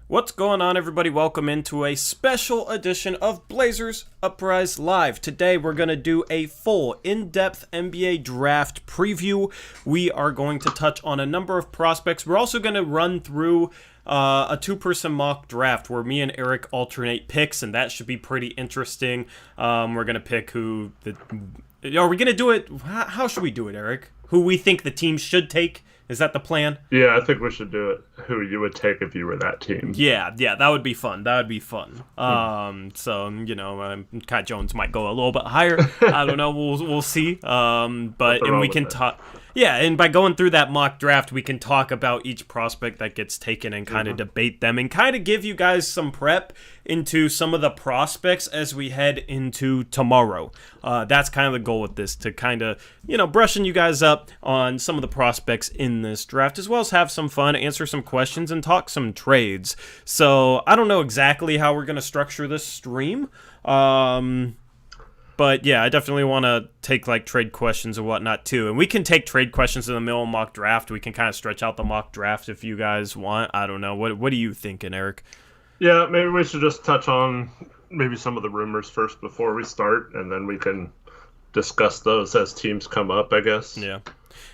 What's going on, everybody? Welcome into a special edition of Blazers Uprise Live. Today, we're going to do a full, in-depth NBA draft preview. We are going to touch on a number of prospects. We're also going to run through a two-person mock draft where me and Eric alternate picks, and that should be pretty interesting. We're going to pick who... Are we going to do it... How should we do it, Eric? Who we think the team should take? Is that the plan? Yeah, I think we should do it. Who you would take if you were that team. Yeah, that would be fun. So, Kai Jones might go a little bit higher. I don't know. We'll see. And we can talk. Yeah, and by going through that mock draft, we can talk about each prospect that gets taken and kind of debate them and kind of give you guys some prep into some of the prospects as we head into tomorrow. That's kind of the goal with this, to kind of, brushing you guys up on some of the prospects in this draft, as well as have some fun, answer some questions, and talk some trades. So I don't know exactly how we're going to structure this stream. But yeah, I definitely want to take trade questions and whatnot too. And we can take trade questions in the middle of mock draft. We can kind of stretch out the mock draft if you guys want. I don't know. What are you thinking, Eric? Yeah, maybe we should just touch on maybe some of the rumors first before we start, and then we can discuss those as teams come up, I guess. Yeah.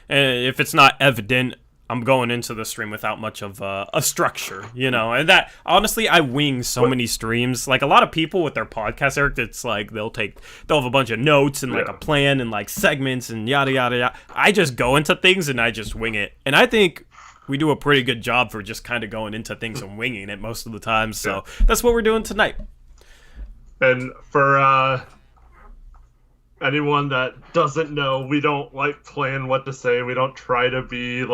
And if it's not evident, I'm going into the stream without much of a structure, and that, honestly, I wing so many streams. Like, a lot of people with their podcast, Eric, it's like they'll have a bunch of notes and a plan and segments and yada yada yada. I just go into things and I just wing it, and I think we do a pretty good job for just kind of going into things and winging it most of the time. So that's what we're doing tonight. And for anyone that doesn't know, we don't plan what to say. We don't try to be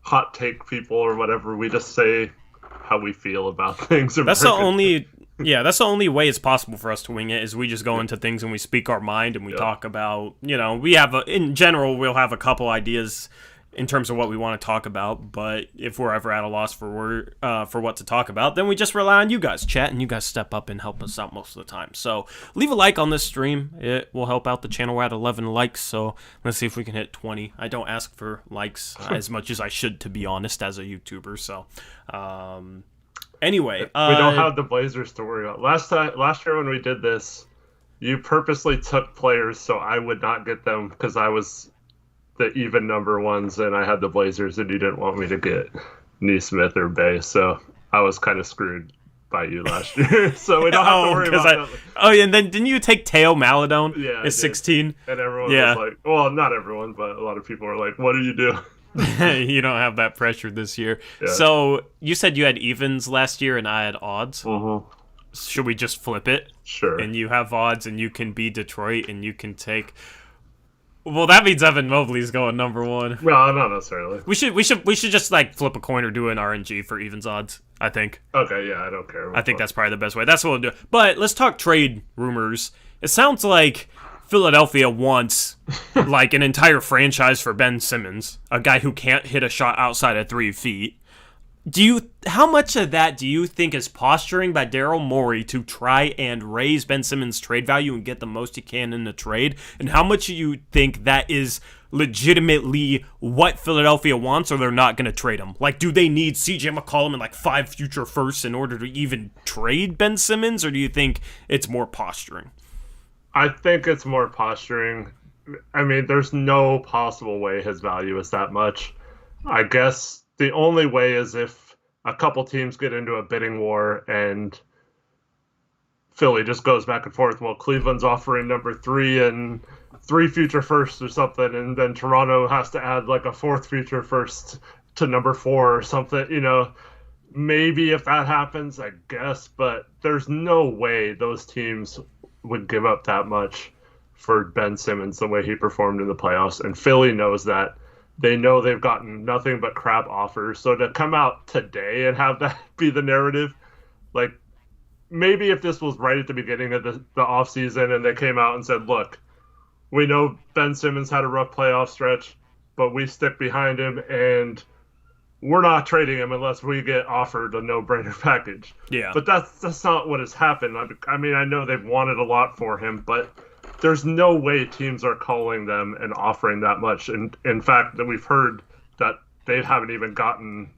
hot take people or whatever. We just say how we feel about things. That's the only way it's possible for us to wing it, is we just go into things and we speak our mind and we talk about, in general, we'll have a couple ideas in terms of what we want to talk about, but if we're ever at a loss for what to talk about, then we just rely on you guys, chat, and you guys step up and help us out most of the time. So leave a like on this stream. It will help out the channel. We're at 11 likes, so let's see if we can hit 20. I don't ask for likes as much as I should, to be honest, as a YouTuber. So anyway. We don't have the Blazers to worry about. Last year when we did this, you purposely took players so I would not get them because I was the even number ones, and I had the Blazers, and you didn't want me to get Smith or Bay, so I was kind of screwed by you last year. So we don't have to worry about that. Oh, yeah, and then didn't you take Teo Maladone? Yeah, at 16? And everyone was like, well, not everyone, but a lot of people were like, what do you do? You don't have that pressure this year. Yeah. So you said you had evens last year, and I had odds. Mm-hmm. Should we just flip it? Sure. And you have odds, and you can be Detroit, and you can take... Well, that means Evan Mobley's going number one. No, not necessarily. We should just flip a coin or do an RNG for evens odds, I think. Okay, yeah, I don't care. I think that's probably the best way. That's what we'll do. But let's talk trade rumors. It sounds like Philadelphia wants an entire franchise for Ben Simmons, a guy who can't hit a shot outside of 3 feet. How much of that do you think is posturing by Daryl Morey to try and raise Ben Simmons' trade value and get the most he can in the trade? And how much do you think that is legitimately what Philadelphia wants, or they're not going to trade him? Do they need CJ McCollum and 5 future firsts in order to even trade Ben Simmons, or do you think it's more posturing? I think it's more posturing. I mean, there's no possible way his value is that much. I guess the only way is if a couple teams get into a bidding war and Philly just goes back and forth. Well, Cleveland's offering number 3 and 3 future firsts or something, and then Toronto has to add a 4th future first to number 4 or something. Maybe if that happens, I guess, but there's no way those teams would give up that much for Ben Simmons the way he performed in the playoffs, and Philly knows that. They know they've gotten nothing but crap offers. So to come out today and have that be the narrative, maybe if this was right at the beginning of the offseason and they came out and said, look, we know Ben Simmons had a rough playoff stretch, but we stick behind him and we're not trading him unless we get offered a no-brainer package. Yeah. But that's not what has happened. I mean, I know they've wanted a lot for him, but there's no way teams are calling them and offering that much. And in fact, that we've heard that they haven't even gotten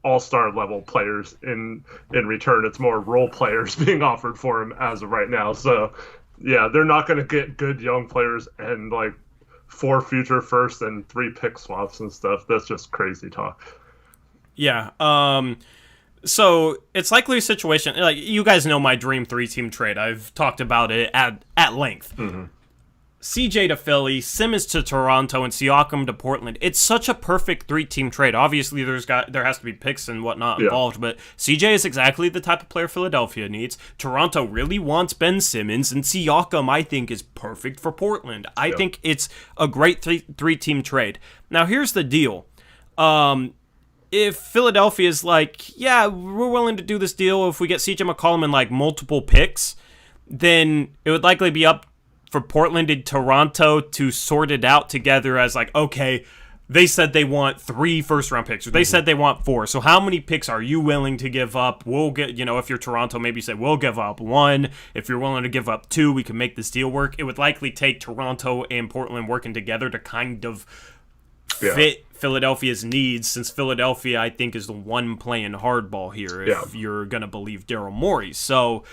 all-star level players in return. It's more role players being offered for him as of right now. So yeah, they're not going to get good young players and like 4 future firsts and 3 pick swaps and stuff. That's just crazy talk. Yeah. So it's likely a situation, like, you guys know my dream 3-team trade. I've talked about it at length. Mm-hmm. CJ to Philly, Simmons to Toronto, and Siakam to Portland. It's such a perfect 3-team trade. Obviously, there has to be picks and whatnot involved, but CJ is exactly the type of player Philadelphia needs. Toronto really wants Ben Simmons, and Siakam, I think, is perfect for Portland. I think it's a great 3-team trade. Now, here's the deal. If Philadelphia is like, yeah, we're willing to do this deal if we get CJ McCollum and like multiple picks, then it would likely be up for Portland and Toronto to sort it out together as like, okay, they said they want 3 first-round picks, or they said they want 4. So how many picks are you willing to give up? We'll get, if you're Toronto, maybe say, we'll give up 1. If you're willing to give up 2, we can make this deal work. It would likely take Toronto and Portland working together to kind of fit Philadelphia's needs, since Philadelphia, I think, is the one playing hardball here, if you're going to believe Daryl Morey. So,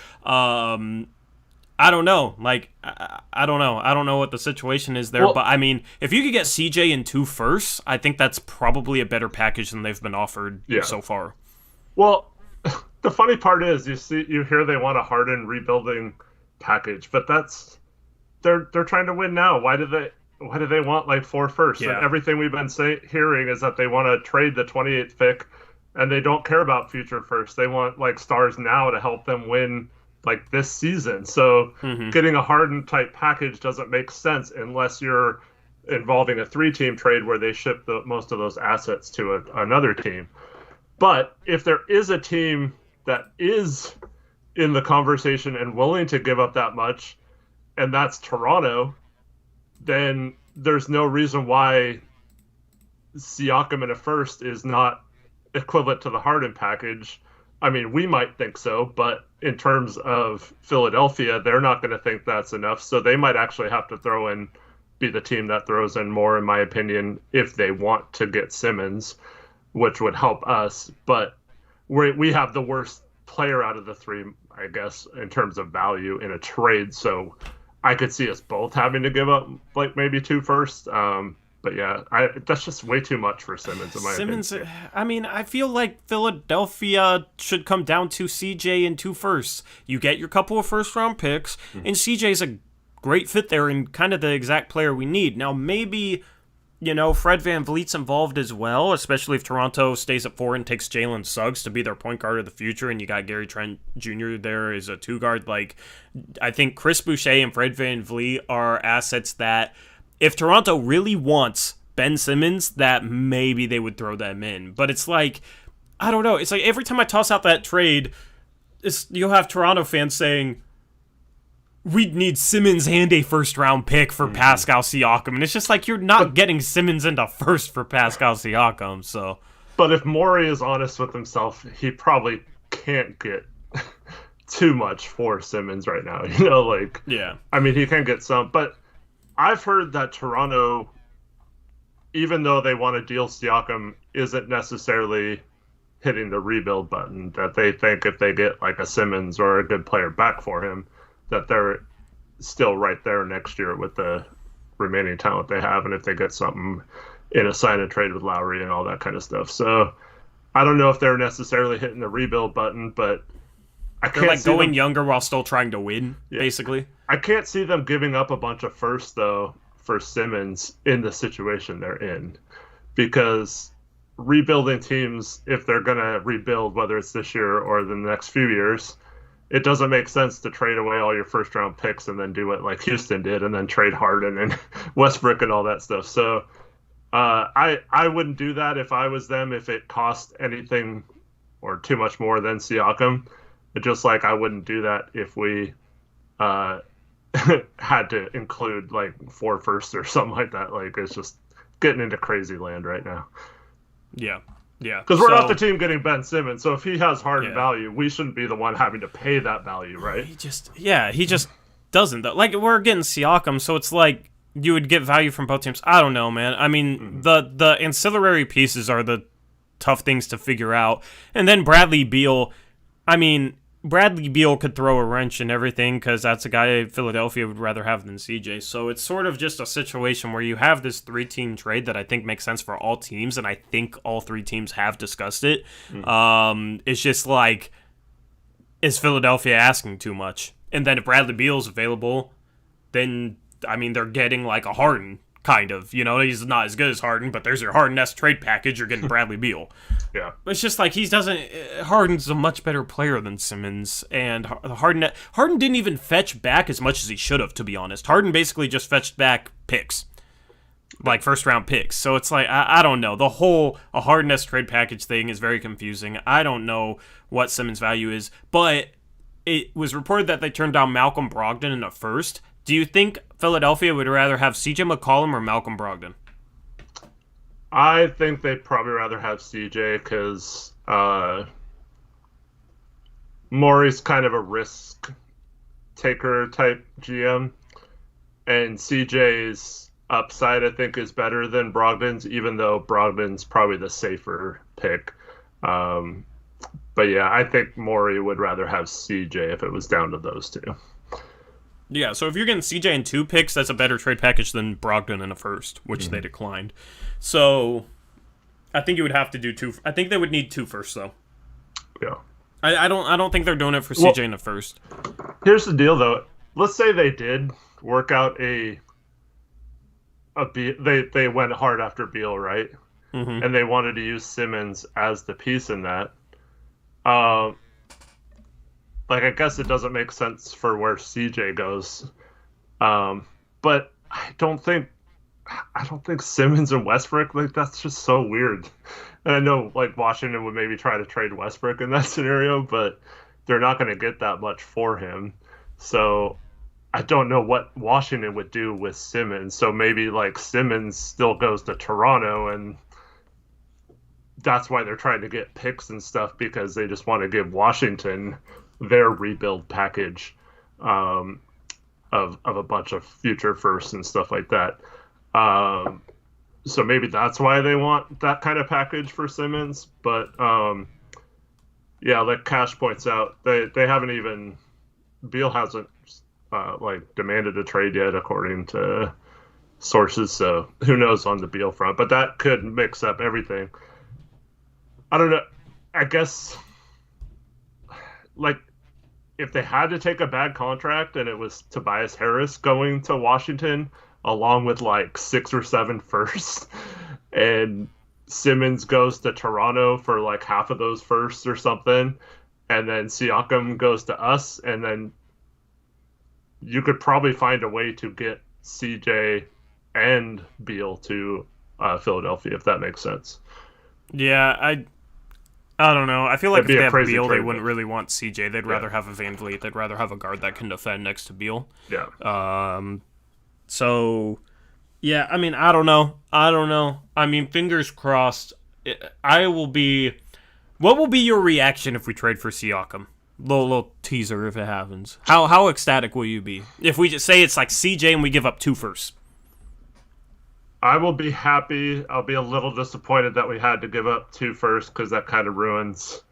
I don't know. Like, I don't know. I don't know what the situation is there. But, I mean, if you could get CJ in 2 firsts, I think that's probably a better package than they've been offered so far. Well, the funny part is, you hear they want a Harden rebuilding package, but they're trying to win now. Why do they want like 4 firsts? Yeah. And everything we've been hearing is that they want to trade the 28th pick, and they don't care about future firsts. They want like stars now to help them win like this season. So getting a Harden type package doesn't make sense unless you're involving a 3-team trade where they ship most of those assets to another team. But if there is a team that is in the conversation and willing to give up that much, and that's Toronto, then there's no reason why Siakam in a first is not equivalent to the Harden package. I mean, we might think so, but in terms of Philadelphia, they're not going to think that's enough. So they might actually have to be the team that throws in more, in my opinion, if they want to get Simmons, which would help us. But we have the worst player out of the 3, I guess, in terms of value in a trade. So I could see us both having to give up like maybe 2 firsts. But yeah, that's just way too much for Simmons, in my opinion. I mean, I feel like Philadelphia should come down to CJ and 2 firsts. You get your couple of first-round picks, and CJ's a great fit there and kind of the exact player we need. Now, maybe, Fred VanVleet's involved as well, especially if Toronto stays at 4 and takes Jalen Suggs to be their point guard of the future, and you got Gary Trent Jr. there as a 2-guard. Like, I think Chris Boucher and Fred VanVleet are assets that, if Toronto really wants Ben Simmons, that maybe they would throw them in. But it's like, I don't know. It's like every time I toss out that trade, you'll have Toronto fans saying, we need Simmons and a first-round pick for Pascal Siakam. And it's just like, you're not getting Simmons into first for Pascal Siakam. So, but if Morey is honest with himself, he probably can't get too much for Simmons right now. yeah. I mean, he can get some, but I've heard that Toronto, even though they want to deal Siakam, isn't necessarily hitting the rebuild button. That they think if they get like a Simmons or a good player back for him, that they're still right there next year with the remaining talent they have, and if they get something in a sign and trade with Lowry and all that kind of stuff. So I don't know if they're necessarily hitting the rebuild button, but they're like going younger while still trying to win, basically. I can't see them giving up a bunch of firsts, though, for Simmons in the situation they're in. Because rebuilding teams, if they're going to rebuild, whether it's this year or the next few years, it doesn't make sense to trade away all your first-round picks and then do it like Houston did and then trade Harden and Westbrook and all that stuff. So I wouldn't do that if I was them, if it cost anything or too much more than Siakam. Just like I wouldn't do that if we had to include like 4 firsts or something like that. Like, it's just getting into crazy land right now. Yeah. Because we're not the team getting Ben Simmons, so if he has Harden value, we shouldn't be the one having to pay that value, right? He just doesn't, though. Like, we're getting Siakam, so it's like you would get value from both teams. I don't know, man. I mean, the ancillary pieces are the tough things to figure out. And then Bradley Beal, I mean, Bradley Beal could throw a wrench in everything because that's a guy Philadelphia would rather have than CJ. So it's sort of just a situation where you have this 3-team trade that I think makes sense for all teams, and I think all 3 teams have discussed it. It's just like, is Philadelphia asking too much? And then if Bradley Beal's available, then, I mean, they're getting like a Harden, kind of. You know, he's not as good as Harden, but there's your Harden-esque trade package. You're getting Bradley Beal. Yeah. It's just like Harden's a much better player than Simmons, and Harden didn't even fetch back as much as he should have, to be honest. Harden basically just fetched back picks, like first-round picks. So it's like, I don't know. The whole Harden-esque trade package thing is very confusing. I don't know what Simmons' value is, but it was reported that they turned down Malcolm Brogdon in a first. Do you think Philadelphia would rather have CJ McCollum or Malcolm Brogdon? I think they'd probably rather have CJ because Morey's kind of a risk taker type GM, and CJ's upside I think is better than Brogdon's, even though Brogdon's probably the safer pick. But yeah, I think Morey would rather have CJ if it was down to those two. Yeah, so if you're getting CJ in 2 picks, that's a better trade package than Brogdon in a first, which they declined. So I think you would have to do 2. I think they would need 2 firsts, though. Yeah. I don't think they're doing it for CJ in the first. Here's the deal, though. Let's say they did work out they went hard after Beal, right? Mm-hmm. And they wanted to use Simmons as the piece in that. Like, I guess it doesn't make sense for where CJ goes. But I don't think Simmons and Westbrook, like, that's just so weird. And I know, like, Washington would maybe try to trade Westbrook in that scenario, but they're not going to get that much for him. So I don't know what Washington would do with Simmons. So maybe, like, Simmons still goes to Toronto, and that's why they're trying to get picks and stuff, because they just want to give Washington their rebuild package of a bunch of future firsts and stuff like that. So maybe that's why they want that kind of package for Simmons. But yeah, like Cash points out, they haven't even, Beal hasn't like demanded a trade yet, according to sources. So who knows on the Beal front? But that could mix up everything. I don't know. I guess, like, if they had to take a bad contract and it was Tobias Harris going to Washington along with like 6 or 7 firsts, and Simmons goes to Toronto for like half of those firsts or something, and then Siakam goes to us, and then you could probably find a way to get CJ and Beal to Philadelphia, if that makes sense. Yeah, I don't know. I feel like if they have Beal, they wouldn't trade. really want CJ. They'd rather have a Van Vliet. They'd rather have a guard that can defend next to Beal. Yeah. So, yeah, I mean, I don't know. I mean, fingers crossed. What will be your reaction if we trade for Siakam? Little teaser if it happens. How ecstatic will you be? If we just say it's like CJ and we give up 2 firsts. I will be happy. I'll be a little disappointed that we had to give up 2 firsts, because that kind of ruins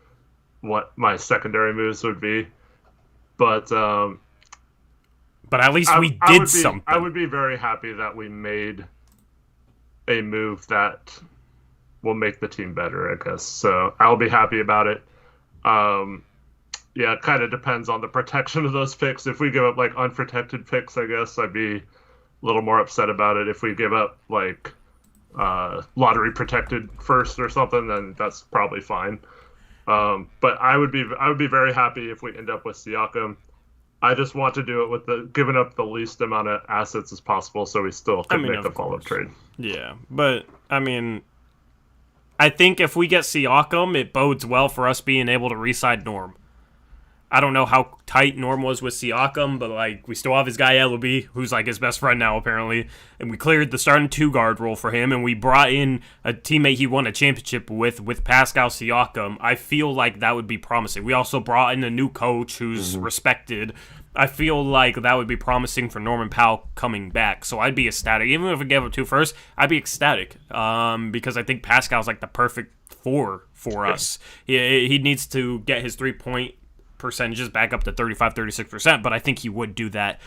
what my secondary moves would be. But at least we did something. I would be very happy that we made a move that will make the team better, I guess. So I'll be happy about it. Yeah, it kind of depends on the protection of those picks. If we give up like unprotected picks, I guess I'd be a little more upset about it. If we give up like lottery protected first or something, then that's probably fine. But I would be very happy if we end up with Siakam. I just want to do it with giving up the least amount of assets as possible, so we still can make a follow-up trade. Yeah, but I mean, I think if we get Siakam, it bodes well for us being able to re-sign Norm. I don't know how tight Norm was with Siakam, but like we still have his guy Eluby, who's like his best friend now apparently, and we cleared the starting 2-guard role for him, and we brought in a teammate he won a championship with Pascal Siakam. I feel like that would be promising. We also brought in a new coach who's respected. I feel like that would be promising for Norman Powell coming back. So I'd be ecstatic. Even if we gave up 2 first, I'd be ecstatic because I think Pascal's like the perfect 4 for us. He needs to get his 3-point percentages back up to 35-36%, but I think he would do that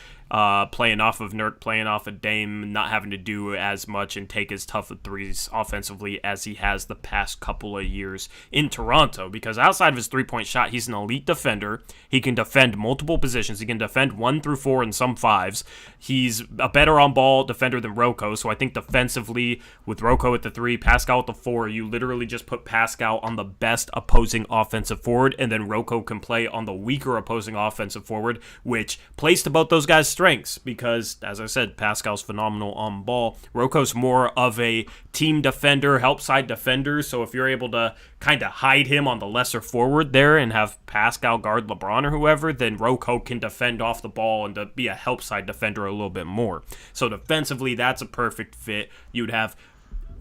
playing off of Nurk, playing off of Dame, not having to do as much and take as tough of threes offensively as he has the past couple of years in Toronto, because outside of his 3-point shot, he's an elite defender. He can defend multiple positions. He can defend 1 through 4 and some 5s. He's a better on-ball defender than Rocco, so I think defensively with Rocco at the 3, Pascal at the 4, you literally just put Pascal on the best opposing offensive forward, and then Rocco can play on the weaker opposing offensive forward, which plays to both those guys' strengths because, as I said, Pascal's phenomenal on ball. Rocco's more of a team defender, help side defender, so if you're able to kind of hide him on the lesser forward there and have Pascal guard LeBron or whoever, then Rocco can defend off the ball and to be a help side defender a little bit more. So defensively, that's a perfect fit. You'd have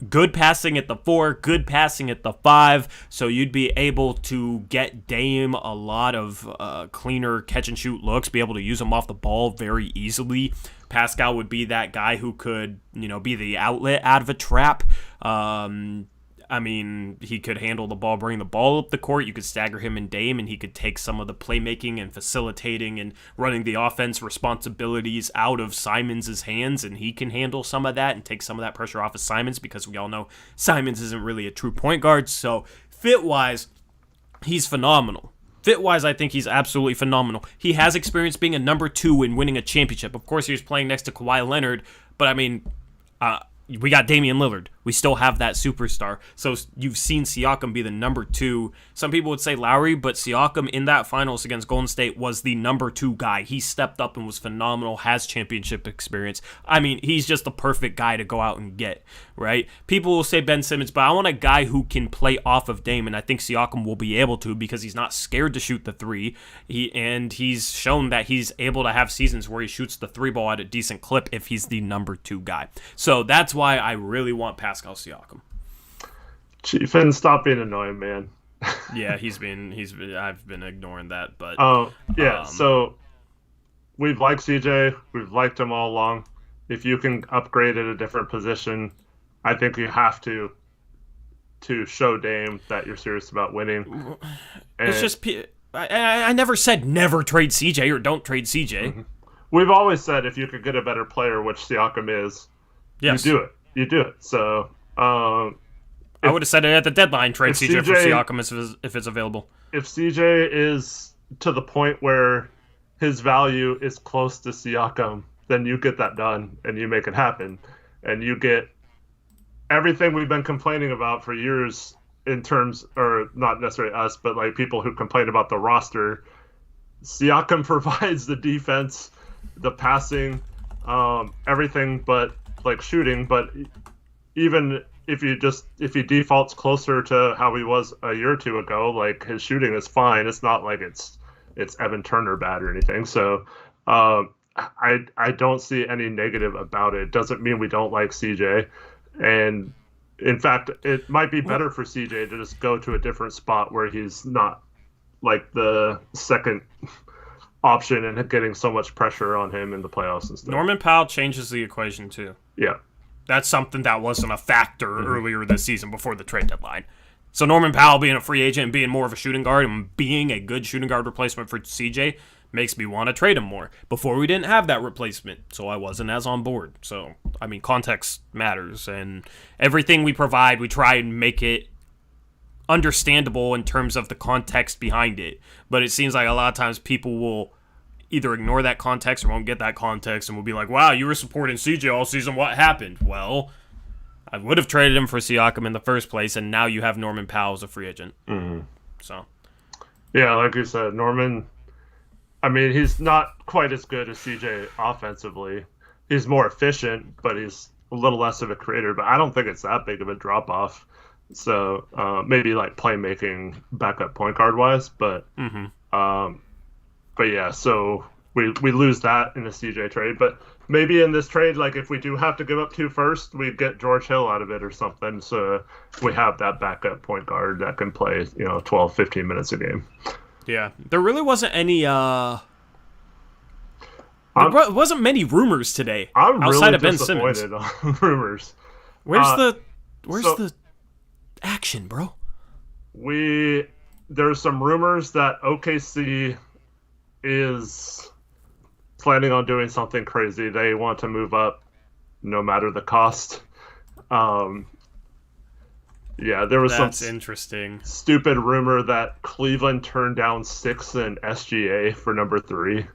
good passing at the 4, good passing at the 5, so you'd be able to get Dame a lot of cleaner catch-and-shoot looks, be able to use him off the ball very easily. Pascal would be that guy who could, be the outlet out of a trap. He could handle the ball, bring the ball up the court. You could stagger him and Dame, and he could take some of the playmaking and facilitating and running the offense responsibilities out of Simons' hands, and he can handle some of that and take some of that pressure off of Simons because we all know Simons isn't really a true point guard. So fit-wise, he's phenomenal. Fit-wise, I think he's absolutely phenomenal. He has experience being a number 2 and winning a championship. Of course, he was playing next to Kawhi Leonard, but we got Damian Lillard. We still have that superstar. So you've seen Siakam be the number 2. Some people would say Lowry, but Siakam in that finals against Golden State was the number 2 guy. He stepped up and was phenomenal, has championship experience. He's just the perfect guy to go out and get, right? People will say Ben Simmons, but I want a guy who can play off of Dame, and I think Siakam will be able to because he's not scared to shoot the 3. He's shown that he's able to have seasons where he shoots the 3 ball at a decent clip if he's the number 2 guy. So that's why I really want Pascal Siakam. Chiefin, stop being annoying, man. Yeah, I've been ignoring that, but so we've liked CJ, we've liked him all along. If you can upgrade at a different position, I think you have to show Dame that you're serious about winning. It's just I never said never trade CJ or don't trade CJ. Mm-hmm. We've always said if you could get a better player, which Siakam is, yes, you do it. So I would have said it at the deadline, trade CJ for Siakam if it's available. If CJ is to the point where his value is close to Siakam, then you get that done and you make it happen. And you get everything we've been complaining about for years in terms, or not necessarily us, but like people who complain about the roster. Siakam provides the defense, the passing, everything but like shooting. But even if he defaults closer to how he was a year or two ago, like his shooting is fine. It's not like it's Evan Turner bad or anything. So I don't see any negative about it. Doesn't mean we don't like CJ. And in fact, it might be better for CJ to just go to a different spot where he's not like the second option and getting so much pressure on him in the playoffs and stuff. Norman Powell changes the equation too. Yeah. That's something that wasn't a factor earlier this season before the trade deadline. So Norman Powell being a free agent and being more of a shooting guard and being a good shooting guard replacement for CJ makes me want to trade him more. Before we didn't have that replacement, so I wasn't as on board. So, context matters, and everything we provide, we try and make it understandable in terms of the context behind it. But it seems like a lot of times people will either ignore that context or won't get that context and will be like, wow, you were supporting CJ all season, what happened? Well, I would have traded him for Siakam in the first place, and now you have Norman Powell as a free agent. Mm-hmm. So, yeah, like you said, Norman, he's not quite as good as CJ offensively. He's more efficient, but he's a little less of a creator. But I don't think it's that big of a drop-off. So maybe like playmaking backup point guard wise, but yeah, so we lose that in the CJ trade. But maybe in this trade, like if we do have to give up 2 first, we get George Hill out of it or something. So we have that backup point guard that can play 12, 15 minutes a game. Yeah, there really wasn't any There wasn't many rumors today I'm outside really of Ben Simmons. disappointed on rumors. Where's the action, bro? There's some rumors that OKC is planning on doing something crazy. They want to move up no matter the cost. Yeah, there was That's some interesting. stupid rumor that Cleveland turned down 6 in SGA for number 3,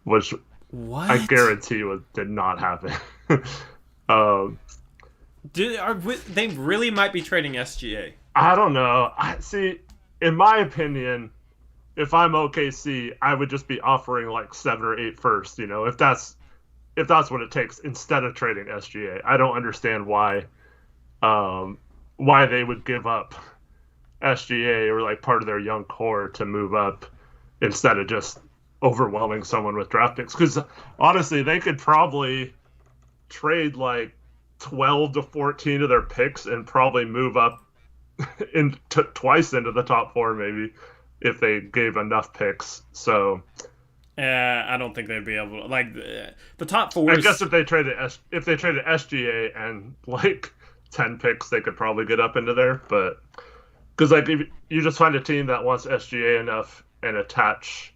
which What? I guarantee did not happen. They really might be trading SGA. I don't know. See, in my opinion, if I'm OKC, I would just be offering like 7 or 8 first. You know, if that's what it takes instead of trading SGA. I don't understand why they would give up SGA or like part of their young core to move up instead of just overwhelming someone with draft picks. Because honestly, they could probably trade like 12 to 14 of their picks and probably move up twice into the top 4 maybe if they gave enough picks. So I don't think they'd be able to, like, the top 4. I guess if they traded SGA and like 10 picks, they could probably get up into there. But because like if you just find a team that wants SGA enough and attach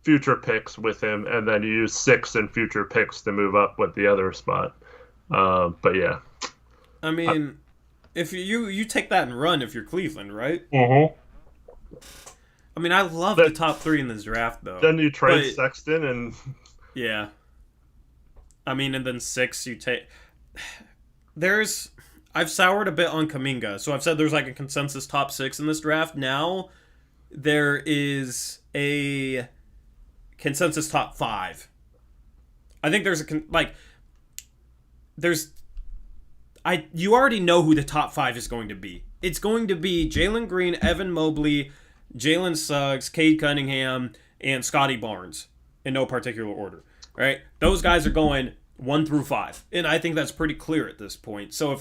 future picks with him, and then you use 6 in future picks to move up with the other spot. But yeah, I mean, if you take that and run if you're Cleveland, right? Mm-hmm. I mean, I love the top 3 in this draft, though. Then you trade Sexton and yeah. I mean, and then 6 you take. I've soured a bit on Kuminga, so I've said there's like a consensus top 6 in this draft. Now there is a consensus top 5. I think there's you already know who the top 5 is going to be. It's going to be Jalen Green, Evan Mobley, Jalen Suggs, Cade Cunningham, and Scotty Barnes in no particular order, right? Those guys are going 1 through 5, and I think that's pretty clear at this point. So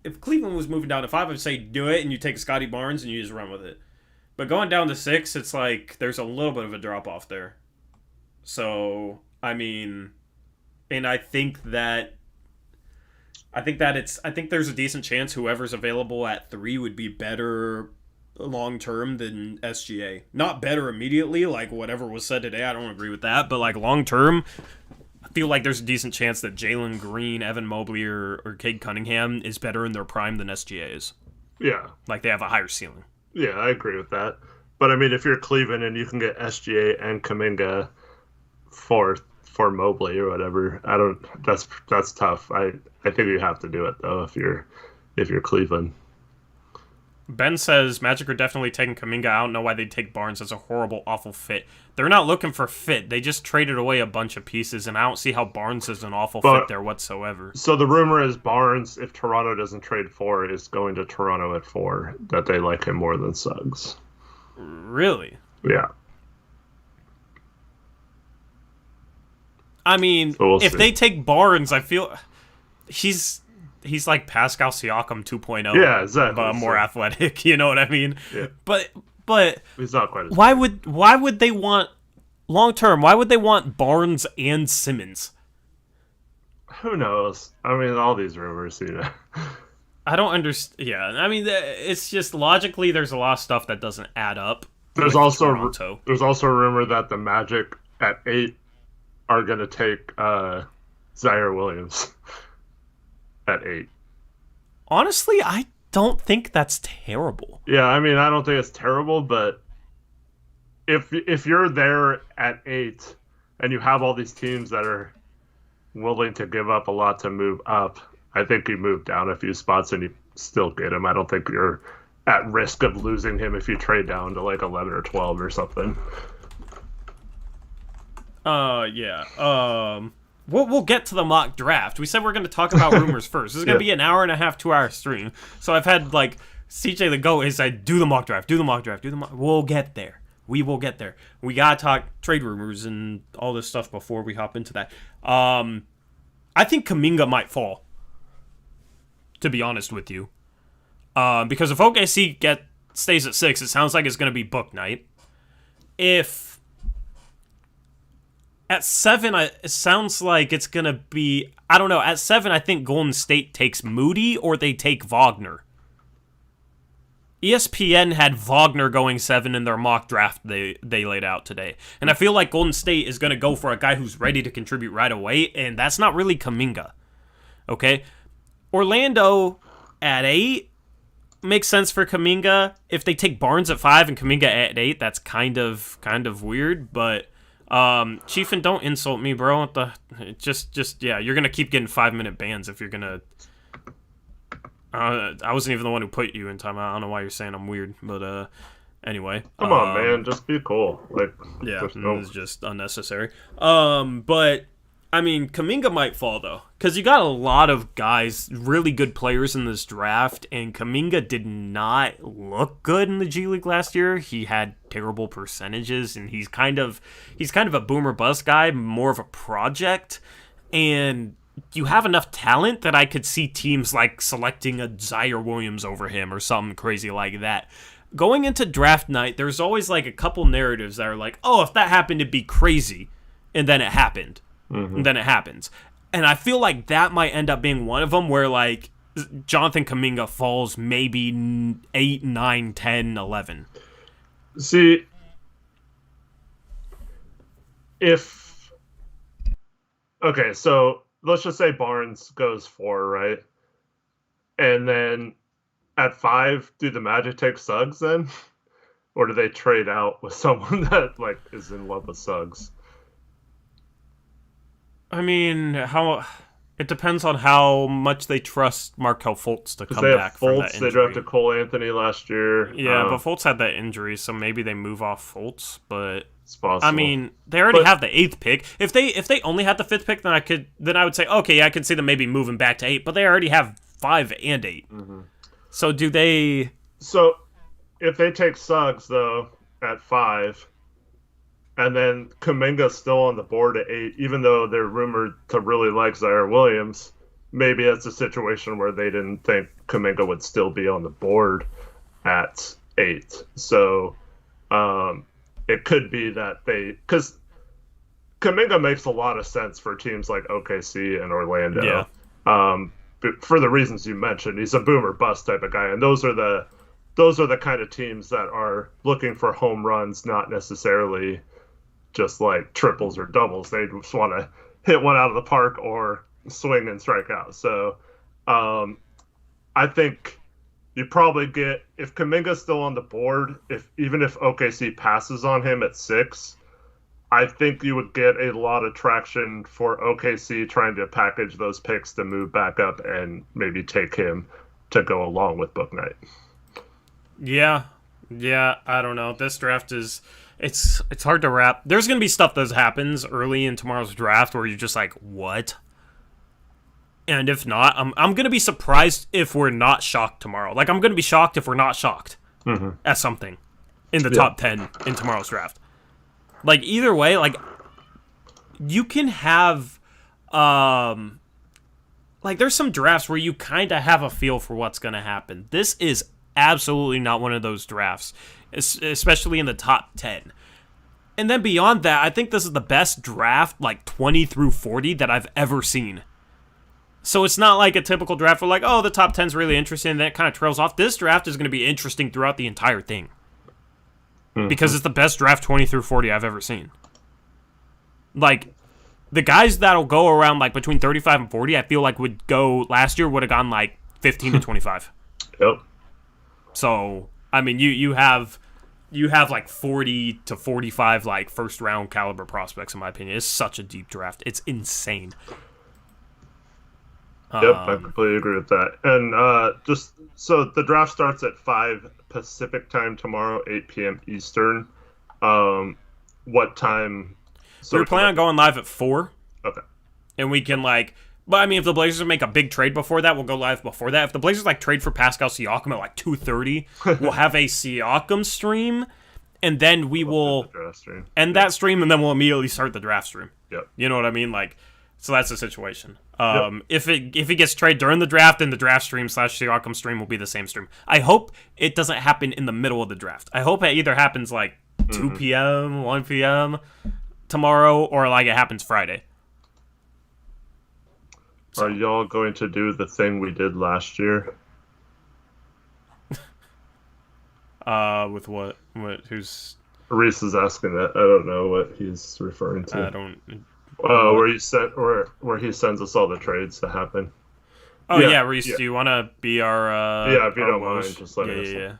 if Cleveland was moving down to 5, I'd say do it, and you take Scotty Barnes and you just run with it. But going down to 6, it's like there's a little bit of a drop off there. So I mean, and I think there's a decent chance whoever's available at 3 would be better long term than SGA. Not better immediately, like whatever was said today. I don't agree with that, but like long term, I feel like there's a decent chance that Jalen Green, Evan Mobley, or Cade Cunningham is better in their prime than SGA is. Yeah, like they have a higher ceiling. Yeah, I agree with that. But I mean, if you're Cleveland and you can get SGA and Kuminga for Mobley or whatever, that's tough. I think you have to do it though if you're Cleveland. Ben says Magic are definitely taking Kuminga. I don't know why they'd take Barnes. That's a horrible, awful fit. They're not looking for fit. They just traded away a bunch of pieces, and I don't see how Barnes is an awful fit there whatsoever. So the rumor is Barnes, if Toronto doesn't trade 4, is going to Toronto at 4, that they like him more than Suggs. Really? Yeah. I mean, so we'll if see. they take Barnes, I feel he's like Pascal Siakam 2.0. Yeah, exactly. But more athletic, you know what I mean? Yeah. But he's not quite as why would they want long term? Why would they want Barnes and Simmons? Who knows? I mean, all these rumors, you know. I don't understand. Yeah, I mean, it's just logically there's a lot of stuff that doesn't add up. There's also a rumor that the Magic at 8 are going to take Zaire Williams at 8. Honestly, I don't think that's terrible. Yeah, I mean, I don't think it's terrible, but if you're there at 8 and you have all these teams that are willing to give up a lot to move up, I think you move down a few spots and you still get him. I don't think you're at risk of losing him if you trade down to like 11 or 12 or something. Yeah. We'll get to the mock draft. We said we're going to talk about rumors first. This is going to be an hour and a half, 2-hour stream. So I've had like CJ the Goat has said, do the mock draft. We'll get there. We will get there. We got to talk trade rumors and all this stuff before we hop into that. I think Kuminga might fall, to be honest with you. Because if OKC stays at 6, it sounds like it's going to be book night. If At 7, it sounds like it's going to be... I don't know. At 7, I think Golden State takes Moody or they take Wagner. ESPN had Wagner going 7 in their mock draft they laid out today. And I feel like Golden State is going to go for a guy who's ready to contribute right away, and that's not really Kuminga. Okay? Orlando at 8 makes sense for Kuminga. If they take Barnes at 5 and Kuminga at 8, that's kind of weird, but Chief, and don't insult me, bro. Just you're going to keep getting 5-minute bans if you're going to I wasn't even the one who put you in time. I don't know why you're saying I'm weird, but anyway. Come on, man, just be cool. Like, yeah, it's just unnecessary. But I mean, Kuminga might fall though, because you got a lot of guys, really good players in this draft, and Kuminga did not look good in the G League last year. He had terrible percentages, and he's kind of a boomer bust guy, more of a project, and you have enough talent that I could see teams like selecting a Zaire Williams over him or something crazy like that. Going into draft night, there's always like a couple narratives that are like, oh, if that happened, it'd be crazy. And then it happened. Mm-hmm. And then it happens. And I feel like that might end up being one of them where like Jonathan Kuminga falls maybe 8, 9, 10, 11. See, okay, so let's just say Barnes goes 4, right? And then at 5, do the Magic take Suggs then? Or do they trade out with someone that like is in love with Suggs? I mean, it depends on how much they trust Markelle Fultz to come back from that injury. They drafted Cole Anthony last year. Yeah, but Fultz had that injury, so maybe they move off Fultz, but it's possible. I mean, they already have the 8th pick. If they only had the 5th pick, then I would say, okay, yeah, I could see them maybe moving back to 8, but they already have 5 and 8. Mm-hmm. So do they... So if they take Suggs, though, at 5, and then Kuminga's still on the board at 8, even though they're rumored to really like Zaire Williams, maybe it's a situation where they didn't think Kuminga would still be on the board at 8. So it could be that because Kuminga makes a lot of sense for teams like OKC and Orlando. Yeah. But for the reasons you mentioned, he's a boomer bust type of guy, and those are the kind of teams that are looking for home runs, not necessarily just like triples or doubles. They just want to hit one out of the park or swing and strike out. So I think you probably get, if Kuminga's still on the board, even if OKC passes on him at 6, I think you would get a lot of traction for OKC trying to package those picks to move back up and maybe take him to go along with Bouknight. Yeah, I don't know. This draft is... It's hard to wrap. There's going to be stuff that happens early in tomorrow's draft where you're just like, what? And if not, I'm going to be surprised if we're not shocked tomorrow. Like, I'm going to be shocked if we're not shocked at something in the top 10 in tomorrow's draft. Like, either way, like, you can have, like, there's some drafts where you kind of have a feel for what's going to happen. This is absolutely not one of those drafts, especially in the top 10. And then beyond that, I think this is the best draft, like 20 through 40, that I've ever seen. So it's not like a typical draft where like, oh, the top 10's really interesting, and then it kind of trails off. This draft is going to be interesting throughout the entire thing. Because it's the best draft 20 through 40 I've ever seen. Like, the guys that'll go around like between 35 and 40, I feel like would have gone like 15 to 25. Yep. So, I mean, you have like 40 to 45 like first round caliber prospects, in my opinion. It's such a deep draft. It's insane. Yep, I completely agree with that. And just so the draft starts at 5 Pacific time tomorrow, 8 p.m. Eastern. What time? So we're planning on going live at 4. Okay. And we can like... But, I mean, if the Blazers make a big trade before that, we'll go live before that. If the Blazers, like, trade for Pascal Siakam at, like, 2:30, we'll have a Siakam stream, and then we will end that stream, and then we'll immediately start the draft stream. Yep. You know what I mean? Like, so that's the situation. If it gets traded during the draft, then the draft stream / Siakam stream will be the same stream. I hope it doesn't happen in the middle of the draft. I hope it either happens, like, 2 p.m., 1 p.m., tomorrow or like it happens Friday. So. Are y'all going to do the thing we did last year? With what? Who's? Reese is asking that. I don't know what he's referring to. I don't. Where he sends us all the trades that happen. Oh yeah, Reese. Yeah. Do you want to be our? Yeah, if you don't mind, just let us know. Yeah.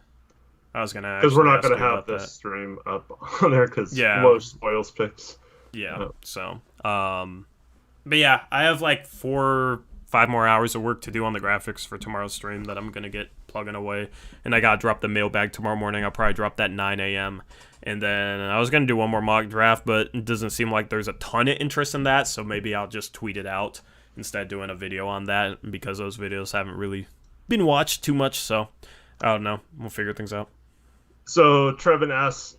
I was gonna because we're not gonna have this stream up on there because most spoils picks. Yeah. So, but yeah, I have like 4-5 more hours of work to do on the graphics for tomorrow's stream that I'm gonna get plugging away, and I gotta drop the mailbag tomorrow morning. I'll probably drop that 9 a.m. And then I was gonna do one more mock draft, but it doesn't seem like there's a ton of interest in that, so maybe I'll just tweet it out instead of doing a video on that because those videos haven't really been watched too much. So I don't know. We'll figure things out. So Trevin asks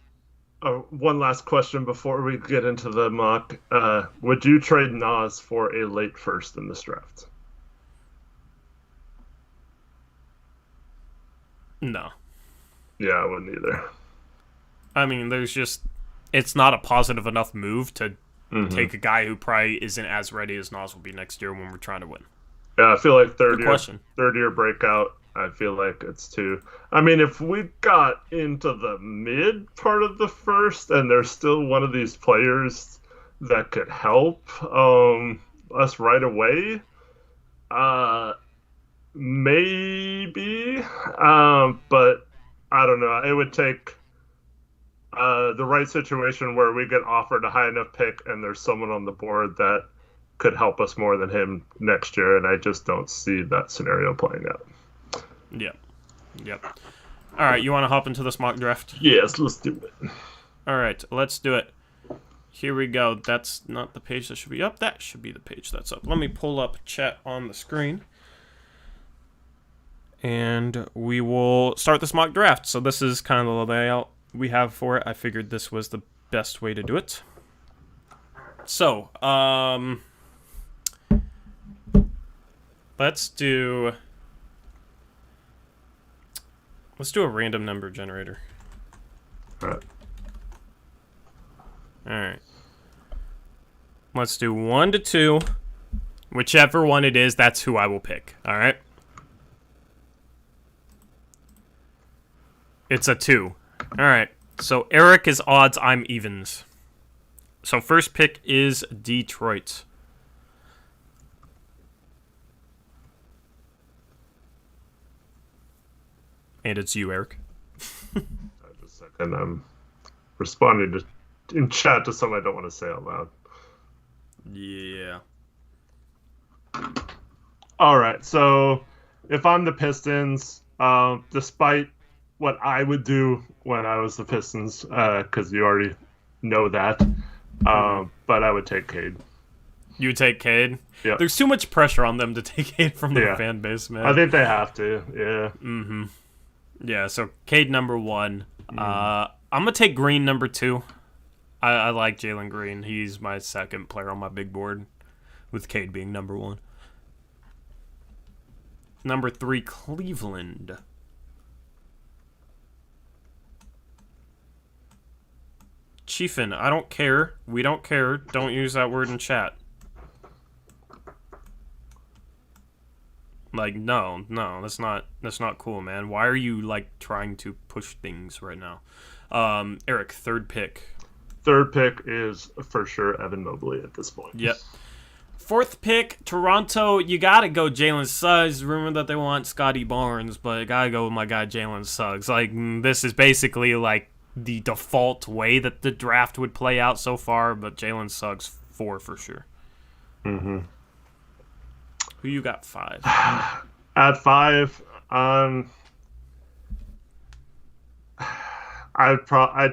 one last question before we get into the mock. Would you trade Nas for a late first in this draft? No. Yeah, I wouldn't either. I mean, it's not a positive enough move to take a guy who probably isn't as ready as Nas will be next year when we're trying to win. Yeah, I feel like third year breakout. I feel like it's too. I mean, if we got into the mid part of the first and there's still one of these players that could help us right away, maybe. But I don't know. It would take the right situation where we get offered a high enough pick and there's someone on the board that could help us more than him next year, and I just don't see that scenario playing out. Yep. All right, you want to hop into this mock draft? Yes, let's do it. All right, let's do it. Here we go. That's not the page that should be up. That should be the page that's up. Let me pull up chat on the screen. And we will start this mock draft. So this is kind of the layout we have for it. I figured this was the best way to do it. So, let's do a random number generator. All right. Let's do 1 to 2. Whichever one it is, that's who I will pick. All right. It's a 2. All right. So Eric is odds, I'm evens. So first pick is Detroit. And it's you, Eric. Just a second. I'm responding in chat to something I don't want to say out loud. Yeah. All right. So if I'm the Pistons, despite what I would do when I was the Pistons, because you already know that, but I would take Cade. You would take Cade? Yeah. There's too much pressure on them to take Cade from their fan base, man. I think they have to, yeah. Mm-hmm. Yeah, so Cade number 1. I'm going to take Green number 2. I like Jalen Green. He's my second player on my big board, with Cade being number 1. Number 3, Cleveland. Chiefin, I don't care. We don't care. Don't use that word in chat. Like, no, that's not cool, man. Why are you, like, trying to push things right now? Eric, third pick. Third pick is, for sure, Evan Mobley at this point. Yep. Fourth pick, Toronto. You gotta go Jalen Suggs. Rumor that they want Scotty Barnes, but gotta go with my guy Jalen Suggs. Like, this is basically, like, the default way that the draft would play out so far, but Jalen Suggs 4 for sure. Mm-hmm. Who you got 5? At 5, I'd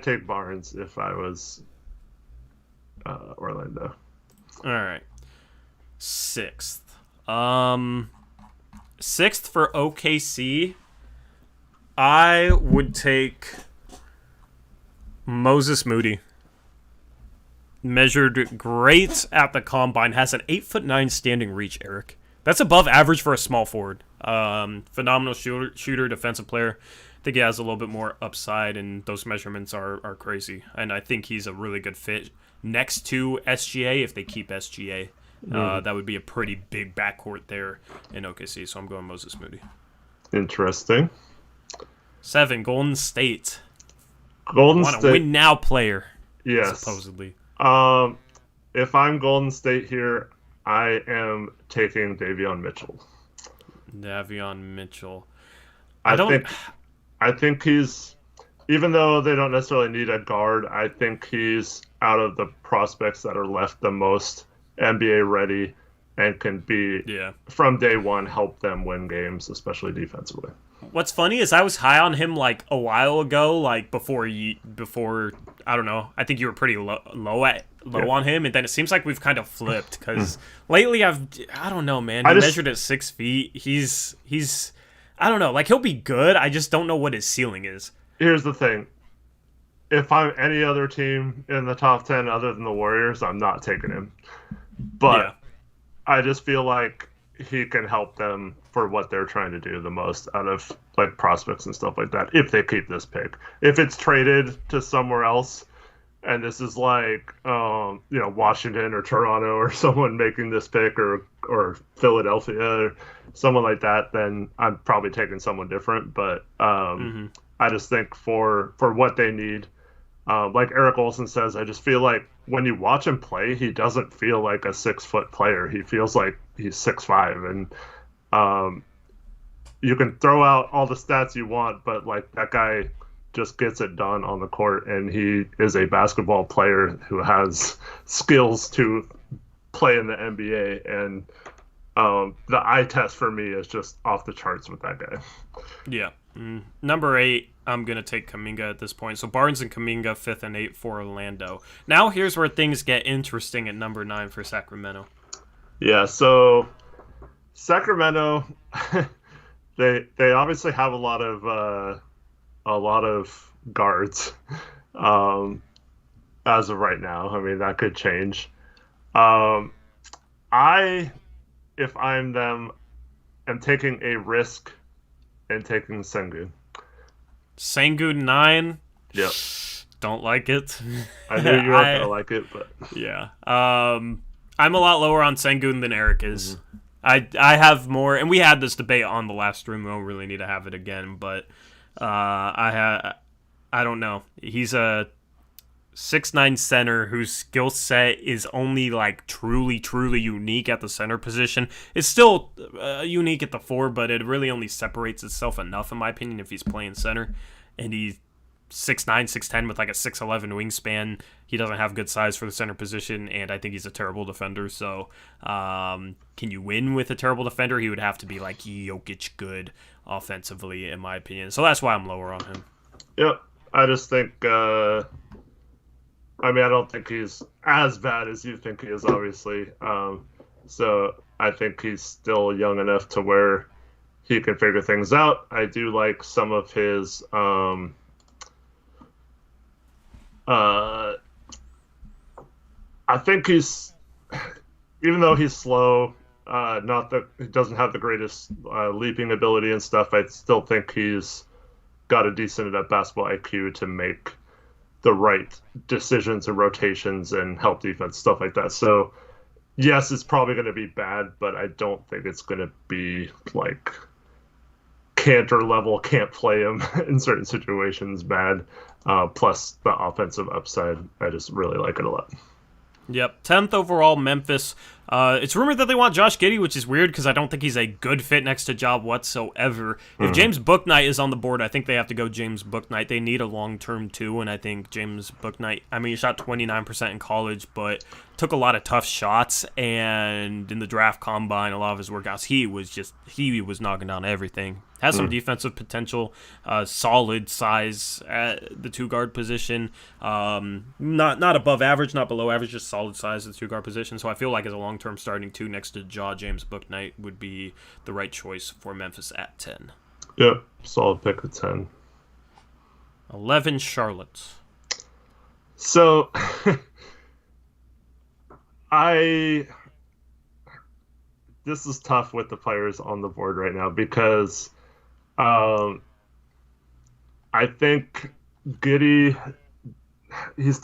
take Barnes if I was Orlando. All right. 6th. 6th for OKC. I would take Moses Moody. Measured great at the combine. Has an 8'9" standing reach, Eric. That's above average for a small forward. Phenomenal shooter, defensive player. I think he has a little bit more upside, and those measurements are crazy. And I think he's a really good fit next to SGA if they keep SGA. That would be a pretty big backcourt there in OKC. So I'm going Moses Moody. Interesting. 7, Golden State. Golden Want a State. win now player. Yes. Supposedly. If I'm Golden State here, I am taking Davion Mitchell. I think he's, even though they don't necessarily need a guard, I think he's out of the prospects that are left the most NBA ready and can be, from day one, help them win games, especially defensively. What's funny is I was high on him like a while ago, like before I don't know. I think you were pretty low on him, and then it seems like we've kind of flipped because lately I don't know, man. He measured at 6 feet. He's I don't know, like he'll be good. I just don't know what his ceiling is. Here's the thing: if I'm any other team in the top 10 other than the Warriors, I'm not taking him. But I just feel like he can help them for what they're trying to do the most out of like prospects and stuff like that if they keep this pick. If it's traded to somewhere else and this is like Washington or Toronto or someone making this pick or Philadelphia or someone like that, then I'm probably taking someone different. But I just think for what they need, like Eric Olson says, I just feel like when you watch him play, he doesn't feel like a 6-foot player. He feels like he's 6'5", and you can throw out all the stats you want, but like that guy just gets it done on the court, and he is a basketball player who has skills to play in the NBA, and the eye test for me is just off the charts with that guy. Yeah. Number 8, I'm going to take Kuminga at this point. So Barnes and Kuminga, 5th and 8th for Orlando. Now here's where things get interesting at number 9 for Sacramento. Yeah, so Sacramento, they obviously have a lot of guards as of right now. I mean, that could change. If I'm them, am taking a risk and taking Sengun. Sengun 9? Yep. Don't like it. I knew you weren't going to like it, but... Yeah. I'm a lot lower on Sengun than Eric is. I have more, and we had this debate on the last stream. We don't really need to have it again, but I don't know. He's a 6'9" center whose skill set is only like truly unique at the center position. It's still unique at the 4, but it really only separates itself enough, in my opinion, if he's playing center. And he's 6'9", 6'10" with like a 6'11" wingspan. He doesn't have good size for the center position, and I think he's a terrible defender. So can you win with a terrible defender? He would have to be like Jokic good offensively, in my opinion. So that's why I'm lower on him. Yep. I just think... I don't think he's as bad as you think he is, obviously. So I think he's still young enough to where he can figure things out. I do like some of his I think he's, even though he's slow, he doesn't have the greatest leaping ability and stuff, I still think he's got a decent enough basketball IQ to make the right decisions and rotations and help defense, stuff like that. So, yes, it's probably going to be bad, but I don't think it's going to be like Cantor level, can't play him in certain situations bad. Plus the offensive upside, I just really like it a lot. Yep, 10th overall, Memphis. It's rumored that they want Josh Giddey, which is weird because I don't think he's a good fit next to Ja whatsoever. If James Bouknight is on the board, I think they have to go James Bouknight. They need a long-term too, and I think James Bouknight, he shot 29% in college, but took a lot of tough shots, and in the draft combine, a lot of his workouts, he was knocking down everything. Has some defensive potential, solid size at the 2-guard position. Not above average, not below average, just solid size at the 2-guard position. So I feel like as a long-term starting 2 next to James Bouknight would be the right choice for Memphis at 10. Yep, solid pick at 10. 11, Charlotte. So, this is tough with the players on the board right now because I think Giddey, he's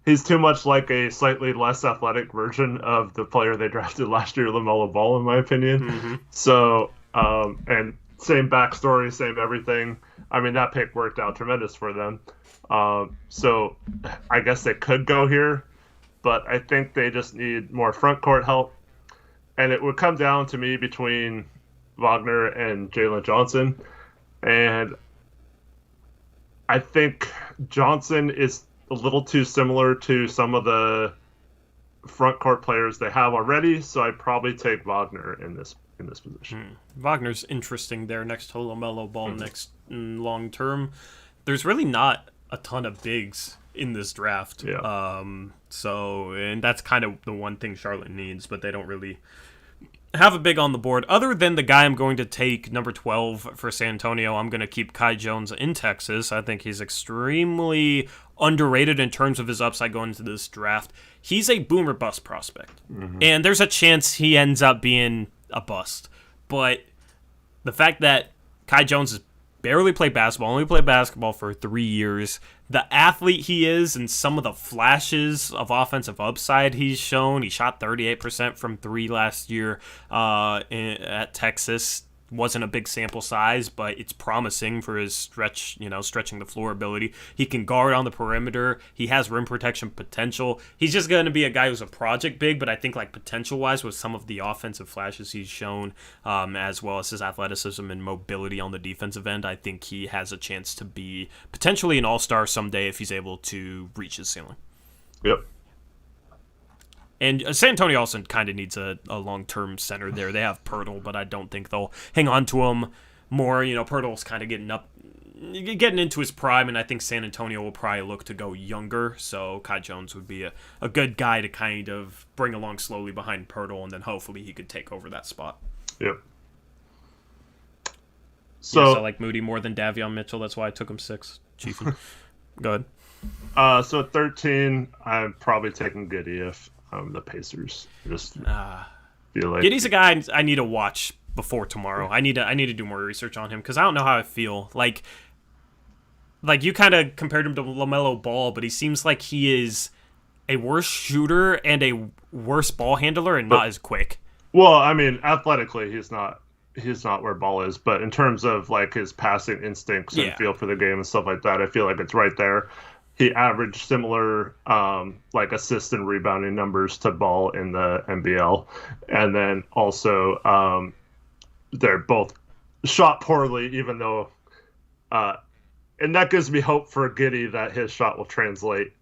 he's too much like a slightly less athletic version of the player they drafted last year, LaMelo Ball, in my opinion. Mm-hmm. So, and same backstory, same everything. I mean, that pick worked out tremendous for them. So I guess they could go here, but I think they just need more front court help. And it would come down to me between Wagner and Jalen Johnson. And I think Johnson is a little too similar to some of the front court players they have already, so I'd probably take Wagner in this position. Wagner's interesting there next to LaMelo Ball next long term. There's really not a ton of bigs in this draft. Yeah. And that's kind of the one thing Charlotte needs, but they don't really have a big on the board. Other than the guy I'm going to take, number 12 for San Antonio, I'm going to keep Kai Jones in Texas. I think he's extremely underrated in terms of his upside going into this draft. He's a boomer bust prospect, and there's a chance he ends up being a bust. But the fact that Kai Jones has barely played basketball, only played basketball for 3 years, the athlete he is and some of the flashes of offensive upside he's shown. He shot 38% from three last year at Texas. Wasn't a big sample size, but it's promising for his stretching the floor ability. He can guard on the perimeter. He has rim protection potential. He's just going to be a guy who's a project big, but I think like potential-wise with some of the offensive flashes he's shown, as well as his athleticism and mobility on the defensive end, I think he has a chance to be potentially an all-star someday if he's able to reach his ceiling. Yep. And San Antonio also kind of needs a long-term center there. They have Pirtle, but I don't think they'll hang on to him more. Pirtle's kind of getting into his prime, and I think San Antonio will probably look to go younger. So Kai Jones would be a good guy to kind of bring along slowly behind Pirtle, and then hopefully he could take over that spot. Yep. So I like Moody more than Davion Mitchell. That's why I took him 6. Chief. Go ahead. So at 13, I'm probably taking Giddey if the Pacers. Just feel like Giddey's a guy I need to watch before tomorrow. I need to do more research on him because I don't know how I feel. Like you kind of compared him to LaMelo Ball, but he seems like he is a worse shooter and a worse ball handler and not as quick. Well, I mean, athletically, he's not where Ball is, but in terms of like his passing instincts and feel for the game and stuff like that, I feel like it's right there. He averaged similar like assist and rebounding numbers to Ball in the NBL. And then also they're both shot poorly, even though and that gives me hope for Giddey that his shot will translate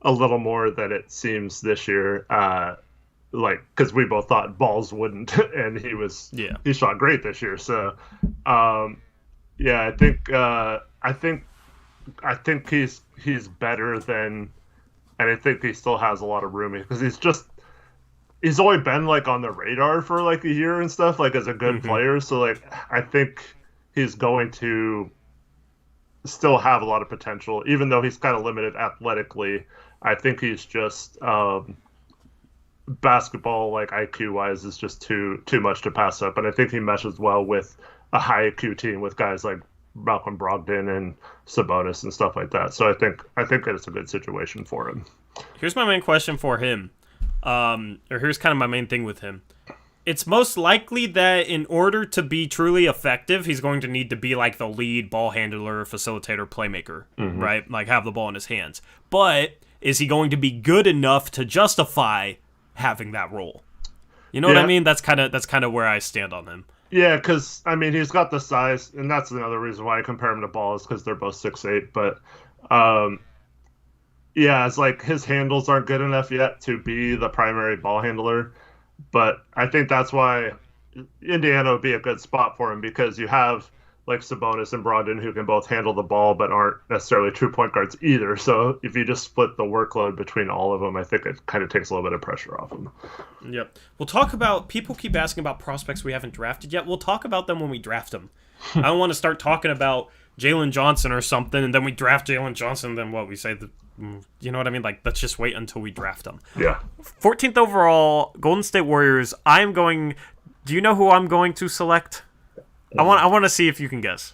a little more than it seems this year. Because we both thought Balls wouldn't, and he shot great this year. So I think he's better than, and I think he still has a lot of room because he's only been like on the radar for like a year and stuff, like as a good player. So like I think he's going to still have a lot of potential, even though he's kind of limited athletically. I think he's just basketball like IQ wise is just too much to pass up, and I think he meshes well with a high IQ team with guys like Malcolm Brogdon and Sabonis and stuff like that. So I think it's a good situation for him. Here's my main question for him, or here's kind of my main thing with him. It's most likely that in order to be truly effective, he's going to need to be like the lead ball handler, facilitator, playmaker, right? Like have the ball in his hands. But is he going to be good enough to justify having that role? You know what I mean? That's kind of where I stand on him. Yeah, because, I mean, he's got the size, and that's another reason why I compare him to Ball is because they're both 6'8", but, it's like his handles aren't good enough yet to be the primary ball handler, but I think that's why Indiana would be a good spot for him because you have, like, Sabonis and Brogdon who can both handle the ball but aren't necessarily true point guards either, so if you just split the workload between all of them, I think it kind of takes a little bit of pressure off them. Yep. We'll talk about, people keep asking about prospects we haven't drafted yet. We'll talk about them when we draft them. I don't want to start talking about Jalen Johnson or something, and then we draft Jalen Johnson, and then what, we say, you know what I mean? Like, let's just wait until we draft them. Yeah. 14th overall, Golden State Warriors. Do you know who I'm going to select? I want to see if you can guess.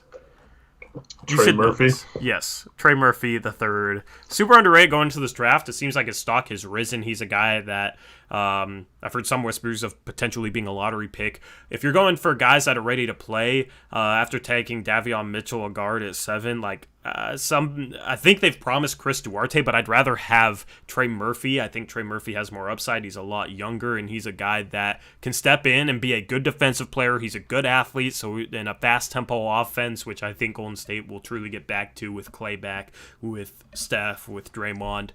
Trey Murphy. Yes, Trey Murphy the third. Super underrated going into this draft. It seems like his stock has risen. He's a guy that I've heard some whispers of potentially being a lottery pick. If you're going for guys that are ready to play after taking Davion Mitchell, a guard at 7, I think they've promised Chris Duarte, but I'd rather have Trey Murphy. I think Trey Murphy has more upside. He's a lot younger, and he's a guy that can step in and be a good defensive player. He's a good athlete, so in a fast tempo offense, which I think Golden State will truly get back to with Clay back, with Steph, with Draymond.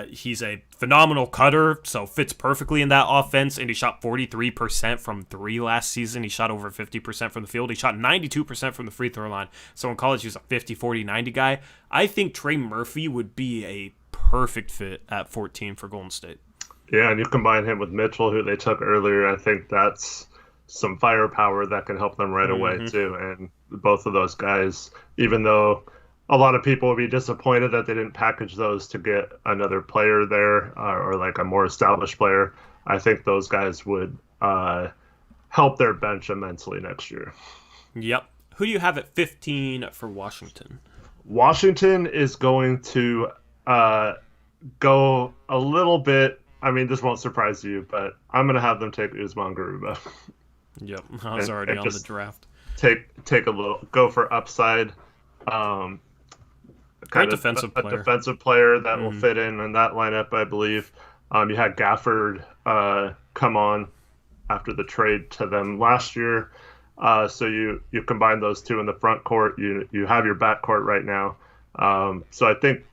He's a phenomenal cutter, so fits perfectly in that offense, and he shot 43% from 3 last season. He shot over 50% from the field. He shot 92% from the free throw line. So in college, he was a 50-40-90 guy. I think Trey Murphy would be a perfect fit at 14 for Golden State. Yeah, and you combine him with Mitchell, who they took earlier. I think that's some firepower that can help them right away, too. And both of those guys, even though a lot of people would be disappointed that they didn't package those to get another player there or like a more established player, I think those guys would help their bench immensely next year. Yep. Who do you have at 15 for Washington? Washington is going to go a little bit. I mean, this won't surprise you, but I'm going to have them take Usman Garuba. Yep, I was already on the draft. Take a little, go for upside. Great defensive player. A defensive player that will fit in that lineup, I believe. You had Gafford come on after the trade to them last year. So you combine those two in the front court. You have your back court right now. So I think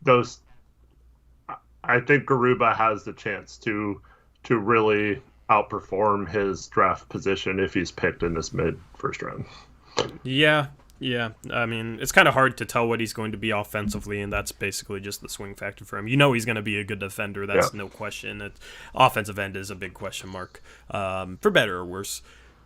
Garuba has the chance to really outperform his draft position if he's picked in this mid first round. Yeah. I mean, it's kind of hard to tell what he's going to be offensively, and that's basically just the swing factor for him. You know he's going to be a good defender. That's no question. Offensive end is a big question mark, for better or worse.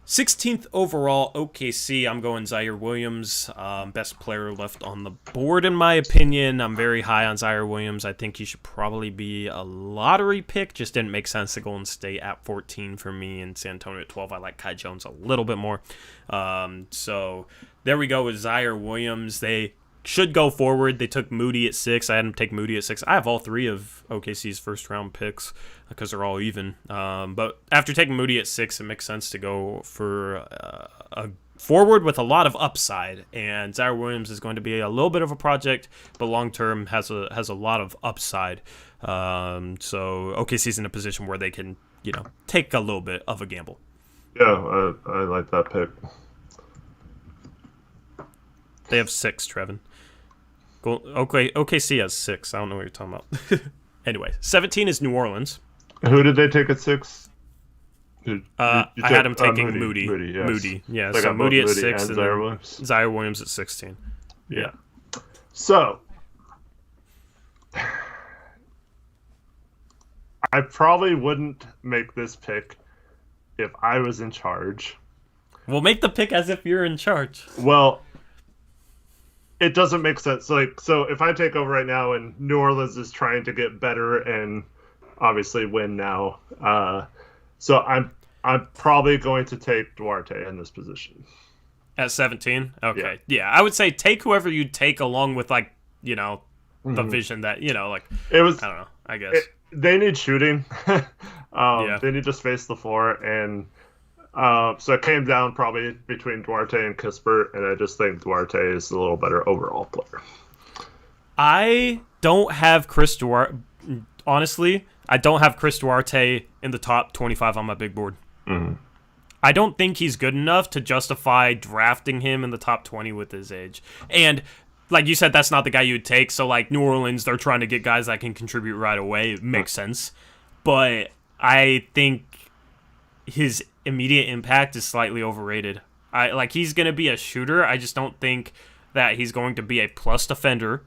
16th overall, OKC. I'm going Zaire Williams, best player left on the board in my opinion. I'm very high on Zaire Williams. I think he should probably be a lottery pick. Just didn't make sense to Golden State at 14 for me and San Antonio at 12. I like Kai Jones a little bit more. So there we go with Zaire Williams. They should go forward. They took Moody at 6. I had him take Moody at 6. I have all 3 of OKC's first round picks because they're all even. But after taking Moody at 6, it makes sense to go for a forward with a lot of upside. And Zaire Williams is going to be a little bit of a project, but long term has a lot of upside. So OKC's in a position where they can, take a little bit of a gamble. Yeah, I like that pick. They have 6, Trevin. OKC has 6. I don't know what you're talking about. Anyway, 17 is New Orleans. Who did they take at 6? I had him taking Moody. Yes. Moody, yeah. They So Moody at 6 and Zaire Williams. Zaire Williams at 16. Yeah. So I probably wouldn't make this pick if I was in charge. Well, make the pick as if you're in charge. Well, it doesn't make sense. So if I take over right now and New Orleans is trying to get better and obviously win now, so I'm probably going to take Duarte in this position. At 17? Okay. Yeah, I would say take whoever you take along with, the vision that, it was, I don't know, I guess. They need shooting. They need to space the floor. And so it came down probably between Duarte and Kispert, and I just think Duarte is a little better overall player. I don't have Chris Duarte. Honestly, I don't have Chris Duarte in the top 25 on my big board. Mm-hmm. I don't think he's good enough to justify drafting him in the top 20 with his age. And like you said, that's not the guy you'd take. So New Orleans, they're trying to get guys that can contribute right away. It makes sense. But I think his immediate impact is slightly overrated. He's going to be a shooter. I just don't think that he's going to be a plus defender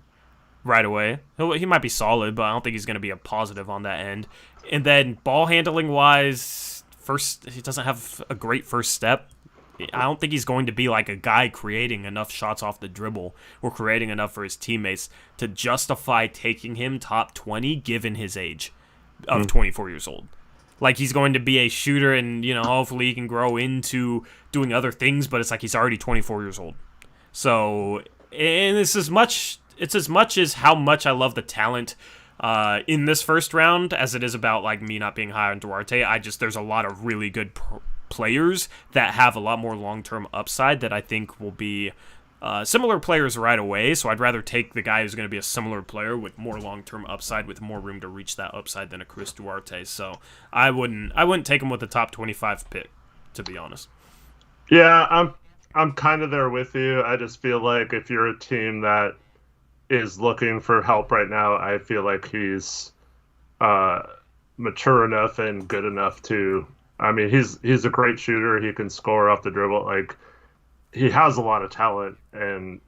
right away. He might be solid, but I don't think he's going to be a positive on that end. And then ball handling wise, he doesn't have a great first step. I don't think he's going to be like a guy creating enough shots off the dribble or creating enough for his teammates to justify taking him top 20 given his age of 24 years old. He's going to be a shooter and, hopefully he can grow into doing other things, but it's he's already 24 years old. So and it's as much as how much I love the talent in this first round as it is about like me not being high on Duarte. There's a lot of really good players that have a lot more long-term upside that I think will be similar players right away. So I'd rather take the guy who's going to be a similar player with more long-term upside, with more room to reach that upside than a Chris Duarte. So I wouldn't take him with the top 25 pick, to be honest. Yeah, I'm kind of there with you. I just feel like if you're a team that is looking for help right now, I feel like he's mature enough and good enough to. I mean, he's a great shooter. He can score off the dribble. Like, he has a lot of talent, and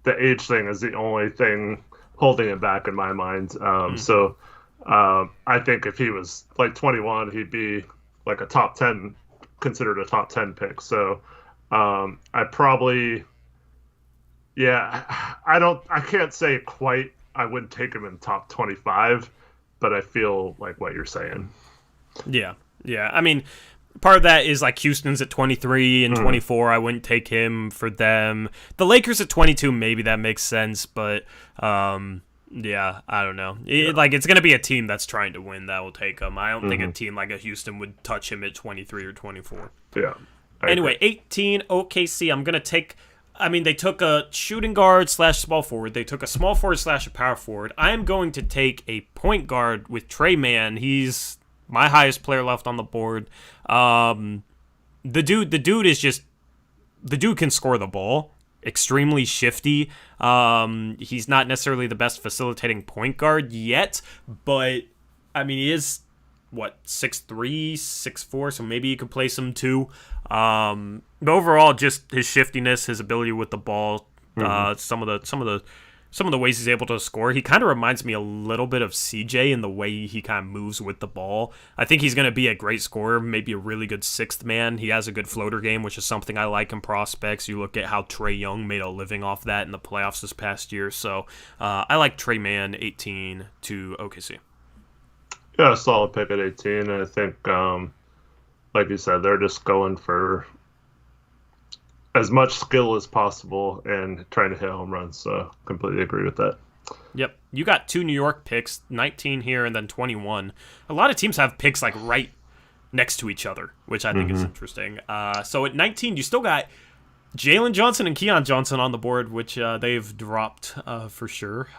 the age thing is the only thing holding him back in my mind. So I think if he was like 21, he'd be like considered a top 10 pick. So I probably. Yeah, I can't say quite I wouldn't take him in top 25, but I feel like what you're saying. Yeah. I mean, part of that is like Houston's at 23 and 24. I wouldn't take him for them. The Lakers at 22, maybe that makes sense, but yeah, I don't know. It's going to be a team that's trying to win that will take him. I don't think a team like a Houston would touch him at 23 or 24. Yeah. Anyway, 18, OKC. I'm going to take... I mean, they took a shooting guard / small forward. They took a small forward / a power forward. I am going to take a point guard with Trey Mann. He's my highest player left on the board. The dude can score the ball. Extremely shifty. He's not necessarily the best facilitating point guard yet, but I mean, he is 6'3", 6'4", so maybe you could play some too. But overall, just his shiftiness, his ability with the ball, some of the ways he's able to score. He kind of reminds me a little bit of CJ in the way he kind of moves with the ball. I think he's going to be a great scorer, maybe a really good sixth man. He has a good floater game, which is something I like in prospects. You look at how Trae Young made a living off that in the playoffs this past year. So I like Trey Mann, 18 to OKC. Yeah, solid pick at 18. And I think, like you said, they're just going for as much skill as possible and trying to hit home runs. So completely agree with that. Yep. You got 2 New York picks, 19 here and then 21. A lot of teams have picks like right next to each other, which I think is interesting. So at 19, you still got Jalen Johnson and Keon Johnson on the board, which they've dropped for sure.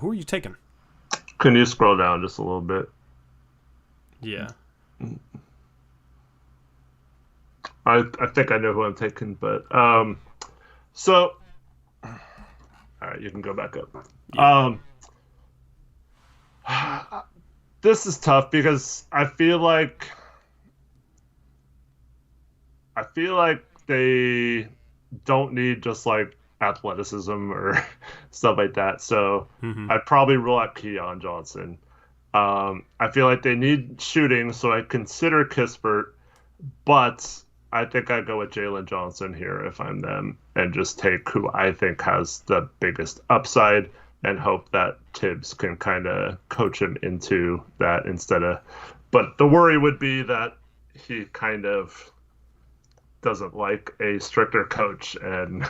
Who are you taking? Can you scroll down just a little bit? Yeah. I think I know who I'm taking, but so all right, you can go back up. Yeah. This is tough because I feel like they don't need just like athleticism or stuff like that. So I'd probably rule out Keon Johnson. I feel like they need shooting, so I consider Kispert, but I think I'd go with Jalen Johnson here if I'm them and just take who I think has the biggest upside and hope that Tibbs can kind of coach him into that instead of... But the worry would be that he kind of doesn't like a stricter coach, and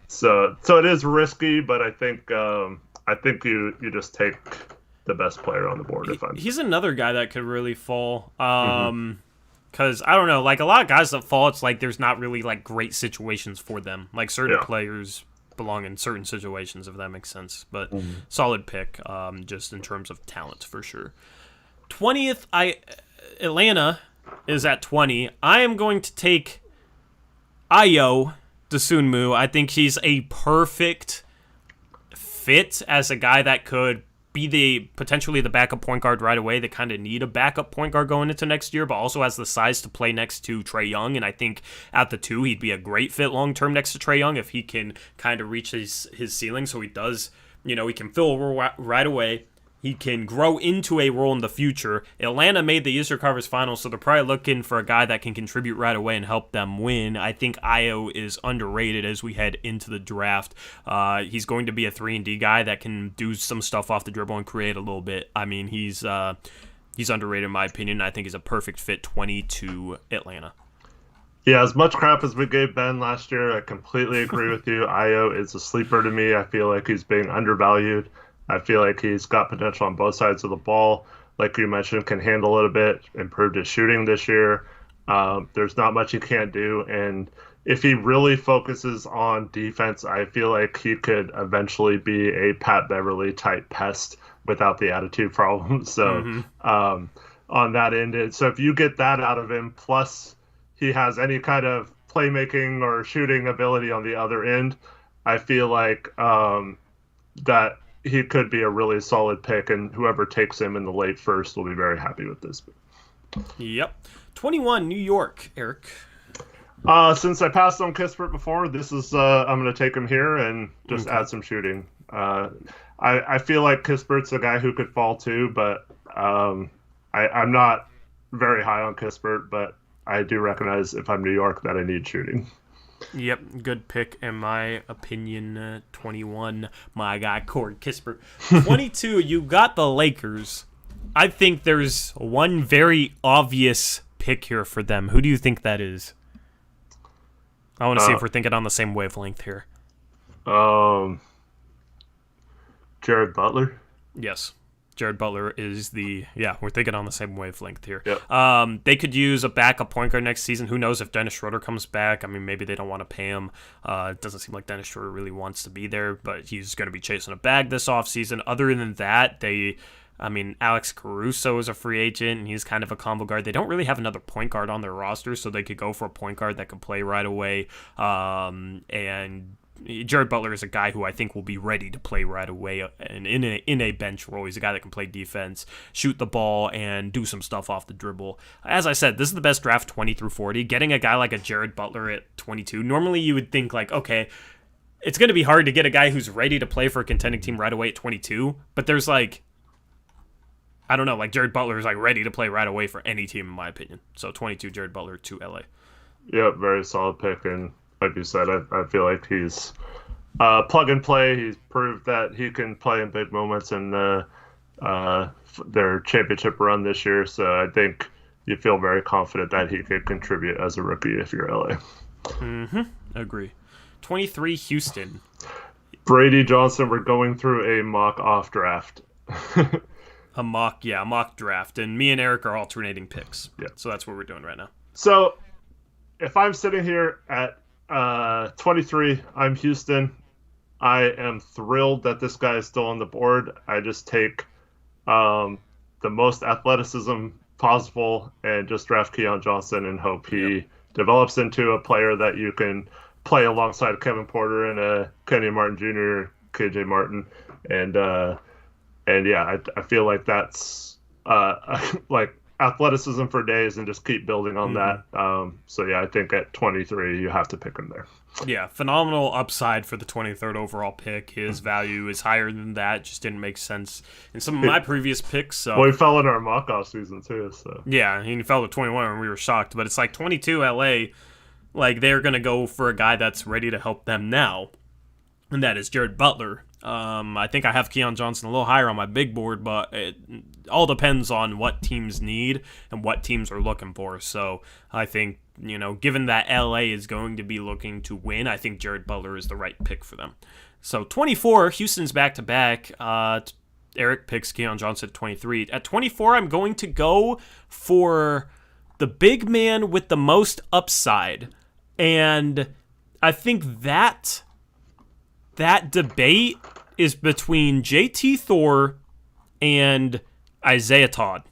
so it is risky, but I think you just take the best player on the board. He's another guy that could really fall. Because, I don't know, like, a lot of guys that fall, it's like there's not really, like, great situations for them. Like, certain players belong in certain situations, if that makes sense. But solid pick, just in terms of talent, for sure. 20th, Atlanta is at 20. I am going to take Ayo Dosunmu. I think he's a perfect fit as a guy that could be potentially the backup point guard right away. They kind of need a backup point guard going into next year, but also has the size to play next to Trae Young. And I think at the 2, he'd be a great fit long-term next to Trae Young if he can kind of reach his ceiling. So he does, he can fill a role right away. He can grow into a role in the future. Atlanta made the Eastern Conference Finals, so they're probably looking for a guy that can contribute right away and help them win. I think Ayo is underrated as we head into the draft. He's going to be a 3-and-D guy that can do some stuff off the dribble and create a little bit. I mean, he's underrated in my opinion. I think he's a perfect fit 20 to Atlanta. Yeah, as much crap as we gave Ben last year, I completely agree with you. Io is a sleeper to me. I feel like he's being undervalued. I feel like he's got potential on both sides of the ball. Like you mentioned, can handle it a bit, improved his shooting this year. There's not much he can't do. And if he really focuses on defense, I feel like he could eventually be a Pat Beverly type pest without the attitude problem. So, Mm-hmm. on that end, so if you get that out of him, plus he has any kind of playmaking or shooting ability on the other end, I feel like that he could be a really solid pick, and whoever takes him in the late first will be very happy with this. Yep. 21, New York, Eric. Since I passed on Kispert before, this is I'm going to take him here and just add some shooting. I feel like Kispert's a guy who could fall too, but I'm not very high on Kispert, but I do recognize if I'm New York that I need shooting. Yep, good pick in my opinion. 21, my guy Corey Kispert. 22, you got the Lakers. I think there's one very obvious pick here for them. Who do you think that is? I want to see if we're thinking on the same wavelength here. Jared Butler. Yes. Jared Butler is we're thinking on the same wavelength here. Yep. They could use a backup point guard next season. Who knows if Dennis Schroeder comes back? I mean, maybe they don't want to pay him. It doesn't seem like Dennis Schroeder really wants to be there, but he's going to be chasing a bag this offseason. Other than that, Alex Caruso is a free agent, and he's kind of a combo guard. They don't really have another point guard on their roster, so they could go for a point guard that can play right away. And Jared Butler is a guy who I think will be ready to play right away and in a bench role. He's a guy that can play defense, shoot the ball, and do some stuff off the dribble. As I said, this is the best draft 20 through 40. Getting a guy like a Jared Butler at 22, normally you would think like, okay, it's going to be hard to get a guy who's ready to play for a contending team right away at 22, but there's like, I don't know, like Jared Butler is like ready to play right away for any team in my opinion. So 22 Jared Butler to LA. Yep, very solid pick, and like you said, I feel like he's plug and play. He's proved that he can play in big moments in their championship run this year. So I think you feel very confident that he could contribute as a rookie if you're LA. Mm-hmm. Agree. 23 Houston. Brady Johnson, we're going through a mock-off draft. A mock draft. And me and Eric are alternating picks. Yeah. So that's what we're doing right now. So if I'm sitting here at 23, I'm Houston. I am thrilled that this guy is still on the board. I just take the most athleticism possible and just draft Keon Johnson and hope he develops into a player that you can play alongside Kevin Porter and Kenyon Martin Jr., KJ Martin, and yeah, I feel like that's like athleticism for days and just keep building on that. So yeah, I think at 23 you have to pick him there. Yeah, phenomenal upside for the 23rd overall pick. His value is higher than that. Just didn't make sense in some of my previous picks. So. Well, he fell in our mock-off season too. So yeah, he fell to 21 and we were shocked. But it's like 22 LA, like they're going to go for a guy that's ready to help them now, and that is Jared Butler. I think I have Keon Johnson a little higher on my big board, but it all depends on what teams need and what teams are looking for. So I think, given that LA is going to be looking to win, I think Jared Butler is the right pick for them. So 24, Houston's back-to-back. Eric picks Keon Johnson at 23. At 24, I'm going to go for the big man with the most upside. And I think that debate is between JT Thor and Isaiah Todd.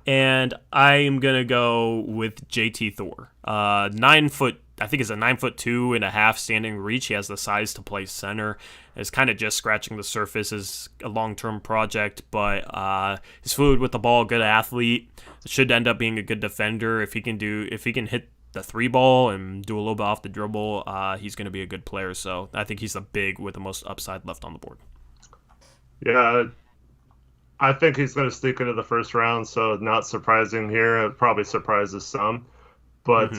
And I'm going to go with JT Thor. 9 foot, I think it's a 9'2.5" standing reach. He has the size to play center. It's kind of just scratching the surface as a long-term project, but he's fluid with the ball, good athlete. Should end up being a good defender. If he can hit the three ball and do a little bit off the dribble, he's going to be a good player. So I think he's the big with the most upside left on the board. Yeah, I think he's going to sneak into the first round, so not surprising here. It probably surprises some. But,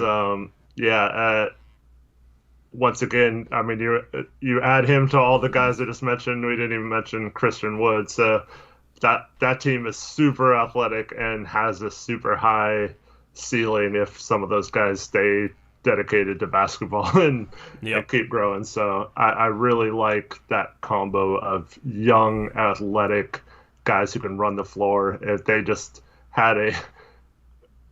once again, I mean, you add him to all the guys I just mentioned. We didn't even mention Christian Wood. So that team is super athletic and has a super high ceiling if some of those guys stay dedicated to basketball and keep growing. So I really like that combo of young, athletic guys who can run the floor. If they just had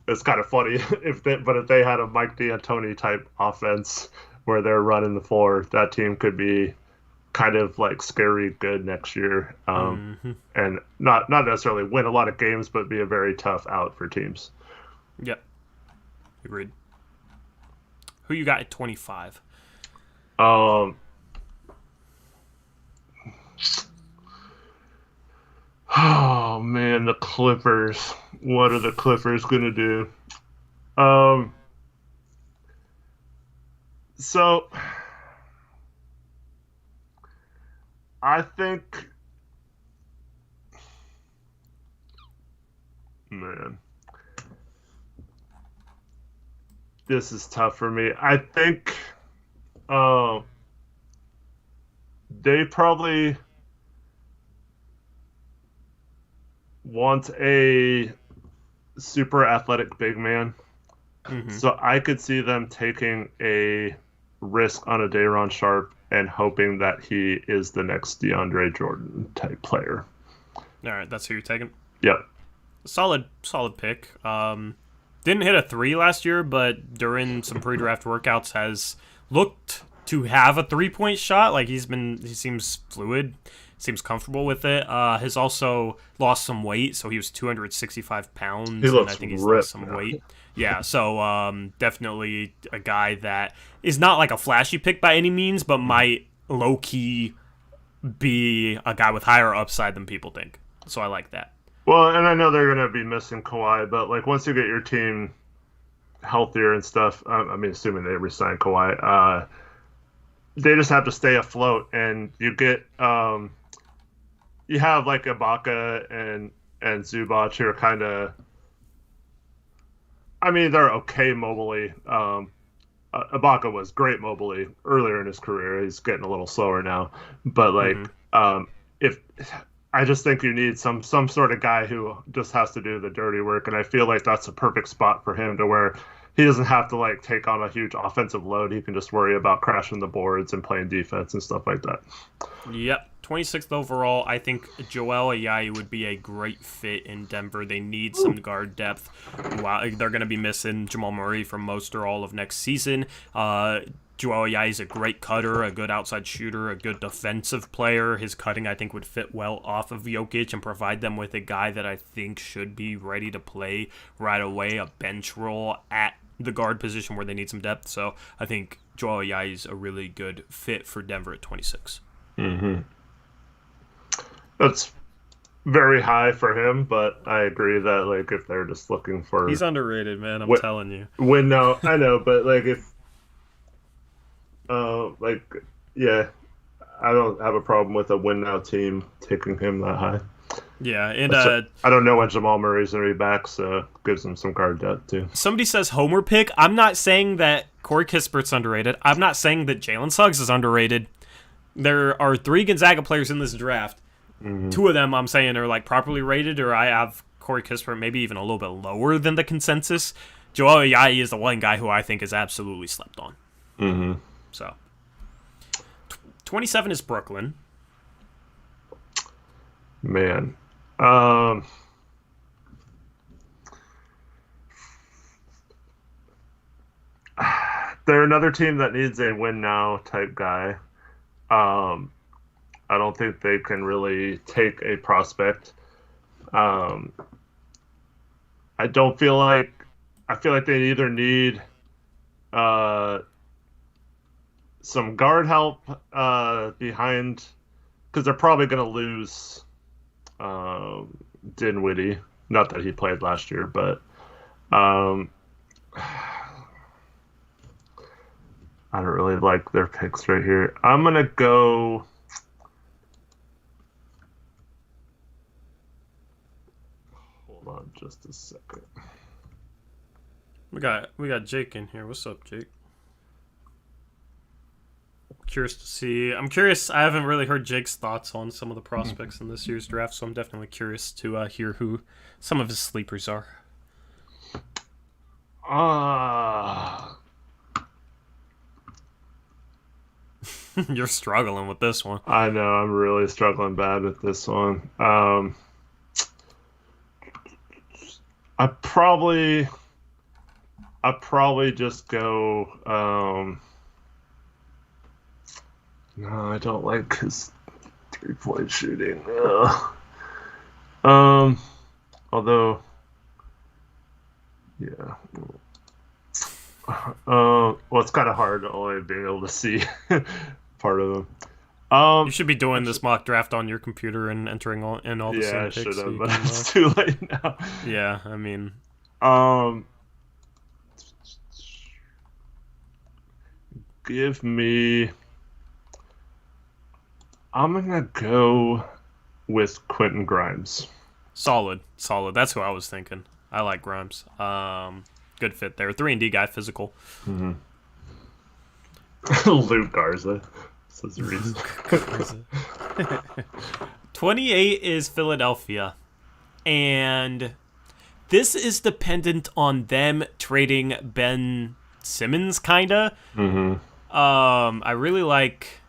it's kind of funny if they had a Mike D'Antoni type offense where they're running the floor, that team could be kind of like scary good next year, and not necessarily win a lot of games, but be a very tough out for teams. Yep, agreed. Who you got at 25? Oh man, the Clippers. What are the Clippers gonna do? So I think, man, this is tough for me. I think they probably want a super athletic big man. So I could see them taking a risk on a Day'Ron Sharpe and hoping that he is the next DeAndre Jordan type player. All right, that's who you're taking? Yep. Solid pick. Didn't hit a 3 last year, but during some pre-draft workouts has looked to have a 3-point shot. Like he seems fluid, seems comfortable with it. Has also lost some weight, so he was 265 pounds. He looks and I think he's ripped lost some weight. Yeah, so definitely a guy that is not like a flashy pick by any means, but might low-key be a guy with higher upside than people think. So I like that. Well, and I know they're going to be missing Kawhi, but like once you get your team healthier and stuff, I mean, assuming they resign Kawhi, they just have to stay afloat. And you get, you have like Ibaka and Zubac who are kind of, I mean, they're okay mobily. Ibaka was great mobily earlier in his career. He's getting a little slower now, but like, if I just think you need some sort of guy who just has to do the dirty work, and I feel like that's a perfect spot for him to where he doesn't have to like take on a huge offensive load. He can just worry about crashing the boards and playing defense and stuff like that. Yep. 26th overall, I think Joel Ayayi would be a great fit in Denver. They need some guard depth. Wow, they're going to be missing Jamal Murray for most or all of next season. Joel Ayayi is a great cutter, a good outside shooter, a good defensive player. His cutting, I think, would fit well off of Jokic and provide them with a guy that I think should be ready to play right away, a bench role at the guard position where they need some depth. So I think Joel Ayayi is a really good fit for Denver at 26. That's very high for him, but I agree that like if they're just looking for, he's underrated, man. I'm telling you. I know, but like if yeah, I don't have a problem with a win now team taking him that high. Yeah, and I don't know when Jamal Murray's gonna be back, so gives him some guard depth too. Somebody says Homer pick. I'm not saying that Corey Kispert's underrated. I'm not saying that Jalen Suggs is underrated. There are 3 Gonzaga players in this draft. 2 of them I'm saying are like properly rated, or I have Corey Kispert maybe even a little bit lower than the consensus. Joel Ayayi is the one guy who I think is absolutely slept on. So 27 is Brooklyn. Man. They're another team that needs a win now type guy. I don't think they can really take a prospect. I feel like they either need some guard help behind, because they're probably going to lose Dinwiddie. Not that he played last year, but I don't really like their picks right here. I'm going to go... Hold on just a second. We got Jake in here. What's up, Jake? Curious to see. I'm curious. I haven't really heard Jake's thoughts on some of the prospects in this year's draft, so I'm definitely curious to hear who some of his sleepers are. Ah, You're struggling with this one. I know I'm really struggling bad with this one. I probably just go. No, I don't like his 3-point shooting. Although, yeah. Well, it's kind of hard only being able to see part of them. You should be doing this mock draft on your computer and entering all the Yeah, same I picks. should So have, you but can, it's too late now. yeah, I mean, Um, give me. I'm gonna go with Quentin Grimes. solid. That's who I was thinking. I like Grimes. Good fit there. 3-and-D guy, physical. Mm-hmm. Luke Garza says Reeves. 28 is Philadelphia, and this is dependent on them trading Ben Simmons, kinda. Mm-hmm. I really like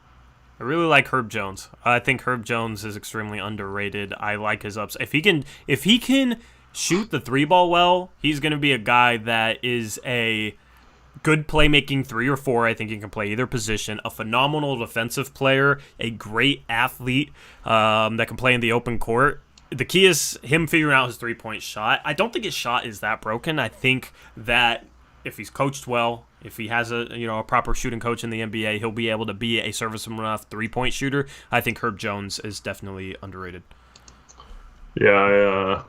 Herb Jones. I think Herb Jones is extremely underrated. I like his ups. If he can shoot the 3-ball well, he's going to be a guy that is a good playmaking 3 or 4. I think he can play either position. A phenomenal defensive player, a great athlete that can play in the open court. The key is him figuring out his 3-point shot. I don't think his shot is that broken. I think that if he's coached well, if he has a proper shooting coach in the NBA, he'll be able to be a serviceable enough 3-point shooter. I think Herb Jones is definitely underrated. Yeah,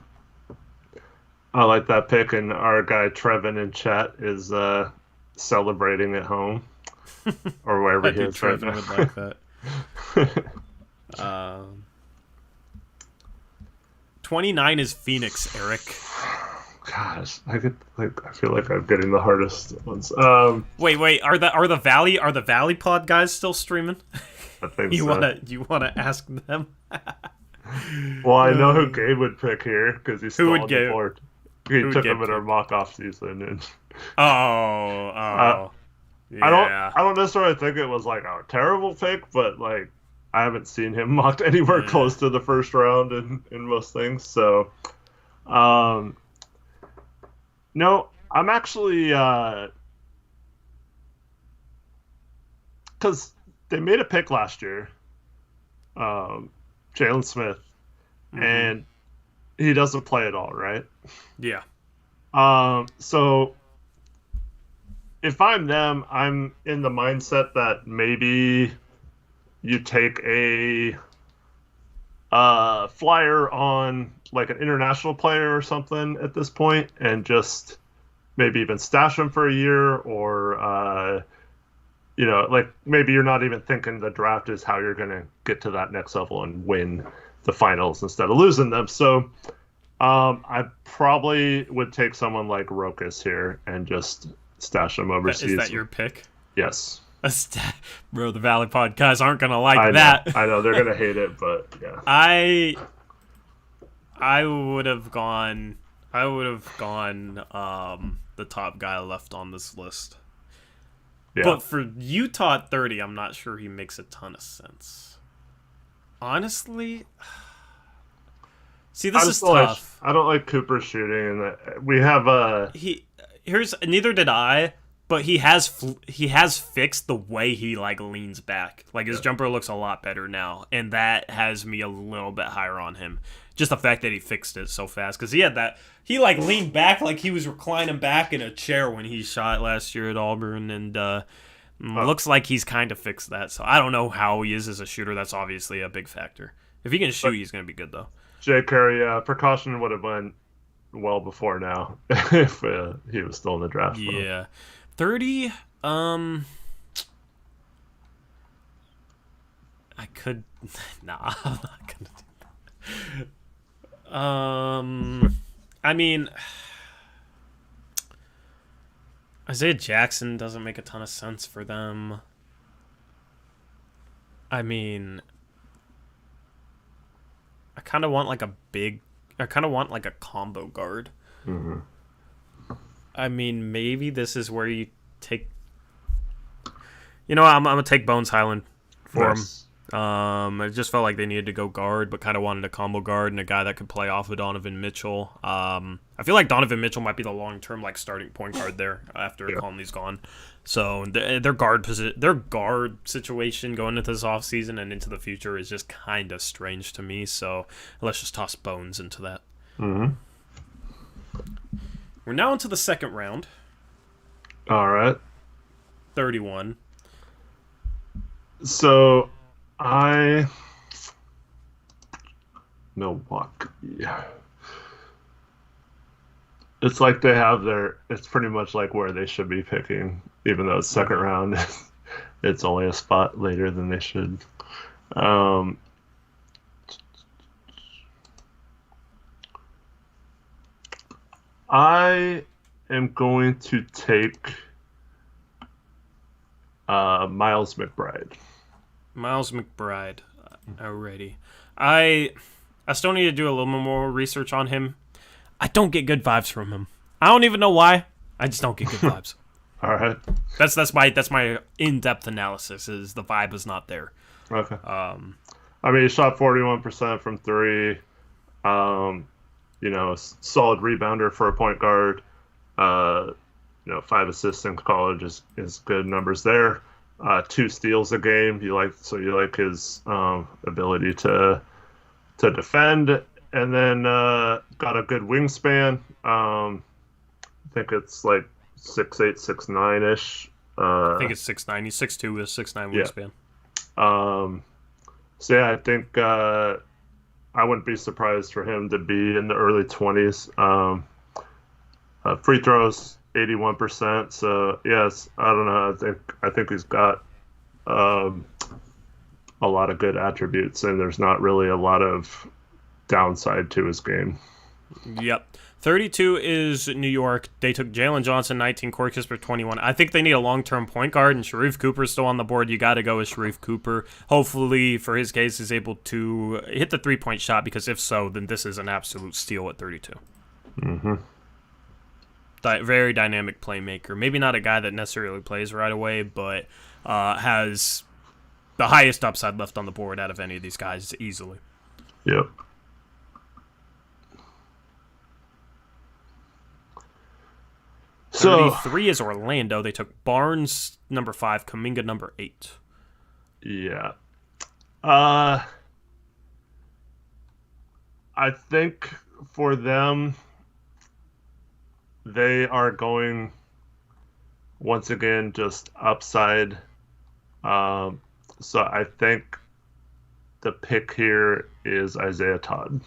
I like that pick, and our guy Trevin in chat is celebrating at home or wherever he is right now. Would like that. 29 is Phoenix, Eric. Gosh, I feel like I'm getting the hardest ones. Wait, are the Valley Pod guys still streaming? I think you so. You wanna ask them? Well, I know who Gabe would pick here because he's still on Gabe? the board. He took him in our pick? mock-off season, and yeah. I don't necessarily think it was like a terrible pick, but like I haven't seen him mocked anywhere close to the first round in most things. So, no, I'm actually because they made a pick last year, Jalen Smith, and he doesn't play at all, right? Yeah. So if I'm them, I'm in the mindset that maybe you take a flyer on like an international player or something at this point and just maybe even stash him for a year, or like maybe you're not even thinking the draft is how you're going to get to that next level and win the finals instead of losing them. So I probably would take someone like Rokas here and just stash him overseas. Is that your pick? Yes. Bro, the Valley Pod guys aren't gonna like that. I know they're gonna hate it, but yeah. I would have gone the top guy left on this list. Yeah. But for Utah at 30, I'm not sure he makes a ton of sense. Honestly, see, this is tough. I don't like Cooper's shooting, and we have neither did I. But he has fixed the way he like leans back. Like his jumper looks a lot better now, and that has me a little bit higher on him. Just the fact that he fixed it so fast, because he like leaned back like he was reclining back in a chair when he shot last year at Auburn, and looks like he's kind of fixed that. So I don't know how he is as a shooter. That's obviously a big factor. If he can shoot, he's going to be good though. Jay Curry, precaution would have went well before now if he was still in the draft. Yeah. 30, I could, nah, I'm not gonna do that. I mean, Isaiah Jackson doesn't make a ton of sense for them. I mean, I kind of want like a combo guard. Mm-hmm. I mean, maybe this is where you take. You know, I'm gonna take Bones Highland for him. I just felt like they needed to go guard, but kind of wanted a combo guard and a guy that could play off of Donovan Mitchell. I feel like Donovan Mitchell might be the long-term starting point guard there after Conley's gone. So their guard situation going into this offseason and into the future is just kind of strange to me. So let's just toss Bones into that. Mm-hmm. We're now into the second round. All right. 31. So Milwaukee. It's like they have it's pretty much like where they should be picking, even though it's second round. It's only a spot later than they should. I am going to take Miles McBride. Miles McBride. Alrighty. I still need to do a little more research on him. I don't get good vibes from him. I don't even know why. I just don't get good vibes. All right. That's my in-depth analysis. Is the vibe is not there. Okay. I mean, he shot 41% from three. Solid rebounder for a point guard. 5 assists in college is good numbers there. 2 steals a game. You like his ability to defend, and then got a good wingspan. I think it's like 6'8", 6'9" ish. I think it's 6'9". He's 6'2" with 6'9" wingspan. I think I wouldn't be surprised for him to be in the early 20s. Free throws 81%. So yes, I don't know. I think he's got a lot of good attributes, and there's not really a lot of downside to his game. Yep. 32 is New York. They took Jalen Johnson, 19, Corey Kispert, 21. I think they need a long-term point guard, and Sharif Cooper's still on the board. You got to go with Sharif Cooper. Hopefully, for his case, he's able to hit the three-point shot, because if so, then this is an absolute steal at 32. Mm-hmm. Very dynamic playmaker. Maybe not a guy that necessarily plays right away, but has the highest upside left on the board out of any of these guys easily. Yep. So 33 is Orlando. They took Barnes, number 5, Kuminga, number 8. Yeah. I think for them, they are going, once again, just upside. So I think the pick here is Isaiah Todd.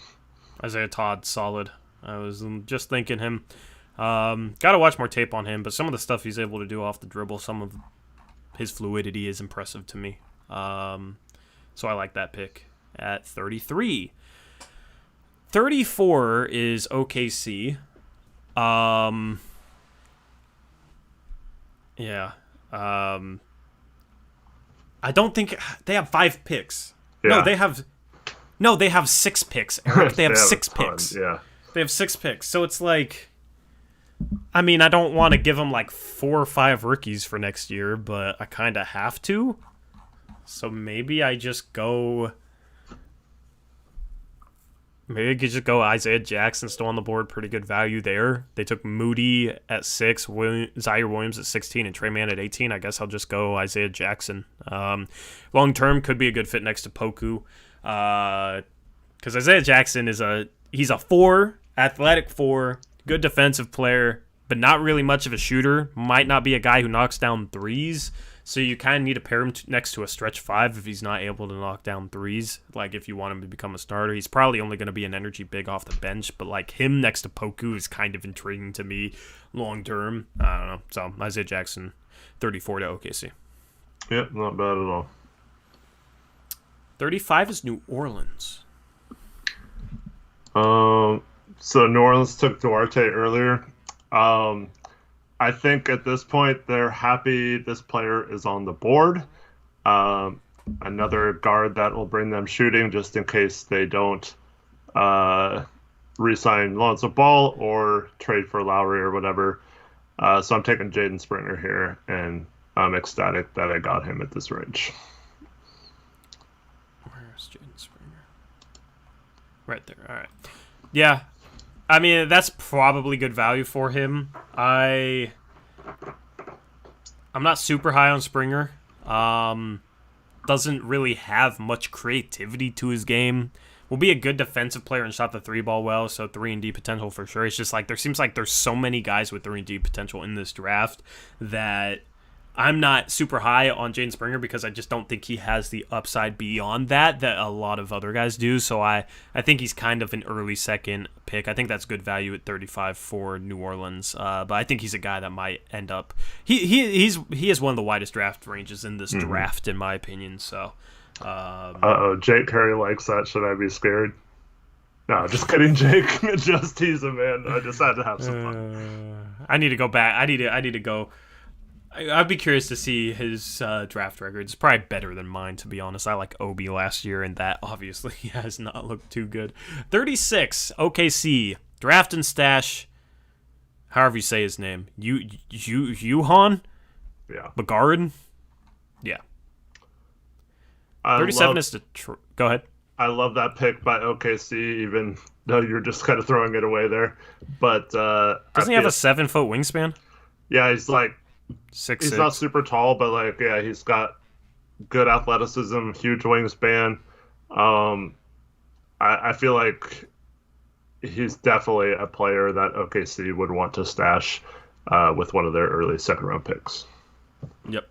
Isaiah Todd, solid. I was just thinking him. Got to watch more tape on him, but some of the stuff he's able to do off the dribble, some of his fluidity is impressive to me. So I like that pick at 33. 34 is OKC. I don't think they have 5 picks. Yeah. They have 6 picks, Eric. They have 6 picks. Yeah. They have 6 picks. So it's like, I mean, I don't want to give them like 4 or 5 rookies for next year, but I kind of have to. So maybe I just go. Maybe I could just go Isaiah Jackson still on the board. Pretty good value there. They took Moody at 6, Zaire Williams at 16, and Trey Mann at 18. I guess I'll just go Isaiah Jackson. Long term could be a good fit next to Poku. Because Isaiah Jackson he's a 4, athletic 4, good defensive player, but not really much of a shooter. Might not be a guy who knocks down threes. So you kind of need to pair him next to a stretch 5 if he's not able to knock down threes. Like if you want him to become a starter, he's probably only going to be an energy big off the bench. But like him next to Poku is kind of intriguing to me long term. I don't know. So Isaiah Jackson, 34 to OKC. Yep, not bad at all. 35 is New Orleans. So New Orleans took Duarte earlier. I think at this point they're happy this player is on the board. Another guard that will bring them shooting just in case they don't re-sign Lonzo Ball or trade for Lowry or whatever. So I'm taking Jaden Springer here, and I'm ecstatic that I got him at this range. Where's Jaden Springer? Right there. All right. Yeah. I mean, that's probably good value for him. I'm not super high on Springer. Doesn't really have much creativity to his game. Will be a good defensive player and shot the three ball well, so 3-and-D potential for sure. It's just like there seems like there's so many guys with 3-and-D potential in this draft that I'm not super high on Jaden Springer because I just don't think he has the upside beyond that a lot of other guys do. So I think he's kind of an early second pick. I think that's good value at 35 for New Orleans. But I think he's a guy that might end up. He is one of the widest draft ranges in this draft, in my opinion. So. Jake Curry likes that. Should I be scared? No, just kidding, Jake. Just tease him, man. I just had to have some fun. I need to go back. I need to go. I'd be curious to see his draft record. It's probably better than mine, to be honest. I like Obi last year, and that obviously has not looked too good. 36, OKC, draft and stash, however you say his name. Yuhan? Yeah. Mcbride? Yeah. 37 is Detroit. Go ahead. I love that pick by OKC, even though you're just kind of throwing it away there. But doesn't he have a 7-foot wingspan? Yeah, he's like 6'6". He's not super tall, but like he's got good athleticism, huge wingspan. I feel like he's definitely a player that OKC would want to stash with one of their early second-round picks. Yep.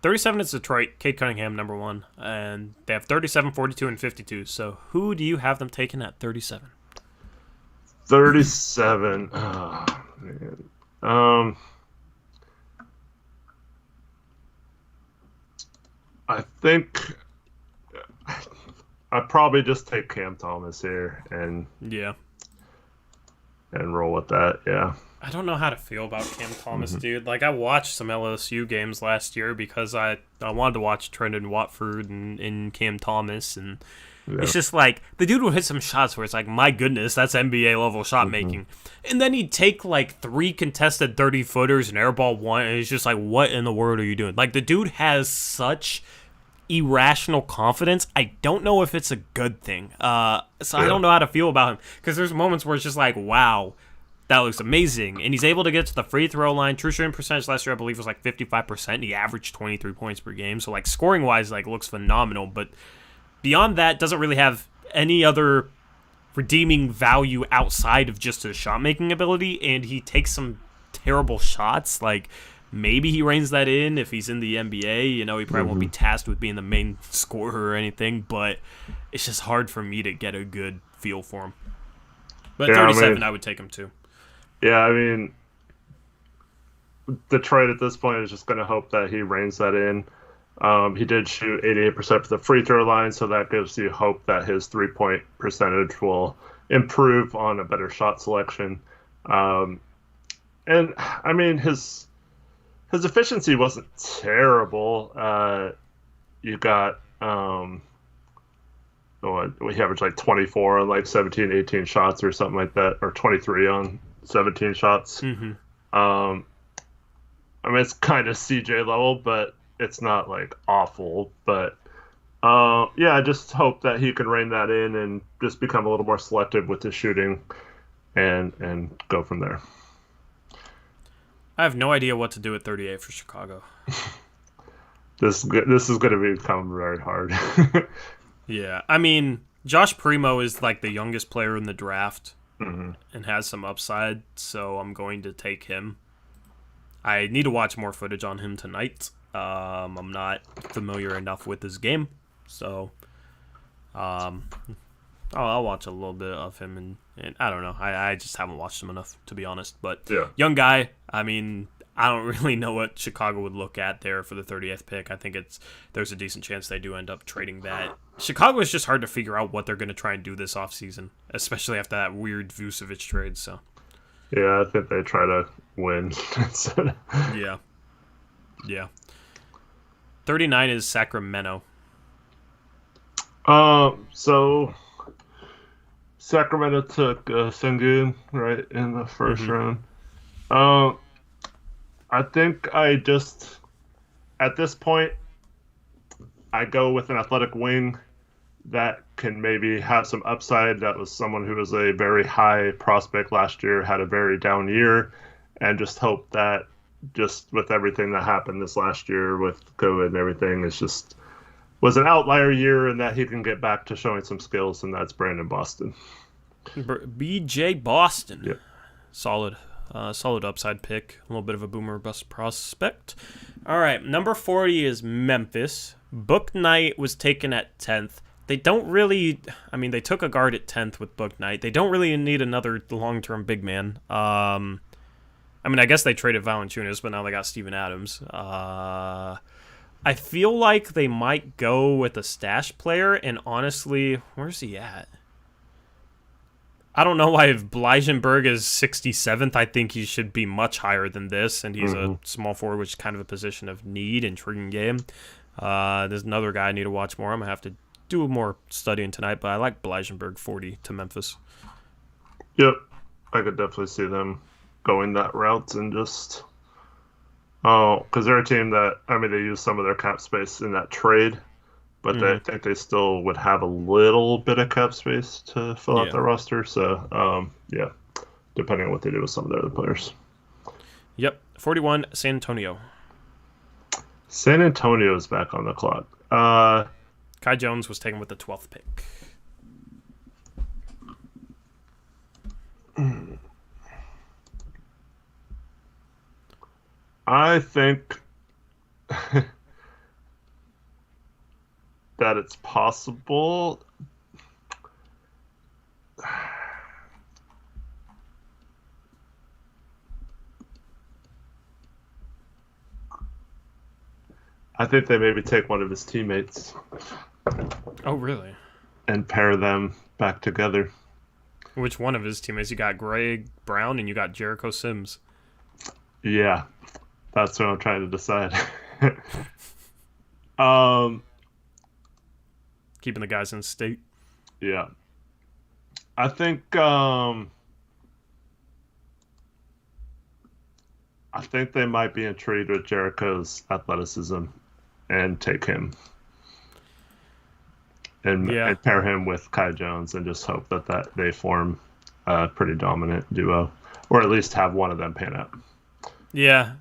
37 is Detroit. Cade Cunningham, number 1. And they have 37, 42, and 52. So who do you have them taking at 37? 37. Oh, man. I think I'd probably just take Cam Thomas here and roll with that. Yeah. I don't know how to feel about Cam Thomas, dude. Like, I watched some LSU games last year because I wanted to watch Trendon Watford and Cam Thomas, and it's just like the dude would hit some shots where it's like, my goodness, that's NBA level shot making, and then he'd take like 3 contested 30-footers and airball 1, and it's just like, what in the world are you doing? Like, the dude has such irrational confidence. I don't know if it's a good thing. So I don't know how to feel about him because there's moments where it's just like, wow, that looks amazing. And he's able to get to the free throw line. True shooting percentage last year, I believe, was like 55%. He averaged 23 points per game. So, like, scoring-wise, like, looks phenomenal. But beyond that, doesn't really have any other redeeming value outside of just his shot-making ability. And he takes some terrible shots. Like, maybe he reins that in if he's in the NBA. You know, he probably won't be tasked with being the main scorer or anything. But it's just hard for me to get a good feel for him. But 37, I would take him, too. Yeah, I mean, Detroit at this point is just going to hope that he reins that in. He did shoot 88% for the free throw line, so that gives you hope that his three-point percentage will improve on a better shot selection. And, I mean, his efficiency wasn't terrible. You got, he averaged like 24 on like 17, 18 shots or something like that, or 23 on 17 shots. I mean, it's kind of CJ level, but it's not like awful. But I just hope that he can rein that in and just become a little more selective with his shooting and go from there. I have no idea what to do at 38 for Chicago. This is going to become very hard. Yeah, I mean, Josh Primo is like the youngest player in the draft. And has some upside, so I'm going to take him. I need to watch more footage on him tonight. I'm not familiar enough with his game, so I'll watch a little bit of him, and I don't know. I just haven't watched him enough, to be honest. But young guy, I mean, I don't really know what Chicago would look at there for the 30th pick. I think there's a decent chance they do end up trading that. Chicago is just hard to figure out what they're going to try and do this offseason, especially after that weird Vucevic trade. So, yeah, I think they try to win. Yeah. 39 is Sacramento. So Sacramento took Sengun right in the first round. I think at this point, I go with an athletic wing that can maybe have some upside. That was someone who was a very high prospect last year, had a very down year, and just hope that just with everything that happened this last year with COVID and everything, it's just was an outlier year and that he can get back to showing some skills, and that's Brandon Boston. BJ Boston. Yep. Solid. Solid upside pick. A little bit of a boomer bust prospect. All right, number 40 is Memphis. Book Knight was taken at 10th. They don't really... I mean, they took a guard at 10th with Book Knight. They don't really need another long-term big man. I mean, I guess they traded Valanciunas, but now they got Steven Adams. I feel like they might go with a stash player, and honestly, where's he at? I don't know why if Bleisenberg is 67th, I think he should be much higher than this, and he's a small forward, which is kind of a position of need, intriguing game. There's another guy I need to watch more. I'm going to have to do more studying tonight, but I like Bleisenberg 40 to Memphis. Yep. I could definitely see them going that route and just... Oh, because they're a team that, I mean, they use some of their cap space in that trade, but I think they still would have a little bit of cap space to fill out their roster. So, yeah, depending on what they do with some of their other players. Yep. 41, San Antonio. San Antonio is back on the clock. Kai Jones was taken with the 12th pick. I think that it's possible. I think they maybe take one of his teammates. Oh, really? And pair them back together. Which one of his teammates? You got Greg Brown and you got Jericho Sims. Yeah, that's what I'm trying to decide. Keeping the guys in state. Yeah. I think they might be intrigued with Jericho's athleticism and take him and pair him with Kai Jones and just hope that they form a pretty dominant duo, or at least have one of them pan out. Yeah.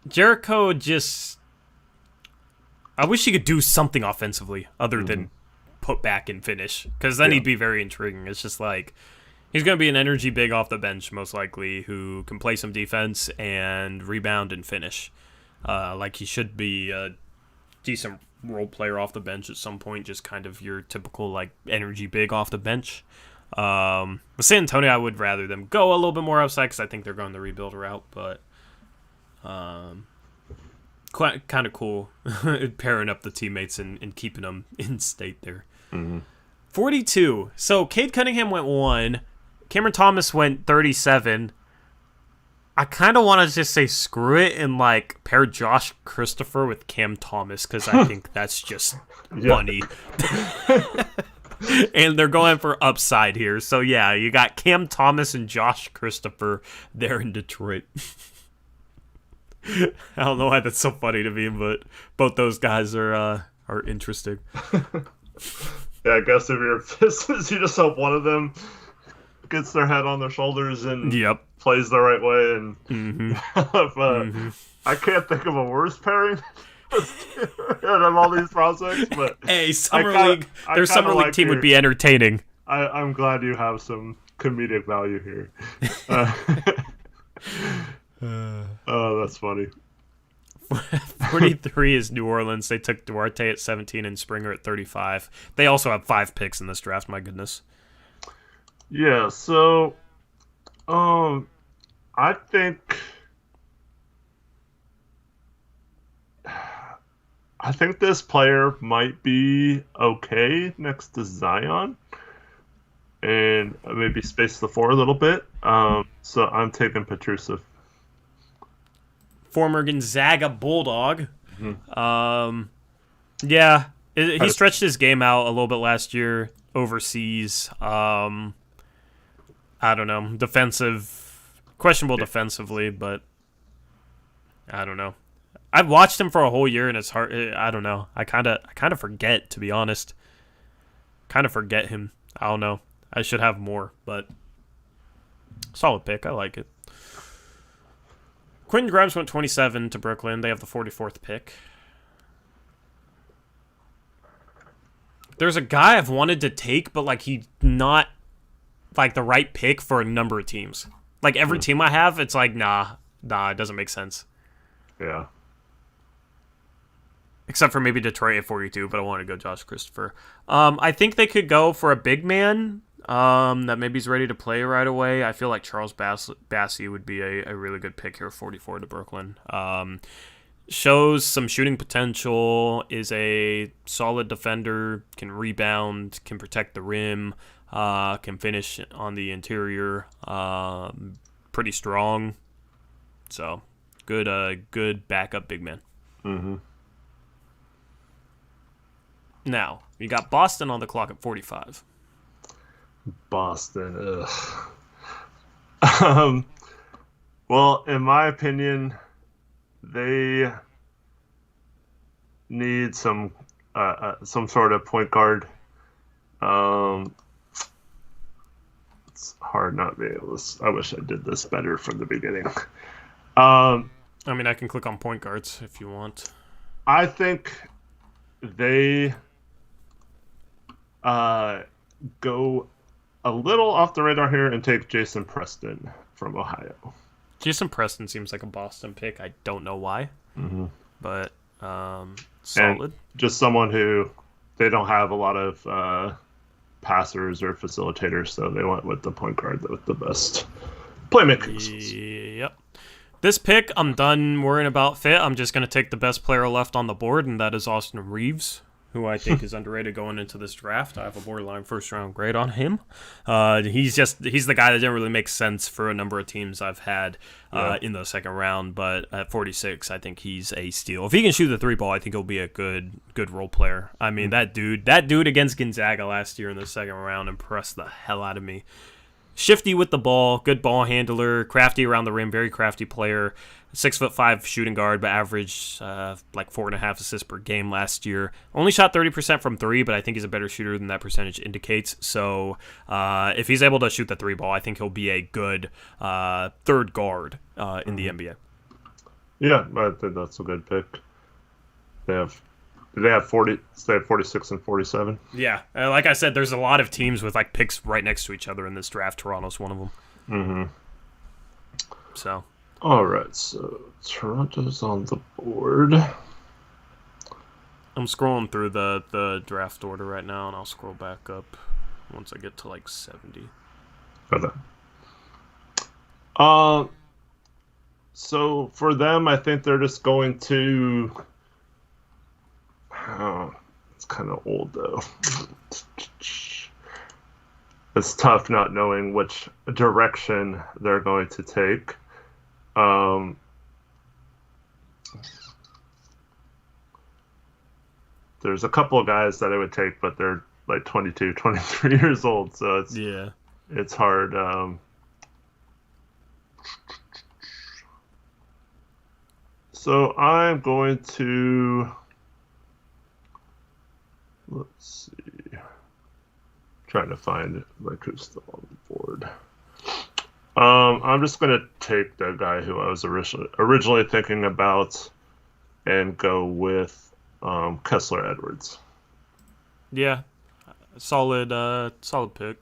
Jericho just... I wish he could do something offensively other than put back and finish, because then he'd be very intriguing. It's just like... He's going to be an energy big off the bench, most likely, who can play some defense and rebound and finish. Like he should be a decent role player off the bench at some point, just kind of your typical like energy big off the bench. With San Antonio, I would rather them go a little bit more outside because I think they're going the rebuild route, but quite kind of cool pairing up the teammates and keeping them in state there. 42. So Cade Cunningham went 1. Cameron Thomas went 37. I kind of want to just say screw it and like pair Josh Christopher with Cam Thomas because I think that's just funny. And they're going for upside here. So yeah, you got Cam Thomas and Josh Christopher there in Detroit. I don't know why that's so funny to me, but both those guys are interesting. Yeah, I guess if you're Pistons, you just hope one of them gets their head on their shoulders and plays the right way. And I can't think of a worse pairing out of all these prospects. But hey, their summer league team would be entertaining. I'm glad you have some comedic value here. Oh, that's funny. 43 is New Orleans. They took Duarte at 17 and Springer at 35. They also have 5 picks in this draft. My goodness. Yeah, so I think this player might be okay next to Zion and maybe space the floor a little bit. So I'm taking Petrusev. Former Gonzaga Bulldog. Yeah, he stretched his game out a little bit last year overseas. I don't know, defensive Questionable defensively, but I don't know. I've watched him for a whole year, and it's hard. I don't know. I kind of forget, to be honest. Kind of forget him. I don't know. I should have more, but solid pick. I like it. Quentin Grimes went 27 to Brooklyn. They have the 44th pick. There's a guy I've wanted to take, but like he's not like the right pick for a number of teams. Like every team I have, it's like nah, it doesn't make sense. Yeah. Except for maybe Detroit at 42, but I want to go Josh Christopher. I think they could go for a big man that maybe is ready to play right away. I feel like Charles Bassey would be a really good pick here, 44 to Brooklyn. Shows some shooting potential, is a solid defender, can rebound, can protect the rim, can finish on the interior, pretty strong. So, good backup big man. Mm-hmm. Now, you got Boston on the clock at 45. Boston, ugh. Well, in my opinion, they need some sort of point guard. It's hard not being able to. I wish I did this better from the beginning. I mean, I can click on point guards if you want. I think they go a little off the radar here and take Jason Preston from Ohio. Jason Preston seems like a Boston pick. I don't know why, but solid. And just someone who they don't have a lot of passers or facilitators, so they went with the point guard with the best playmakers. Yep. This pick, I'm done worrying about fit. I'm just going to take the best player left on the board, and that is Austin Reeves, who I think is underrated going into this draft. I have a borderline first-round grade on him. He's the guy that didn't really make sense for a number of teams I've had in the second round, but at 46, I think he's a steal. If he can shoot the three ball, I think he'll be a good role player. I mean, that dude against Gonzaga last year in the second round impressed the hell out of me. Shifty with the ball, good ball handler, crafty around the rim, very crafty player. 6'5" shooting guard, but averaged like 4.5 assists per game last year. Only shot 30% from three, but I think he's a better shooter than that percentage indicates. So if he's able to shoot the three ball, I think he'll be a good third guard in the NBA. Yeah, I think that's a good pick. They have 46 and 47. Yeah, like I said, there's a lot of teams with like picks right next to each other in this draft. Toronto's one of them. Mm-hmm. So. All right, so Toronto's on the board. I'm scrolling through the draft order right now, and I'll scroll back up once I get to like 70. Okay. So for them, I think they're just going to. Oh, it's kind of old though. It's tough not knowing which direction they're going to take. There's a couple of guys that I would take, but they're like 22, 23 years old, so it's hard. So I'm going to let's see, trying to find like who's still on the board. I'm just going to take the guy who I was originally thinking about and go with Kessler Edwards. Yeah, solid pick.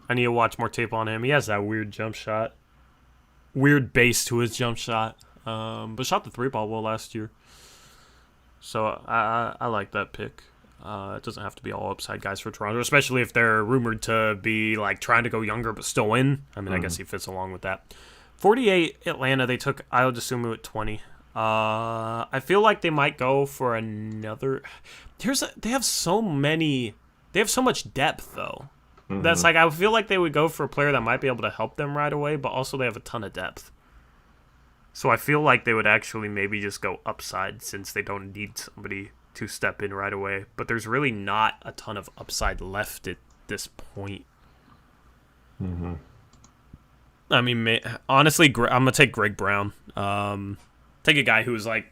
I need to watch more tape on him. He has that weird jump shot. Weird base to his jump shot. But shot the three ball well last year. So I like that pick. It doesn't have to be all upside guys for Toronto, especially if they're rumored to be like trying to go younger but still win. I mean, I guess he fits along with that. 48 Atlanta, they took Ayo Dosunmu at 20. I feel like they might go for another. They have so much depth though. That's like I feel like they would go for a player that might be able to help them right away, but also they have a ton of depth. So I feel like they would actually maybe just go upside since they don't need somebody to step in right away. But there's really not a ton of upside left at this point. I mean, honestly, I'm gonna take Greg Brown. Take a guy who was like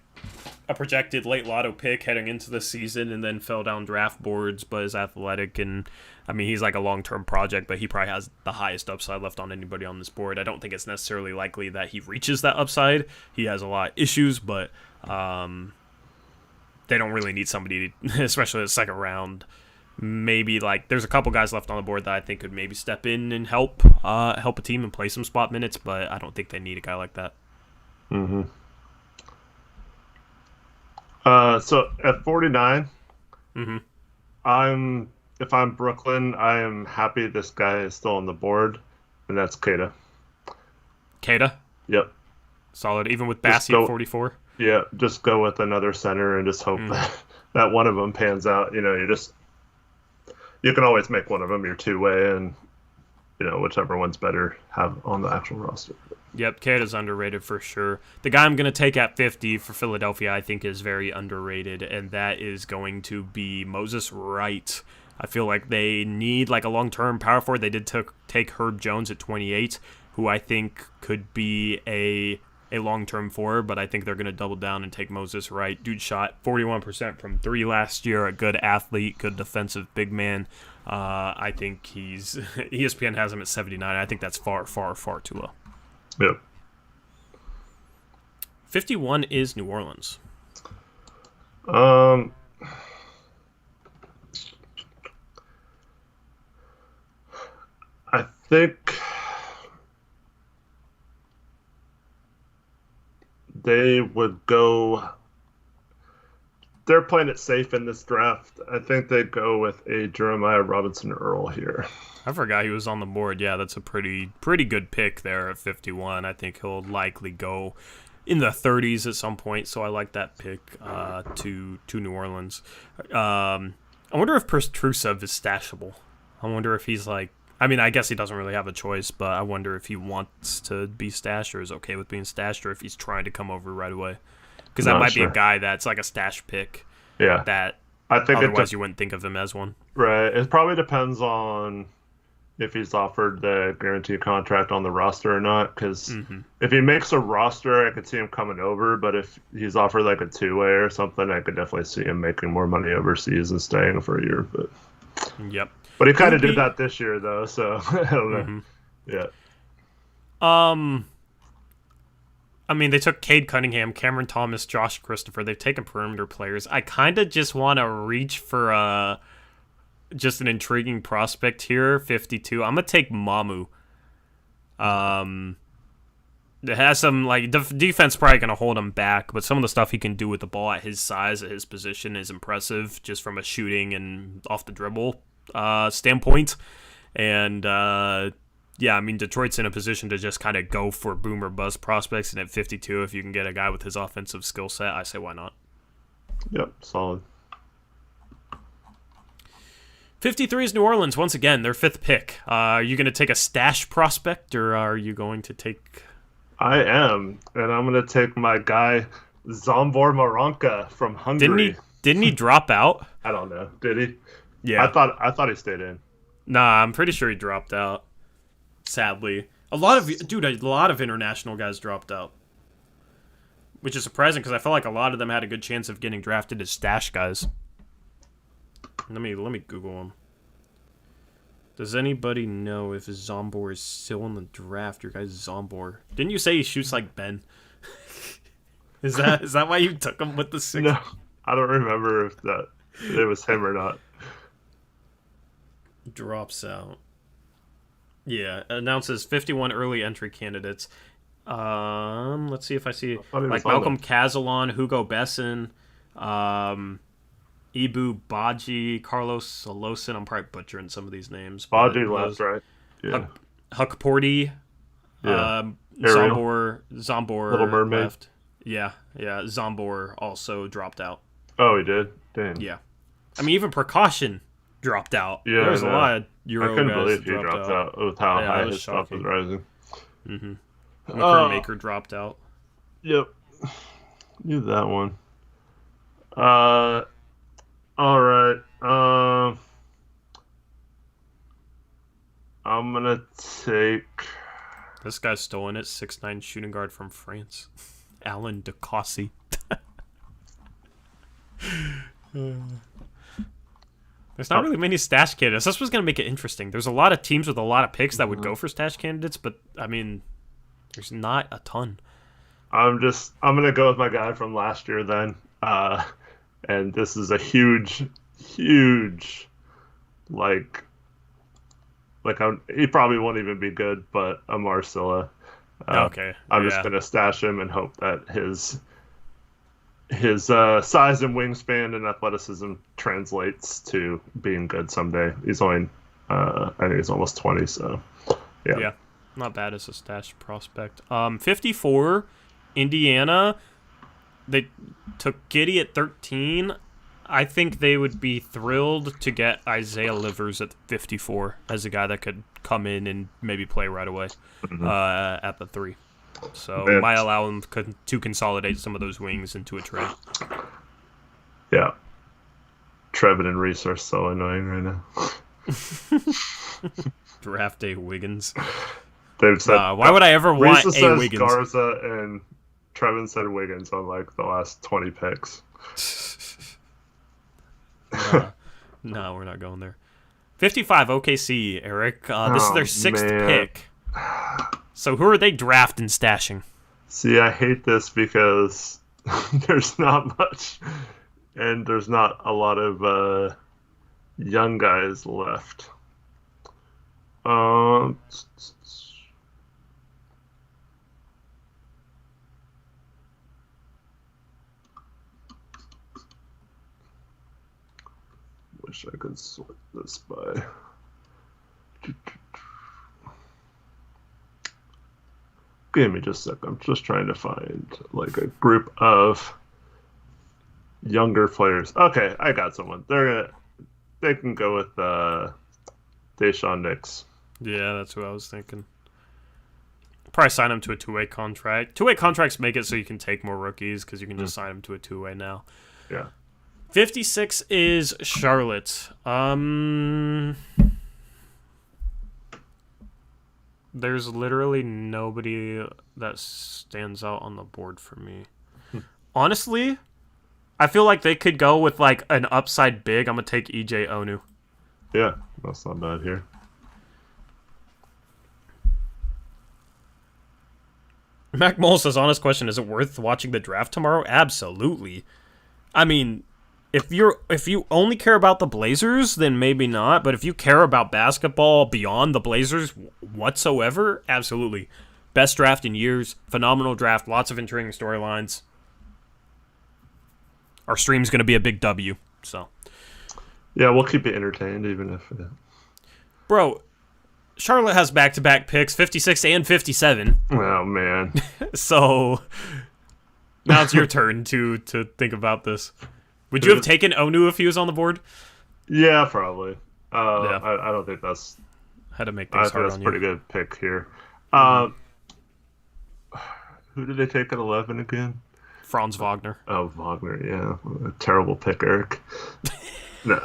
a projected late lotto pick heading into the season and then fell down draft boards, but is athletic, and I mean, he's like a long-term project, but he probably has the highest upside left on anybody on this board. I don't think it's necessarily likely that he reaches that upside. He has a lot of issues, but they don't really need somebody, especially the second round. Maybe like there's a couple guys left on the board that I think could maybe step in and help a team and play some spot minutes, but I don't think they need a guy like that. Mm-hmm. So at 49, if I'm Brooklyn, I am happy this guy is still on the board, and that's Keita. Keita? Yep. Solid, even with Bassie at 44? Yeah, just go with another center and just hope that one of them pans out. You know, you can always make one of them your two-way, and, you know, whichever one's better have on the actual roster. Yep, Keita's underrated for sure. The guy I'm going to take at 50 for Philadelphia I think is very underrated, and that is going to be Moses Wright. I feel like they need like a long-term power forward. They did take Herb Jones at 28, who I think could be a long-term forward, but I think they're going to double down and take Moses Wright. Dude shot 41% from 3 last year, a good athlete, good defensive big man. I think ESPN has him at 79. I think that's far, far, far too low. Yep. 51 is New Orleans. I think they would go. They're playing it safe in this draft. I think they go with a Jeremiah Robinson Earl here. I forgot he was on the board. Yeah, that's a pretty good pick there at 51. I think he'll likely go in the 30s at some point, so I like that pick to New Orleans. I wonder if Trusev is stashable. I wonder if he's like, I mean, I guess he doesn't really have a choice, but I wonder if he wants to be stashed or is okay with being stashed, or if he's trying to come over right away. Because that might be a guy that's like a stash pick. Yeah. That I think otherwise you wouldn't think of him as one. Right. It probably depends on if he's offered the guaranteed contract on the roster or not. Because if he makes a roster, I could see him coming over. But if he's offered like a two-way or something, I could definitely see him making more money overseas and staying for a year. But yep. But he kind of did that this year, though. So I don't know. Yeah. I mean, they took Cade Cunningham, Cameron Thomas, Josh Christopher. They've taken perimeter players. I kind of just want to reach for just an intriguing prospect here, 52. I'm going to take Mamu. It has some, like, defense probably going to hold him back, but some of the stuff he can do with the ball at his size, at his position, is impressive just from a shooting and off the dribble standpoint. And, yeah, I mean, Detroit's in a position to just kind of go for boom or bust prospects, and at 52, if you can get a guy with his offensive skill set, I say why not? Yep, solid. 53 is New Orleans, once again, their 5th pick. Are you going to take a stash prospect, or are you going to take... I am, and I'm going to take my guy, Zsombor Maranka from Hungary. Didn't he drop out? I don't know. Did he? Yeah. I thought he stayed in. Nah, I'm pretty sure he dropped out. Sadly, a lot of international guys dropped out, which is surprising because I felt like a lot of them had a good chance of getting drafted as stash guys. Let me Google them. Does anybody know if Zsombor is still in the draft? Your guy's Zsombor. Didn't you say he shoots like Ben? Is that why you took him with the 6? No, I don't remember if it was him or not. Drops out. Yeah, announces 51 early entry candidates. Let's see if I see like Malcolm Cazelon, Hugo Besson, Ibu Baji, Carlos Solosin. I'm probably butchering some of these names. Baji left, right? Yeah. Huck Porty, Zsombor Little Mermaid. left. Yeah. Zsombor also dropped out. Oh, he did? Damn. Yeah. I mean, even Precaution dropped out. Yeah, there's a lot of Euro I couldn't guys believe he dropped out with how high his stuff was rising. Maker dropped out. Yep. Do that one. All right. I'm gonna take. This guy's stolen it. 6'9" shooting guard from France. Alan DeCossi. There's not really many stash candidates. This was going to make it interesting. There's a lot of teams with a lot of picks that would go for stash candidates, but, I mean, there's not a ton. I'm going to go with my guy from last year then. And this is a huge, he probably won't even be good, but Amar Silla. Okay. I'm just going to stash him and hope that his size and wingspan and athleticism translates to being good someday. He's only, I think he's almost 20, so yeah. Yeah, not bad as a stash prospect. 54, Indiana. They took Giddey at 13. I think they would be thrilled to get Isaiah Livers at 54 as a guy that could come in and maybe play right away at the 3. So it might allow them to consolidate some of those wings into a trade. Yeah. Trevin and Reese are so annoying right now. Draft day Wiggins. They've said, why would I ever want Reese a says Wiggins? Garza and Trevin said Wiggins on like the last 20 picks. No, we're not going there. 55 OKC, Eric. This is their 6th pick. So who are they drafting, stashing? See, I hate this because there's not much, and there's not a lot of young guys left. Wish I could sort this by. Give me just a sec. I'm just trying to find like a group of younger players. Okay, I got someone. They can go with Deshaun Nix. Yeah, that's what I was thinking. Probably sign him to a 2-way contract. 2-way contracts make it so you can take more rookies because you can just sign him to a 2-way now. Yeah. 56 is Charlotte. There's literally nobody that stands out on the board for me. Honestly, I feel like they could go with like an upside big. I'm going to take EJ Onu. Yeah, that's not bad here. Mac Mole says, honest question, is it worth watching the draft tomorrow? Absolutely. I mean, if you only care about the Blazers, then maybe not. But if you care about basketball beyond the Blazers whatsoever, absolutely. Best draft in years. Phenomenal draft. Lots of intriguing storylines. Our stream's going to be a big W. So, yeah, we'll keep it entertained, even if. Bro, Charlotte has back-to-back picks, 56 and 57. Oh man. So now it's your turn to think about this. Would you have taken Onu if he was on the board? Yeah, probably. Yeah. I don't think that's. Had to make things hard that's on a you. pretty good pick here. Who did they take at 11 again? Franz Wagner. Oh, Wagner, yeah. A terrible pick, Eric. No.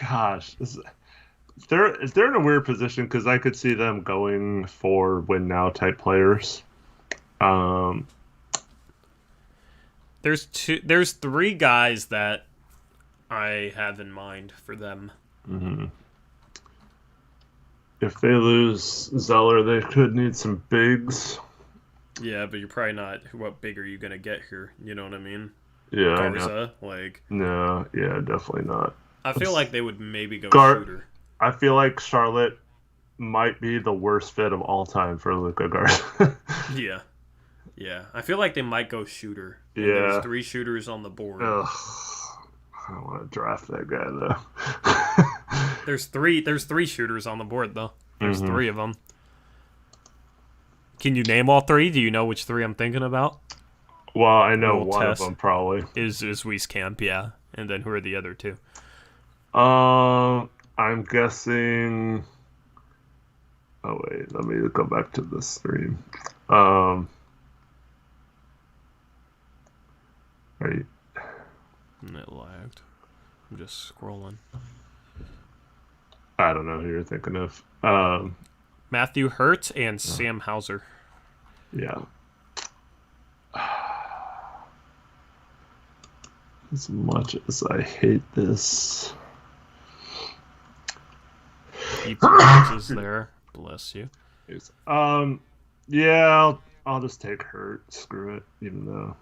Gosh. They're in a weird position because I could see them going for win now type players. There's 3 guys that I have in mind for them. Mm-hmm. If they lose Zeller, they could need some bigs. Yeah, but you're probably not. What big are you gonna get here? You know what I mean? Yeah, Garza, like. No, yeah, definitely not. I feel like they would maybe go shooter. I feel like Charlotte might be the worst fit of all time for Luka Garza. Yeah. I feel like they might go shooter. Yeah. There's 3 shooters on the board. Ugh. I don't want to draft that guy though. There's three shooters on the board though. There's 3 of them. Can you name all 3? Do you know which 3 I'm thinking about? Well, I know one of them probably is Wieskamp, yeah. And then who are the other 2? I'm guessing. Oh wait, let me go back to the stream. Right. And it lagged. I'm just scrolling. I don't know who you're thinking of. Matthew Hurt and Sam Hauser. Yeah. As much as I hate this. Keep the is there. Bless you. Yeah, I'll just take Hurt. Screw it, even though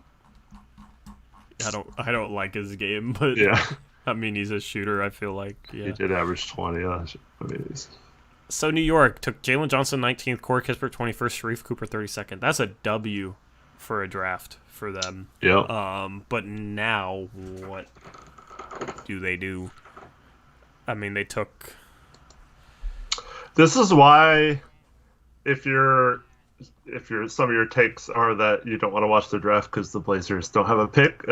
I don't like his game, but yeah, I mean he's a shooter. I feel like he did average 20. So New York took Jalen Johnson 19th, Corey Kispert 21st, Sharif Cooper 32nd. That's a W for a draft for them. Yeah. But now what do they do? I mean, they took. This is why, if some of your takes are that you don't want to watch the draft because the Blazers don't have a pick.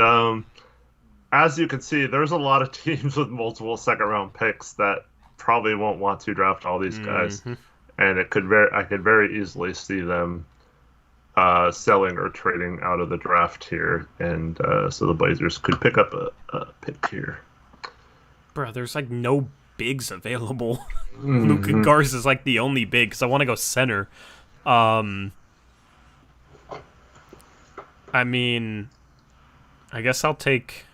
As you can see, there's a lot of teams with multiple second-round picks that probably won't want to draft all these guys, and I could very easily see them selling or trading out of the draft here, and so the Blazers could pick up a pick here. Bro, there's like no bigs available. Luka Garza is like the only big because I want to go center. I mean, I guess I'll take.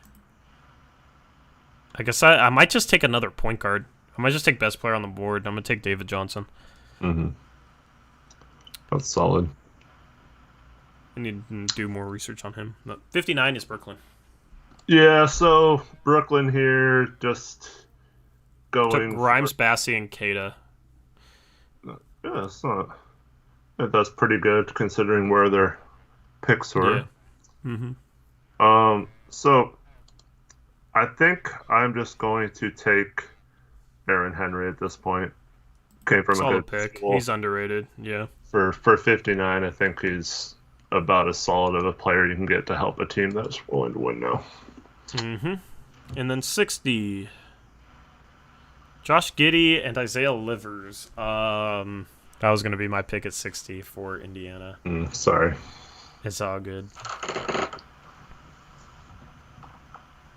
I guess I might just take another point guard. I might just take best player on the board. I'm gonna take David Johnson. That's solid. I need to do more research on him. But 59 is Brooklyn. Yeah, so Brooklyn here just going. Took Grimes, Bassey, and Keita. Yeah, it's not. That's pretty good considering where their picks were. Yeah. So I think I'm just going to take Aaron Henry at this point. Came from solid a good pick. school. He's underrated. Yeah. For 59, I think he's about as solid of a player you can get to help a team that's willing to win now. And then 60. Josh Giddey and Isaiah Livers. That was going to be my pick at 60 for Indiana. Sorry. It's all good.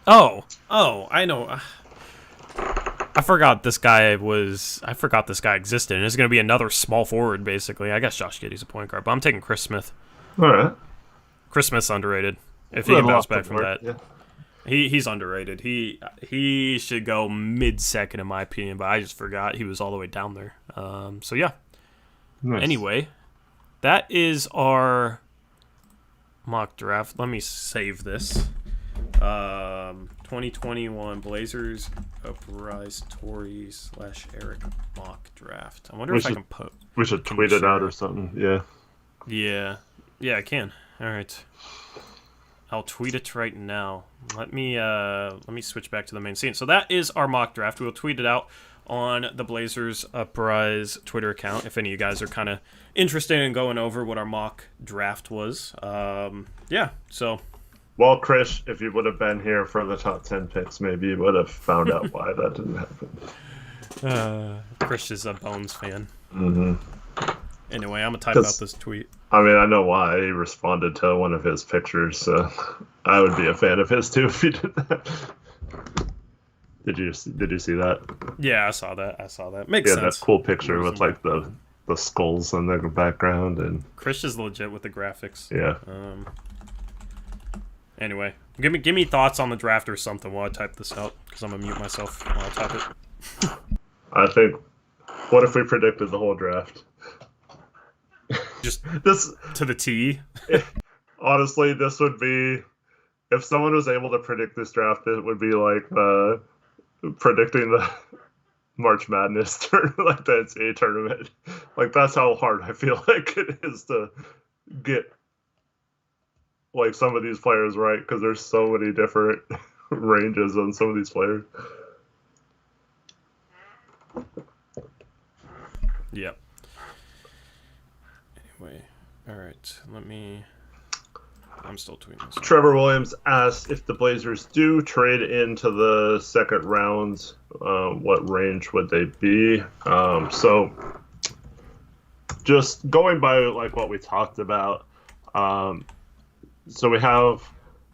Oh, I know. I forgot this guy existed, and it's going to be another small forward, basically. I guess Josh Giddey's a point guard, but I'm taking Chris Smith. All right. Chris Smith's underrated. If he can bounce back from that. Yeah. He's underrated. He should go mid-second, in my opinion, but I just forgot he was all the way down there. So, yeah. Nice. Anyway, that is our mock draft. Let me save this. 2021 Blazers Uprise Tory / Eric mock draft. I wonder if I can put. We should tweet it out or something. Yeah. Yeah, I can. All right. I'll tweet it right now. Let me switch back to the main scene. So that is our mock draft. We'll tweet it out on the Blazers Uprise Twitter account if any of you guys are kind of interested in going over what our mock draft was. Yeah. So. Well, Chris, if you would have been here for the top 10 picks, maybe you would have found out why that didn't happen. Chris is a Bones fan. Anyway, I'm going to type out this tweet. I mean, I know why. He responded to one of his pictures, so I would be a fan of his too if he did that. Did you see that? Yeah, I saw that. Makes sense. That cool picture with like the skulls in the background, and Chris is legit with the graphics. Yeah. Anyway, give me thoughts on the draft or something while I type this out, because I'm gonna mute myself while I type it. I think. What if we predicted the whole draft? Just this to the T. Honestly, this would be, if someone was able to predict this draft, it would be like predicting the March Madness like the NCAA tournament. Like, that's how hard I feel like it is to get like some of these players right, because there's so many different ranges on some of these players. Yep. Anyway, all right. I'm still tweeting this. Trevor Williams asked if the Blazers do trade into the second round, what range would they be? So just going by like what we talked about, so we have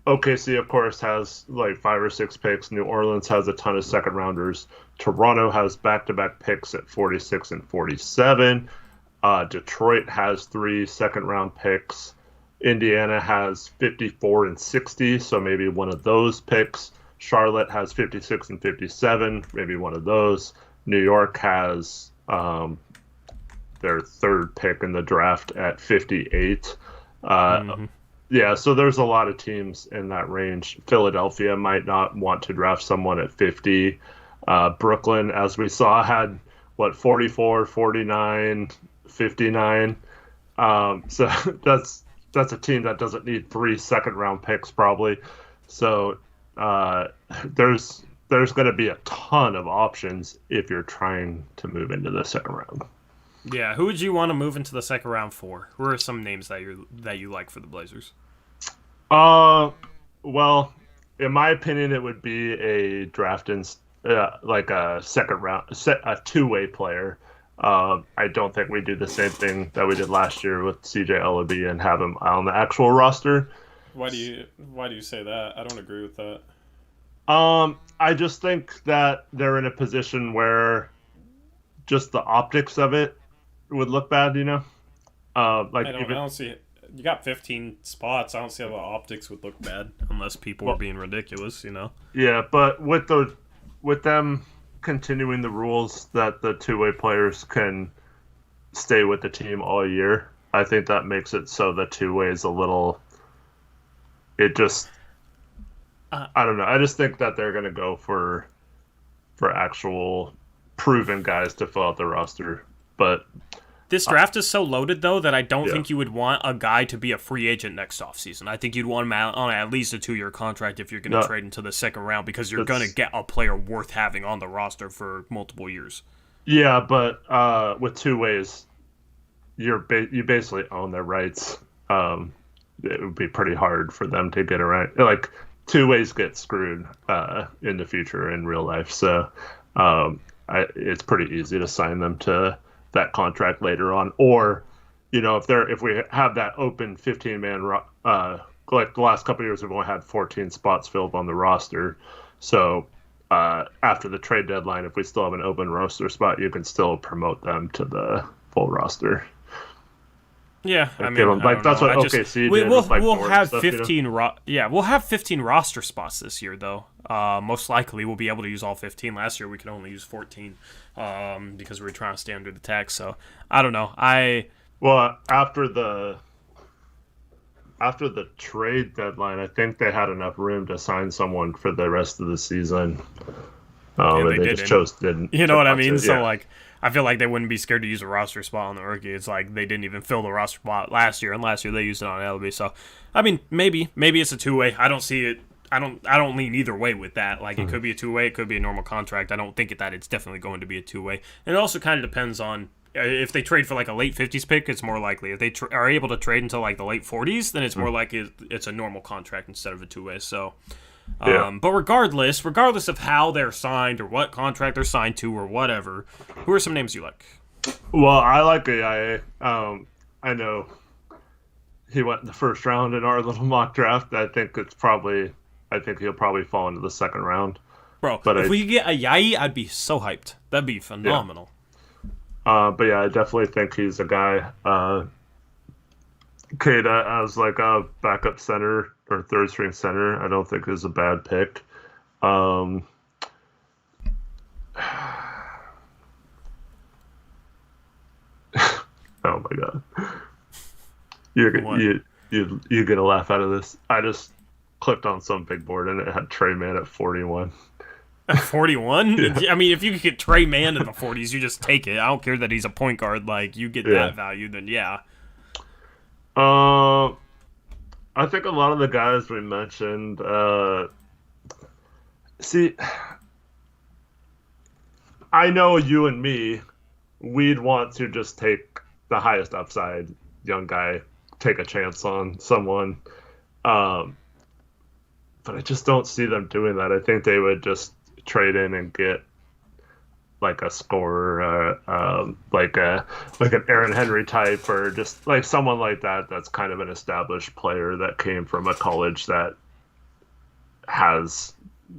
OKC, of course, has like 5 or 6 picks. New Orleans has a ton of second rounders. Toronto has back-to-back picks at 46 and 47. Detroit has 3 second-round picks. Indiana has 54 and 60, so maybe one of those picks. Charlotte has 56 and 57, maybe one of those. New York has their 3rd pick in the draft at 58. Yeah, so there's a lot of teams in that range. Philadelphia might not want to draft someone at 50. Brooklyn, as we saw, had, 44, 49, 59. So that's a team that doesn't need 3 second-round picks probably. So there's going to be a ton of options if you're trying to move into the second round. Yeah, who would you want to move into the second round for? Who are some names that you like for the Blazers? Well, in my opinion, it would be a draft like a second round, a 2-way player. I don't think we do the same thing that we did last year with CJ Ellaby and have him on the actual roster. Why do you say that? I don't agree with that. I just think that they're in a position where just the optics of it would look bad, I don't see it. You got 15 spots. I don't see how the optics would look bad unless people are being ridiculous, Yeah, but with them continuing the rules that the 2-way players can stay with the team all year, I think that makes it so the 2-way is a little. It just. I don't know. I just think that they're going to go for actual proven guys to fill out the roster, but. This draft is so loaded, though, that I don't think you would want a guy to be a free agent next offseason. I think you'd want him on at least a 2-year contract if you're going to trade into the second round, because you're going to get a player worth having on the roster for multiple years. Yeah, but with 2-ways, you basically own their rights. It would be pretty hard for them to get around. Like, 2-ways get screwed in the future in real life, so it's pretty easy to sign them to that contract later on, or if we have that open 15-man like the last couple of years, we've only had 14 spots filled on the roster. So after the trade deadline, if we still have an open roster spot, you can still promote them to the full roster. Yeah, that's what OKC did. We'll have 15. We'll have 15 roster spots this year, though. Most likely, we'll be able to use all 15. Last year, we could only use 14 because we were trying to stay under the tax. So I don't know. After the trade deadline, I think they had enough room to sign someone for the rest of the season. They didn't. You know what I mean? So I feel like they wouldn't be scared to use a roster spot on the rookie. It's like they didn't even fill the roster spot last year, and last year they used it on LB. So, maybe it's a 2-way. I don't see it. I don't lean either way with that. Like, it could be a 2-way, it could be a normal contract. I don't think that it's definitely going to be a 2-way. And it also kind of depends on if they trade for like a late 50s pick, it's more likely. If they are able to trade until like the late 40s, then it's more likely it's a normal contract instead of a 2-way. So. But regardless of how they're signed or what contract they're signed to or whatever, who are some names you like? Well, I like AIA. I know he went in the first round in our little mock draft. I think he'll probably fall into the second round. Bro, if we could get a Yai, I'd be so hyped. That'd be phenomenal. Yeah. But yeah, I definitely think he's a guy. Keita as like a backup center or third string center, I don't think is a bad pick. Oh my god, you're gonna laugh out of this. I just clicked on some big board and it had Trey Man at 41. At 41? Yeah. I mean, if you could get Trey Man in the 40s, you just take it. I don't care that he's a point guard. Like, you get that value, then yeah. I think a lot of the guys we mentioned, I know you and me, we'd want to just take the highest upside young guy, take a chance on someone. But I just don't see them doing that. I think they would just trade in and get like a scorer, like an Aaron Henry type, or just like someone like that that's kind of an established player that came from a college that has,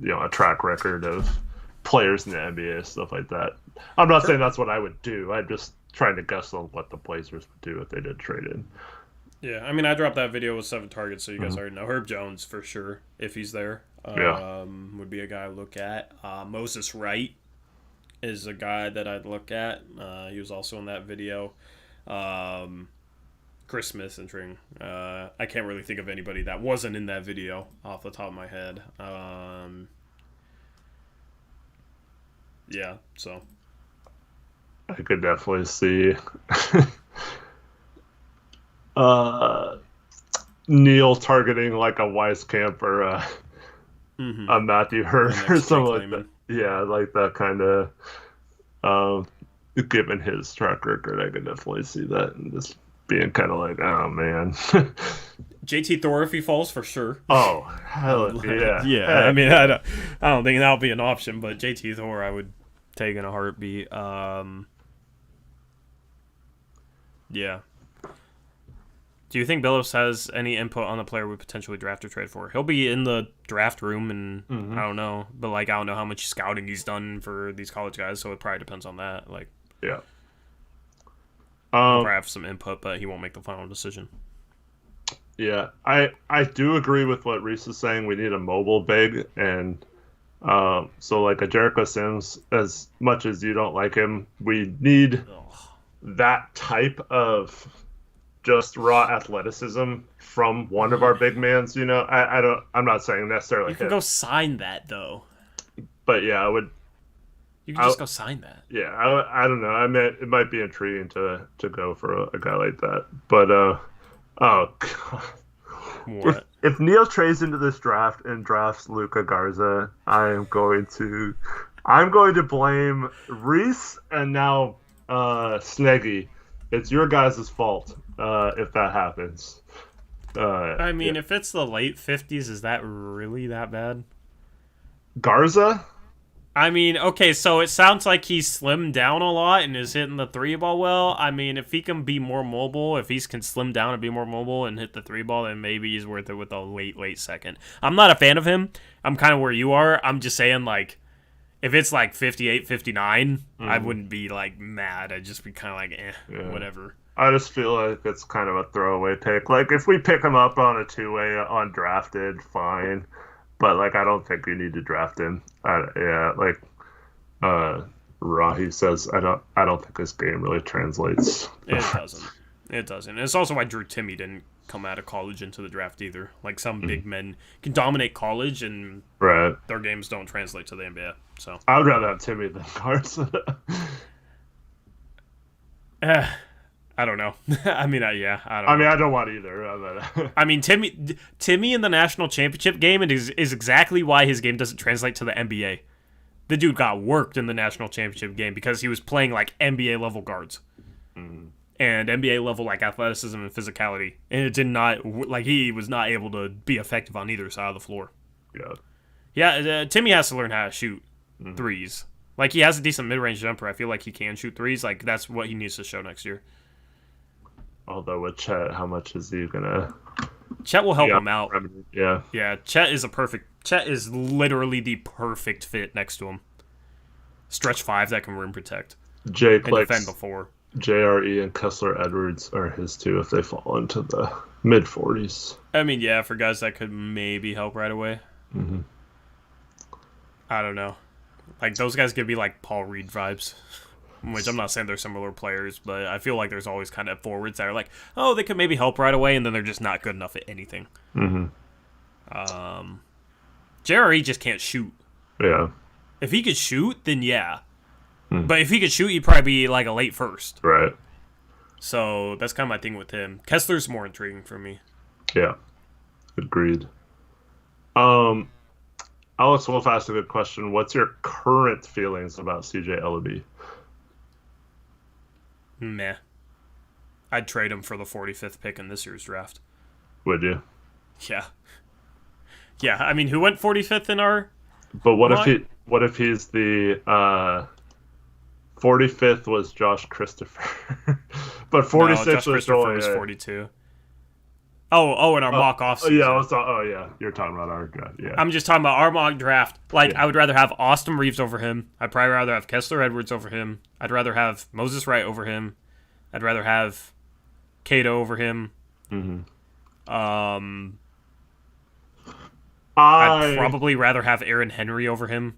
a track record of players in the NBA, stuff like that. I'm not saying that's what I would do. I'm just trying to guess on what the Blazers would do if they did trade in. Yeah, I mean, I dropped that video with 7 targets, so you guys already know. Herb Jones, for sure, if he's there, would be a guy I look at. Moses Wright is a guy that I'd look at. He was also in that video. Chris Smith entering. I can't really think of anybody that wasn't in that video off the top of my head. Yeah, so. I could definitely see Neil targeting like a Weiskamp or a Matthew Hurt or something like that. Yeah, like that kind of, given his track record, I could definitely see that and just being kind of like, oh man. JT Thor if he falls, for sure. Oh, hell yeah. Yeah, Heck. I mean, I don't think that'll be an option, but JT Thor I would take in a heartbeat. Yeah. Do you think Billups has any input on the player we potentially draft or trade for? He'll be in the draft room, and I don't know, but like I don't know how much scouting he's done for these college guys, so it probably depends on that. Like, yeah, he'll probably have some input, but he won't make the final decision. Yeah, I do agree with what Reese is saying. We need a mobile big, and so like a Jericho Sims, as much as you don't like him, we need that type of just raw athleticism from one of our big mans. You know, I'm not saying necessarily you can go sign that though. But yeah, I would. You can just go sign that. Yeah, I don't know. I mean, it might be intriguing to go for a guy like that. But oh god, what? If Neil trades into this draft and drafts Luka Garza, I'm going to blame Reese and now Sneggy. It's your guys' fault if that happens. I mean, if it's the late 50s, is that really that bad? Garza? I mean, okay, so it sounds like he's slimmed down a lot and is hitting the 3-ball well. I mean, if he can be more mobile, if he can slim down and be more mobile and hit the 3-ball, then maybe he's worth it with a late second. I'm not a fan of him. I'm kind of where you are. I'm just saying, like, if it's like 58, 59, I wouldn't be, like, mad. I'd just be kind of like, whatever. I just feel like it's kind of a throwaway pick. Like, if we pick him up on a two-way undrafted, fine. But, like, I don't think you need to draft him. Rahi says, I don't think his game really translates. It doesn't. And it's also why Drew Timme didn't come out of college into the draft either. Like, some big men can dominate college, and their games don't translate to the NBA. So I would rather have Timme than Garza. I don't know. I mean, I don't know. I mean, I don't want either. I mean, Timme in the national championship game is exactly why his game doesn't translate to the NBA. The dude got worked in the national championship game because he was playing like NBA level guards and NBA level like athleticism and physicality, and it did not like he was not able to be effective on either side of the floor. Timme has to learn how to shoot threes. Like, he has a decent mid-range jumper. I feel like he can shoot threes. Like, that's what he needs to show next year. Although with Chet, how much is he gonna? Chet will help him out. Yeah. Chet is literally the perfect fit next to him. Stretch 5 that can rim protect. And defend the 4. JRE and Kessler Edwards are his two if they fall into the mid 40s. I mean, yeah, for guys that could maybe help right away. I don't know. Like, those guys could be like Paul Reed vibes. Which I'm not saying they're similar players, but I feel like there's always kind of forwards that are like, oh, they could maybe help right away, and then they're just not good enough at anything. JRE just can't shoot. Yeah. If he could shoot, then yeah. But if he could shoot, he'd probably be like a late first. Right. So that's kind of my thing with him. Kessler's more intriguing for me. Yeah. Agreed. Alex Wolf asked a good question. What's your current feelings about CJ Ellaby? Meh. I'd trade him for the 45th pick in this year's draft. Would you? Yeah. Yeah, I mean, who went 45th in our... But what if he's the 45th was Josh Christopher. But 46th Josh was Christopher was 42. In our mock offseason. Yeah, you're talking about our guy. Yeah, I'm just talking about our mock draft. I would rather have Austin Reeves over him. I'd probably rather have Kessler Edwards over him. I'd rather have Moses Wright over him. I'd rather have Cato over him. Mm-hmm. I'd probably rather have Aaron Henry over him.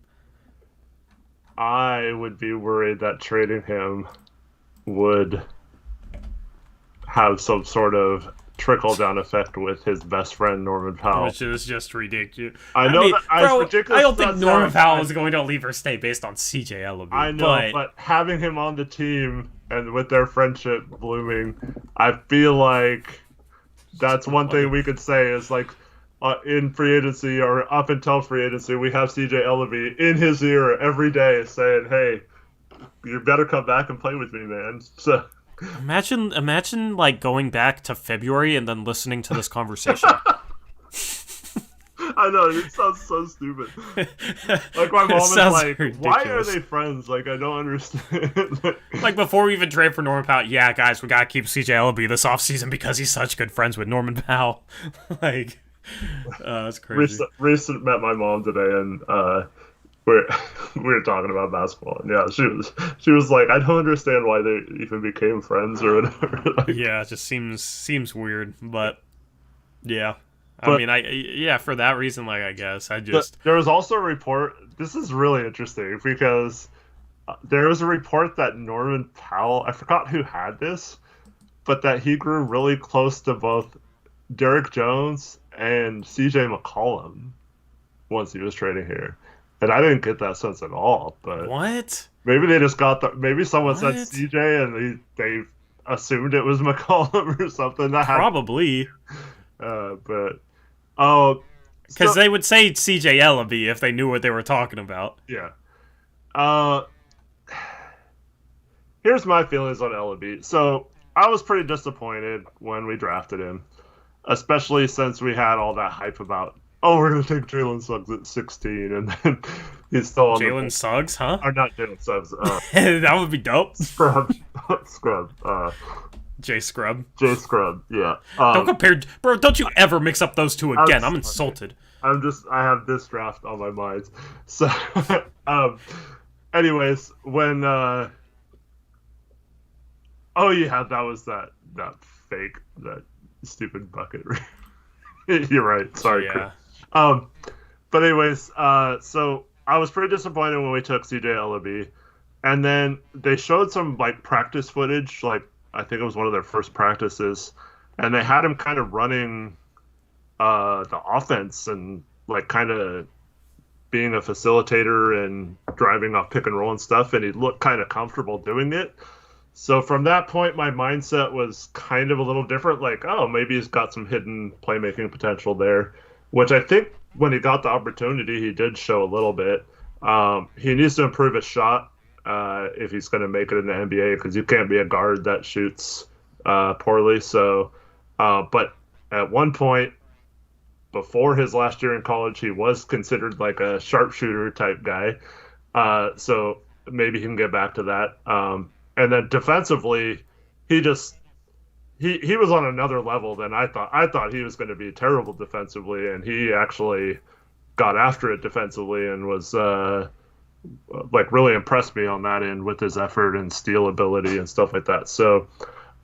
I would be worried that trading him would have some sort of trickle-down effect with his best friend Norman Powell. Which is just ridiculous. I don't think Norman Powell is going to leave our state based on CJ Ellaby. I know, but having him on the team and with their friendship blooming, I feel like that's one thing we could say is like in free agency or up until free agency, we have CJ Ellaby in his ear every day saying, "Hey, you better come back and play with me, man." So imagine like going back to February and then listening to this conversation. I know, it sounds so stupid. Like my mom is like, ridiculous. Why are they friends? Like I don't understand. Like before we even trade for Norman Powell, yeah, guys, we gotta keep CJ Ellaby this offseason because he's such good friends with Norman Powell. Like, that's crazy. Reese met my mom today, and we were talking about basketball, and yeah, she was like, I don't understand why they even became friends or whatever. Like, yeah, it just seems weird, but yeah. For that reason, like, I guess there was also a report. This is really interesting because there was a report that Norman Powell, I forgot who had this, but that he grew really close to both Derek Jones and CJ McCollum once he was trading here. And I didn't get that sense at all. But what? Maybe they just got maybe someone said CJ and they assumed it was McCollum or something. Probably. Because they would say CJ Ellaby if they knew what they were talking about. Yeah. Here's my feelings on Ellaby. So I was pretty disappointed when we drafted him, especially since we had all that hype about, we're going to take Jalen Suggs at 16, and then he's still on Jalen Suggs, huh? Or not Jalen Suggs. That would be dope. Scrub. J Scrub, yeah. Don't compare, bro. Don't you ever mix up those two again. I'm insulted. I have this draft on my mind. So, anyways, when that was that fake, that stupid bucket. You're right. Sorry. Yeah. But anyways, so I was pretty disappointed when we took CJ Ellaby, and then they showed some like practice footage, like I think it was one of their first practices, and they had him kind of running the offense and like kind of being a facilitator and driving off pick and roll and stuff, and he looked kind of comfortable doing it. So from that point, my mindset was kind of a little different, like, oh, maybe he's got some hidden playmaking potential there, which I think when he got the opportunity, he did show a little bit. He needs to improve his shot if he's going to make it in the NBA, because you can't be a guard that shoots poorly. So, but at one point before his last year in college, he was considered like a sharpshooter type guy. So maybe he can get back to that. And then defensively, he was on another level than I thought. I thought he was going to be terrible defensively, and he actually got after it defensively and was like really impressed me on that end with his effort and steal ability and stuff like that. So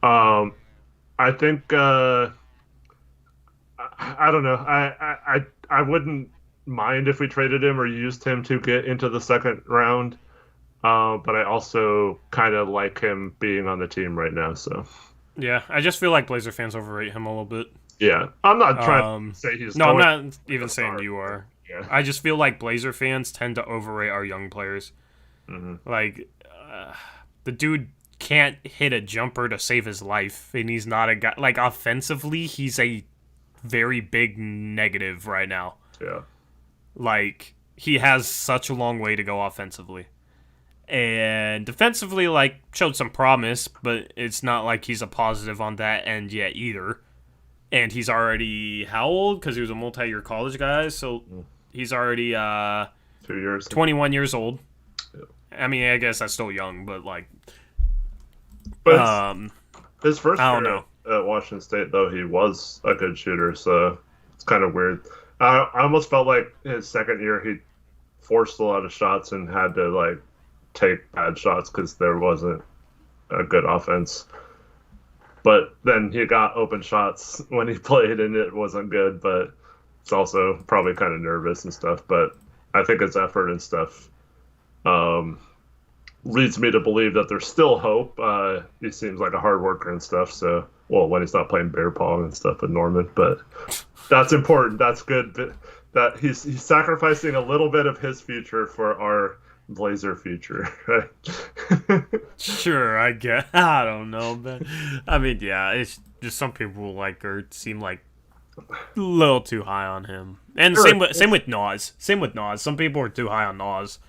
I think I don't know. I wouldn't mind if we traded him or used him to get into the second round. But I also kind of like him being on the team right now. So yeah, I just feel like Blazer fans overrate him a little bit. Yeah, I'm not trying to say he's. No, I'm not even saying you are. Yeah. I just feel like Blazer fans tend to overrate our young players. Mm-hmm. Like, the dude can't hit a jumper to save his life, and he's not a guy. Like, offensively, he's a very big negative right now. Yeah. Like, he has such a long way to go offensively. And defensively, like, showed some promise, but it's not like he's a positive on that end yet either. And he's already, how old? Because he was a multi-year college guy, so he's already 2 years, 21 years old. Yeah. I mean, I guess that's still young, but like, but his first I don't year know. at Washington State, though, he was a good shooter, so it's kind of weird. I almost felt like his second year he forced a lot of shots and had to like take bad shots because there wasn't a good offense. But then he got open shots when he played, and it wasn't good. But it's also probably kind of nervous and stuff. But I think his effort and stuff leads me to believe that there's still hope. He seems like a hard worker and stuff. So, well, when he's not playing bear pong and stuff with Norman, but that's important. That's good. That he's sacrificing a little bit of his future for our Blazer future, right? Sure, I guess. I don't know, but I mean, yeah, it's just some people like or seem like a little too high on him, and same with Nas. Same with Nas. Some people are too high on Nas.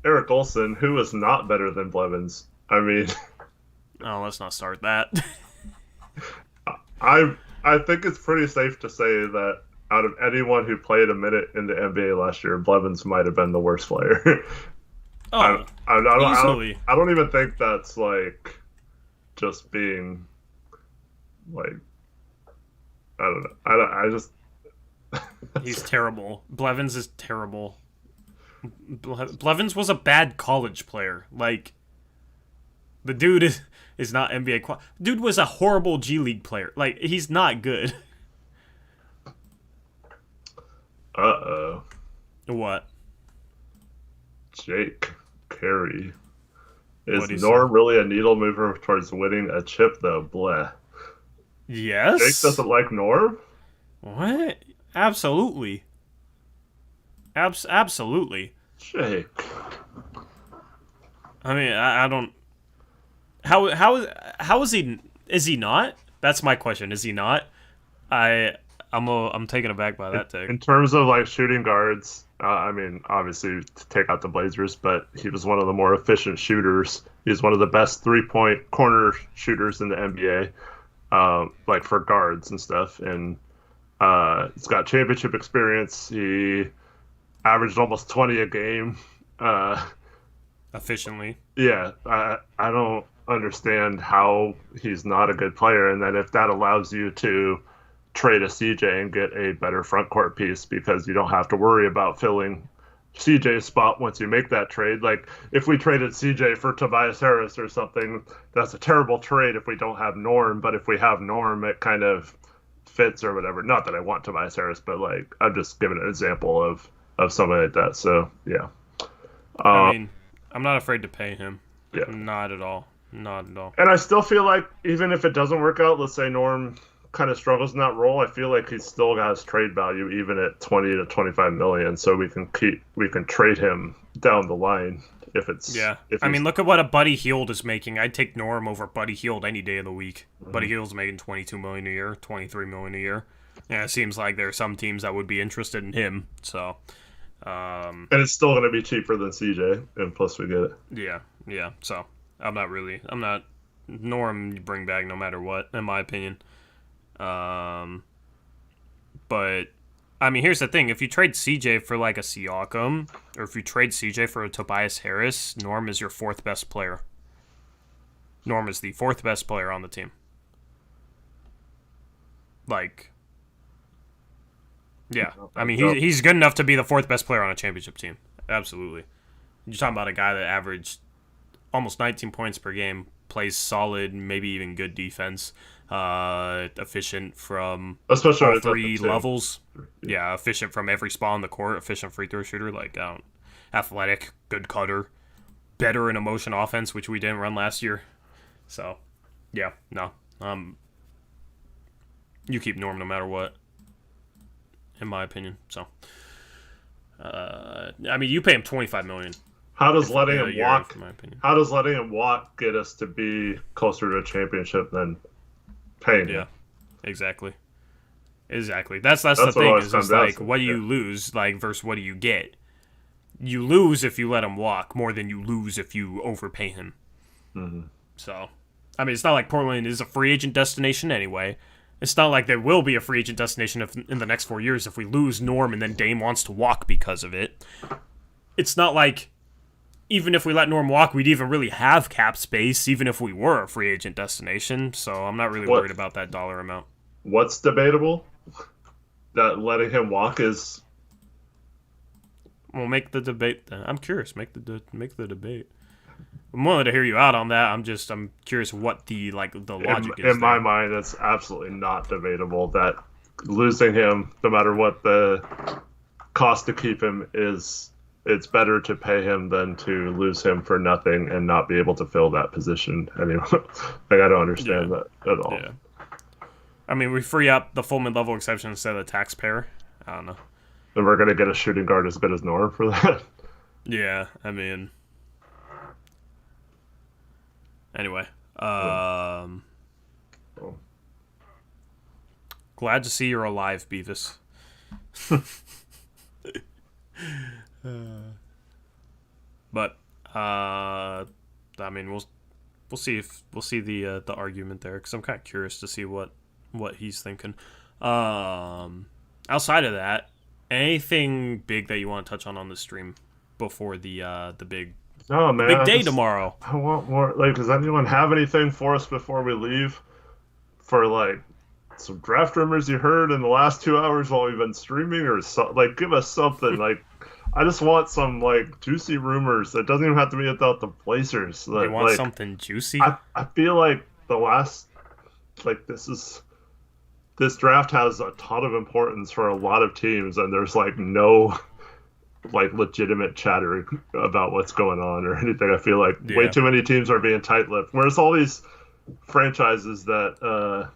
Eric Olson, who is not better than Blevins. I mean, oh, let's not start that. I think it's pretty safe to say that out of anyone who played a minute in the NBA last year, Blevins might have been the worst player. Oh, easily. I don't even think that's like just being like I don't know. I just he's terrible. Blevins is terrible. Blevins was a bad college player. Like the dude is not NBA dude was a horrible G League player. Like he's not good. Uh-oh. What? Jake Carey. Is Norm really a needle mover towards winning a chip, though? Bleh. Yes? Jake doesn't like Norm? What? Absolutely. Absolutely. Jake. I mean, I don't... How is he... Is he not? That's my question. Is he not? I'm taken aback by that take. In terms of like shooting guards, I mean, obviously to take out the Blazers, but he was one of the more efficient shooters. He's one of the best 3-point corner shooters in the NBA, like for guards and stuff. And he's got championship experience. He averaged almost 20 a game. Efficiently. Yeah, I don't understand how he's not a good player. And then if that allows you to trade a CJ and get a better front court piece because you don't have to worry about filling CJ's spot once you make that trade. Like if we traded CJ for Tobias Harris or something, that's a terrible trade if we don't have Norm, but if we have Norm, it kind of fits or whatever. Not that I want Tobias Harris, but like I'm just giving an example of something like that. So yeah. I mean, I'm not afraid to pay him. Yeah. Not at all. Not at all. And I still feel like even if it doesn't work out, let's say Norm kind of struggles in that role, I feel like he's still got his trade value even at 20 to 25 million, so we can trade him down the line if it's I mean, look at what a Buddy Hield is making. I'd take Norm over Buddy Hield any day of the week. Mm-hmm. Buddy Hield's making 22 million a year, 23 million a year. Yeah, it seems like there are some teams that would be interested in him. So and it's still going to be cheaper than CJ, and plus we get it. Yeah. So I'm not Norm you bring back no matter what, in my opinion. But I mean, here's the thing: if you trade CJ for like a Siakam, or if you trade CJ for a Tobias Harris, Norm is your fourth best player. Norm is the fourth best player on the team. Like, yeah, I mean, he's good enough to be the fourth best player on a championship team. Absolutely. You're talking about a guy that averaged almost 19 points per game, plays solid, maybe even good defense. Efficient from especially all three levels. Yeah, efficient from every spot on the court. Efficient free throw shooter, like athletic, good cutter, better in a motion offense, which we didn't run last year. So, yeah, no, you keep Norm no matter what, in my opinion. So, I mean, you pay him $25 million. How does letting him walk? In my opinion. How does letting him walk get us to be closer to a championship than paying him? Yeah, exactly. That's the thing. Is just like, what do you lose, like, versus what do you get? You lose if you let him walk more than you lose if you overpay him. Mm-hmm. So, I mean, it's not like Portland is a free agent destination anyway. It's not like there will be a free agent destination in the next 4 years if we lose Norm and then Dame wants to walk because of it. It's not like even if we let Norm walk, we'd even really have cap space, even if we were a free agent destination. So I'm not really worried about that dollar amount. What's debatable? That letting him walk is. We'll make the debate then. I'm curious. Make the debate. I'm willing to hear you out on that. I'm curious what the logic is. In my mind, it's absolutely not debatable that losing him, no matter what the cost to keep him is, it's better to pay him than to lose him for nothing and not be able to fill that position anymore. I don't understand that at all. Yeah. I mean, we free up the full mid-level exception instead of the taxpayer. I don't know. And we're going to get a shooting guard as good as Norm for that. Yeah, I mean... Anyway. Glad to see you're alive, Beavis. But I mean, we'll see the argument there, because I'm kind of curious to see what he's thinking. Outside of that, anything big that you want to touch on the stream before the big big day tomorrow? I want more. Does anyone have anything for us before we leave? For some draft rumors you heard in the last 2 hours while we've been streaming, or give us something. I just want some juicy rumors. It doesn't even have to be about the Blazers. You want something juicy? I feel like the last this draft has a ton of importance for a lot of teams, and there's no legitimate chatter about what's going on or anything. I feel like way too many teams are being tight-lipped. Whereas all these franchises that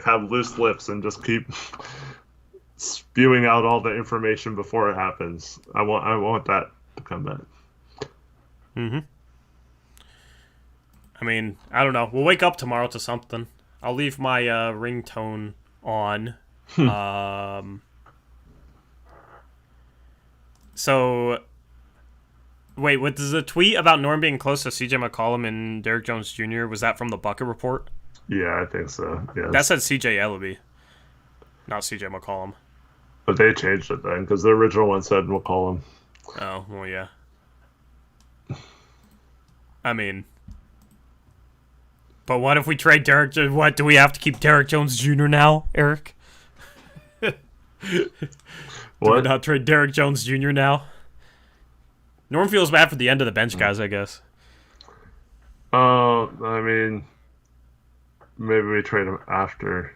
have loose lips and just keep spewing out all the information before it happens. I want that to come back. Mm-hmm. I mean, I don't know. We'll wake up tomorrow to something. I'll leave my ringtone on. So, wait, what is the tweet about Norm being close to CJ McCollum and Derrick Jones Jr.? Was that from the Bucket Report? Yeah, I think so. Yeah. That said CJ Ellaby, not CJ McCollum. But they changed it then, because the original one said McCollum. Oh, well, yeah. I mean, but what if we trade Derrick? What, do we have to keep Derrick Jones Jr. now, Eric? What? Do we not trade Derrick Jones Jr. now? Norm feels bad for the end of the bench guys, I guess. I mean, maybe we trade him after.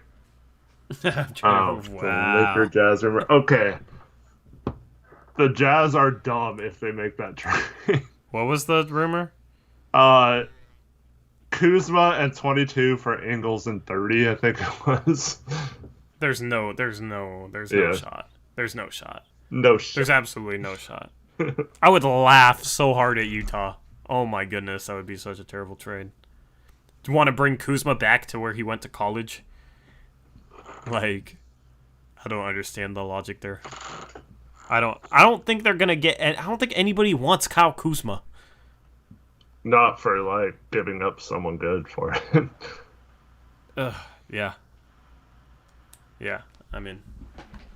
Wow. The Laker Jazz. Okay. The Jazz are dumb if they make that trade. What was the rumor? Kuzma and 22 for Ingles and 30, I think it was. There's no shot. There's no shot. No shot. There's absolutely no shot. I would laugh so hard at Utah. Oh my goodness, that would be such a terrible trade. Do you want to bring Kuzma back to where he went to college? I don't understand the logic there. I don't think they're gonna get. I don't think anybody wants Kyle Kuzma. Not for giving up someone good for it. Yeah. Yeah. I mean,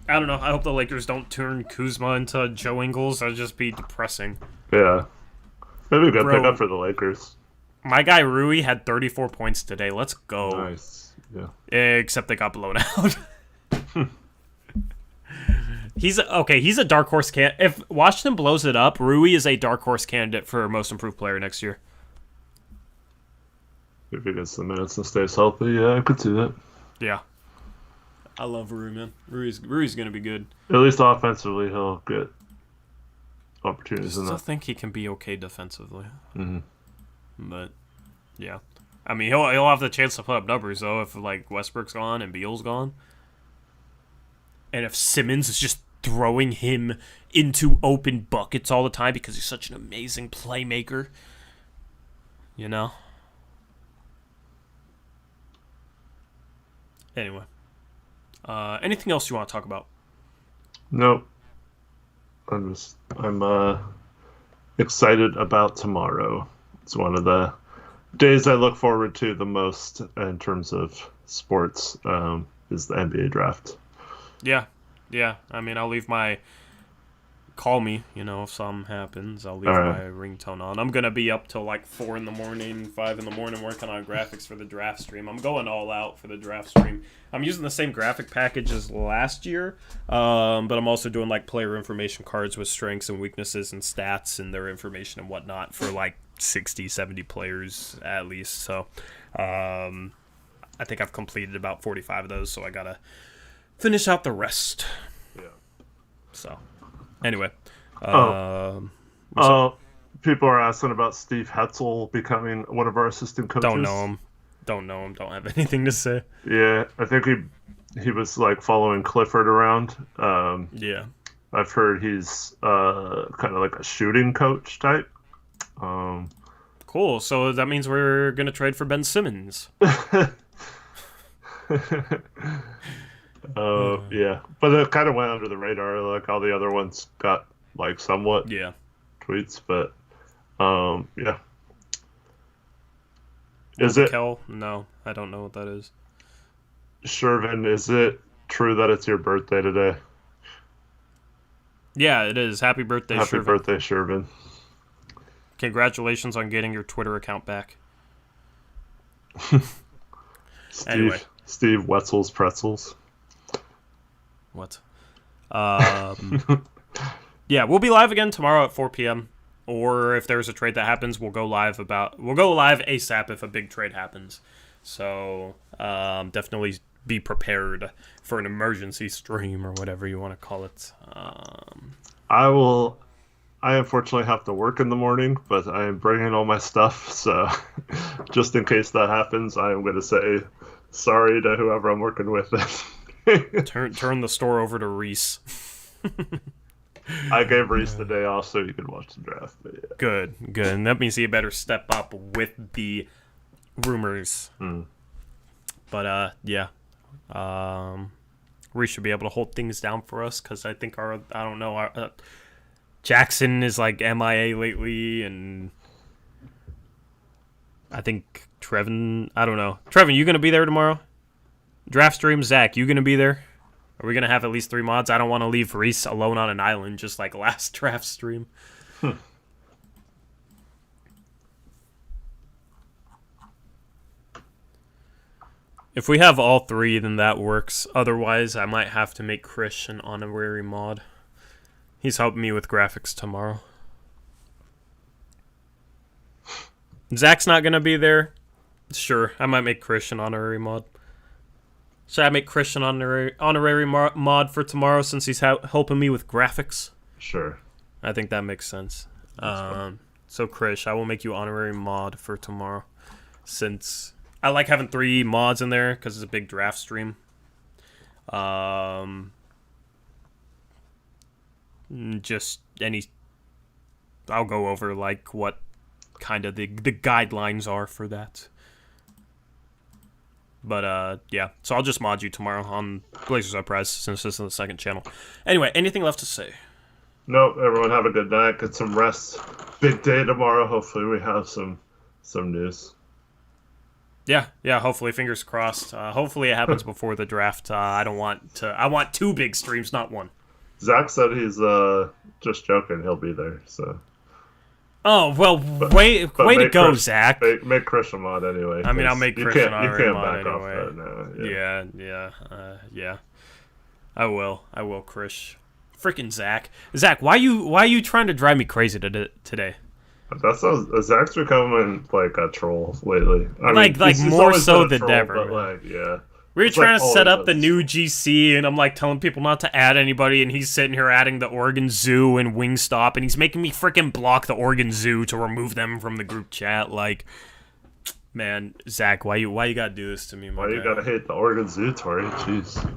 I don't know. I hope the Lakers don't turn Kuzma into Joe Ingles. That'd just be depressing. Yeah. That'd be a good pickup for the Lakers. My guy Rui had 34 points today. Let's go. Nice. Yeah. Except they got blown out. He's a dark horse candidate. If Washington blows it up, Rui is a dark horse candidate for most improved player next year. If he gets the minutes and stays healthy, yeah, I could see that. Yeah. I love Rui, man. Rui's going to be good. At least offensively, he'll get opportunities in that. I still think he can be okay defensively. Mm-hmm. But, yeah. I mean, he'll have the chance to put up numbers, though, if, Westbrook's gone and Beal's gone. And if Simmons is just throwing him into open buckets all the time because he's such an amazing playmaker. You know? Anyway. Anything else you want to talk about? Nope. I'm excited about tomorrow. It's one of the days I look forward to the most in terms of sports, is the NBA draft. Yeah. I mean, I'll leave my call me, if something happens. I'll leave All my right. ringtone on. I'm going to be up till like 4 in the morning, 5 in the morning working on graphics for the draft stream. I'm going all out for the draft stream. I'm using the same graphic package as last year, but I'm also doing like player information cards with strengths and weaknesses and stats and their information and whatnot for like 60, 70 players at least. So I think I've completed about 45 of those, so I got to finish out the rest. Yeah. So, anyway. People are asking about Steve Hetzel becoming one of our assistant coaches. Don't know him. Don't have anything to say. Yeah, I think he was like following Clifford around. Yeah. I've heard he's kind of like a shooting coach type. Cool. So that means we're gonna trade for Ben Simmons. Yeah, but it kind of went under the radar. Like all the other ones got like somewhat tweets, but yeah. Is it Kel? No, I don't know what that is. Shervin? Is it true that it's your birthday today? Yeah, it is. Happy birthday, Happy Shervin. birthday, Shervin. Congratulations on getting your Twitter account back. Anyway. Steve Wetzel's Pretzels. What? Yeah, we'll be live again tomorrow at 4 p.m. Or if there's a trade that happens, we'll go live ASAP if a big trade happens. So definitely be prepared for an emergency stream or whatever you want to call it. I unfortunately have to work in the morning, but I am bringing all my stuff, so just in case that happens, I am going to say sorry to whoever I'm working with. Turn the store over to Reese. I gave Reese the day off so you could watch the draft. But yeah. Good. And that means he better step up with the rumors. But yeah, Reese should be able to hold things down for us because I think our Jackson is like MIA lately, and I think Trevin. I don't know. Trevin, you gonna be there tomorrow? Draft stream, Zach, you gonna be there? Are we gonna have at least 3 mods? I don't want to leave Reese alone on an island just like last draft stream. If we have all 3, then that works. Otherwise, I might have to make Chris an honorary mod. He's helping me with graphics tomorrow. Zach's not gonna be there. Sure, I might make Chris an honorary mod. Should I make Chris an honorary mod for tomorrow since he's helping me with graphics? Sure. I think that makes sense. So Chris, I will make you honorary mod for tomorrow, since I like having 3 mods in there because it's a big draft stream. Just I'll go over like what kind of the guidelines are for that. But yeah, so I'll just mod you tomorrow on Blazers Uprise since this is the second channel. Anyway, anything left to say? Nope. Everyone have a good night. Get some rest. Big day tomorrow. Hopefully we have some news. Yeah. Hopefully, fingers crossed. Hopefully it happens before the draft. I want 2 big streams, not 1. Zach said he's just joking. He'll be there. So. Oh well, way to go, Chris, Zach. Make Chris a mod anyway. I mean, I'll make Chris an honorary mod back anyway. off that now. Yeah. I will, Chris. Freaking Zach. Zach, why you trying to drive me crazy today? That's how Zach's becoming like a troll lately. Like more so than ever. But like, yeah. We were trying to set up the new GC, and I'm like telling people not to add anybody, and he's sitting here adding the Oregon Zoo and Wingstop, and he's making me freaking block the Oregon Zoo to remove them from the group chat. Like, man, Zach, why you gotta do this to me, man? Why you gotta hate the Oregon Zoo, Tori? Jeez.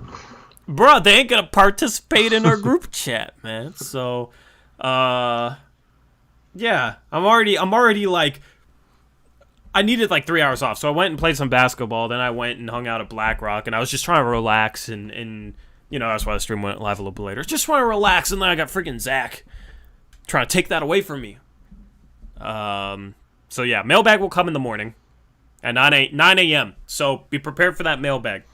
Bro, they ain't gonna participate in our group chat, man. So, yeah, I'm already like, I needed like 3 hours off, so I went and played some basketball. Then I went and hung out at Black Rock, and I was just trying to relax, and that's why the stream went live a little bit later. Just want to relax, and then I got freaking Zach trying to take that away from me. So yeah, mailbag will come in the morning at 9 a.m. So be prepared for that mailbag.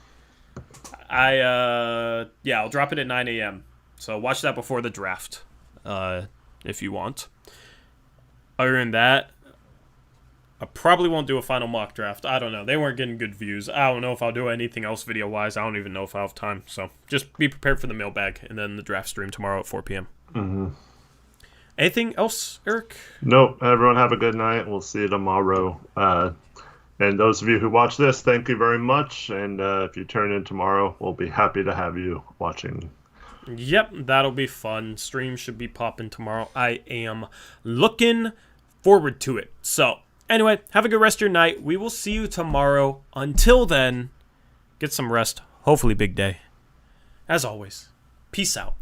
I'll drop it at 9 a.m. So watch that before the draft. if you want. Other than that, I probably won't do a final mock draft. I don't know. They weren't getting good views. I don't know if I'll do anything else video-wise. I don't even know if I'll have time. So just be prepared for the mailbag and then the draft stream tomorrow at 4 p.m. Mm-hmm. Anything else, Eric? Nope. Everyone have a good night. We'll see you tomorrow. And those of you who watch this, thank you very much. And if you turn in tomorrow, we'll be happy to have you watching. Yep, that'll be fun. Stream should be popping tomorrow. I am looking forward to it. So, anyway, have a good rest of your night. We will see you tomorrow. Until then, get some rest. Hopefully, big day. As always, peace out.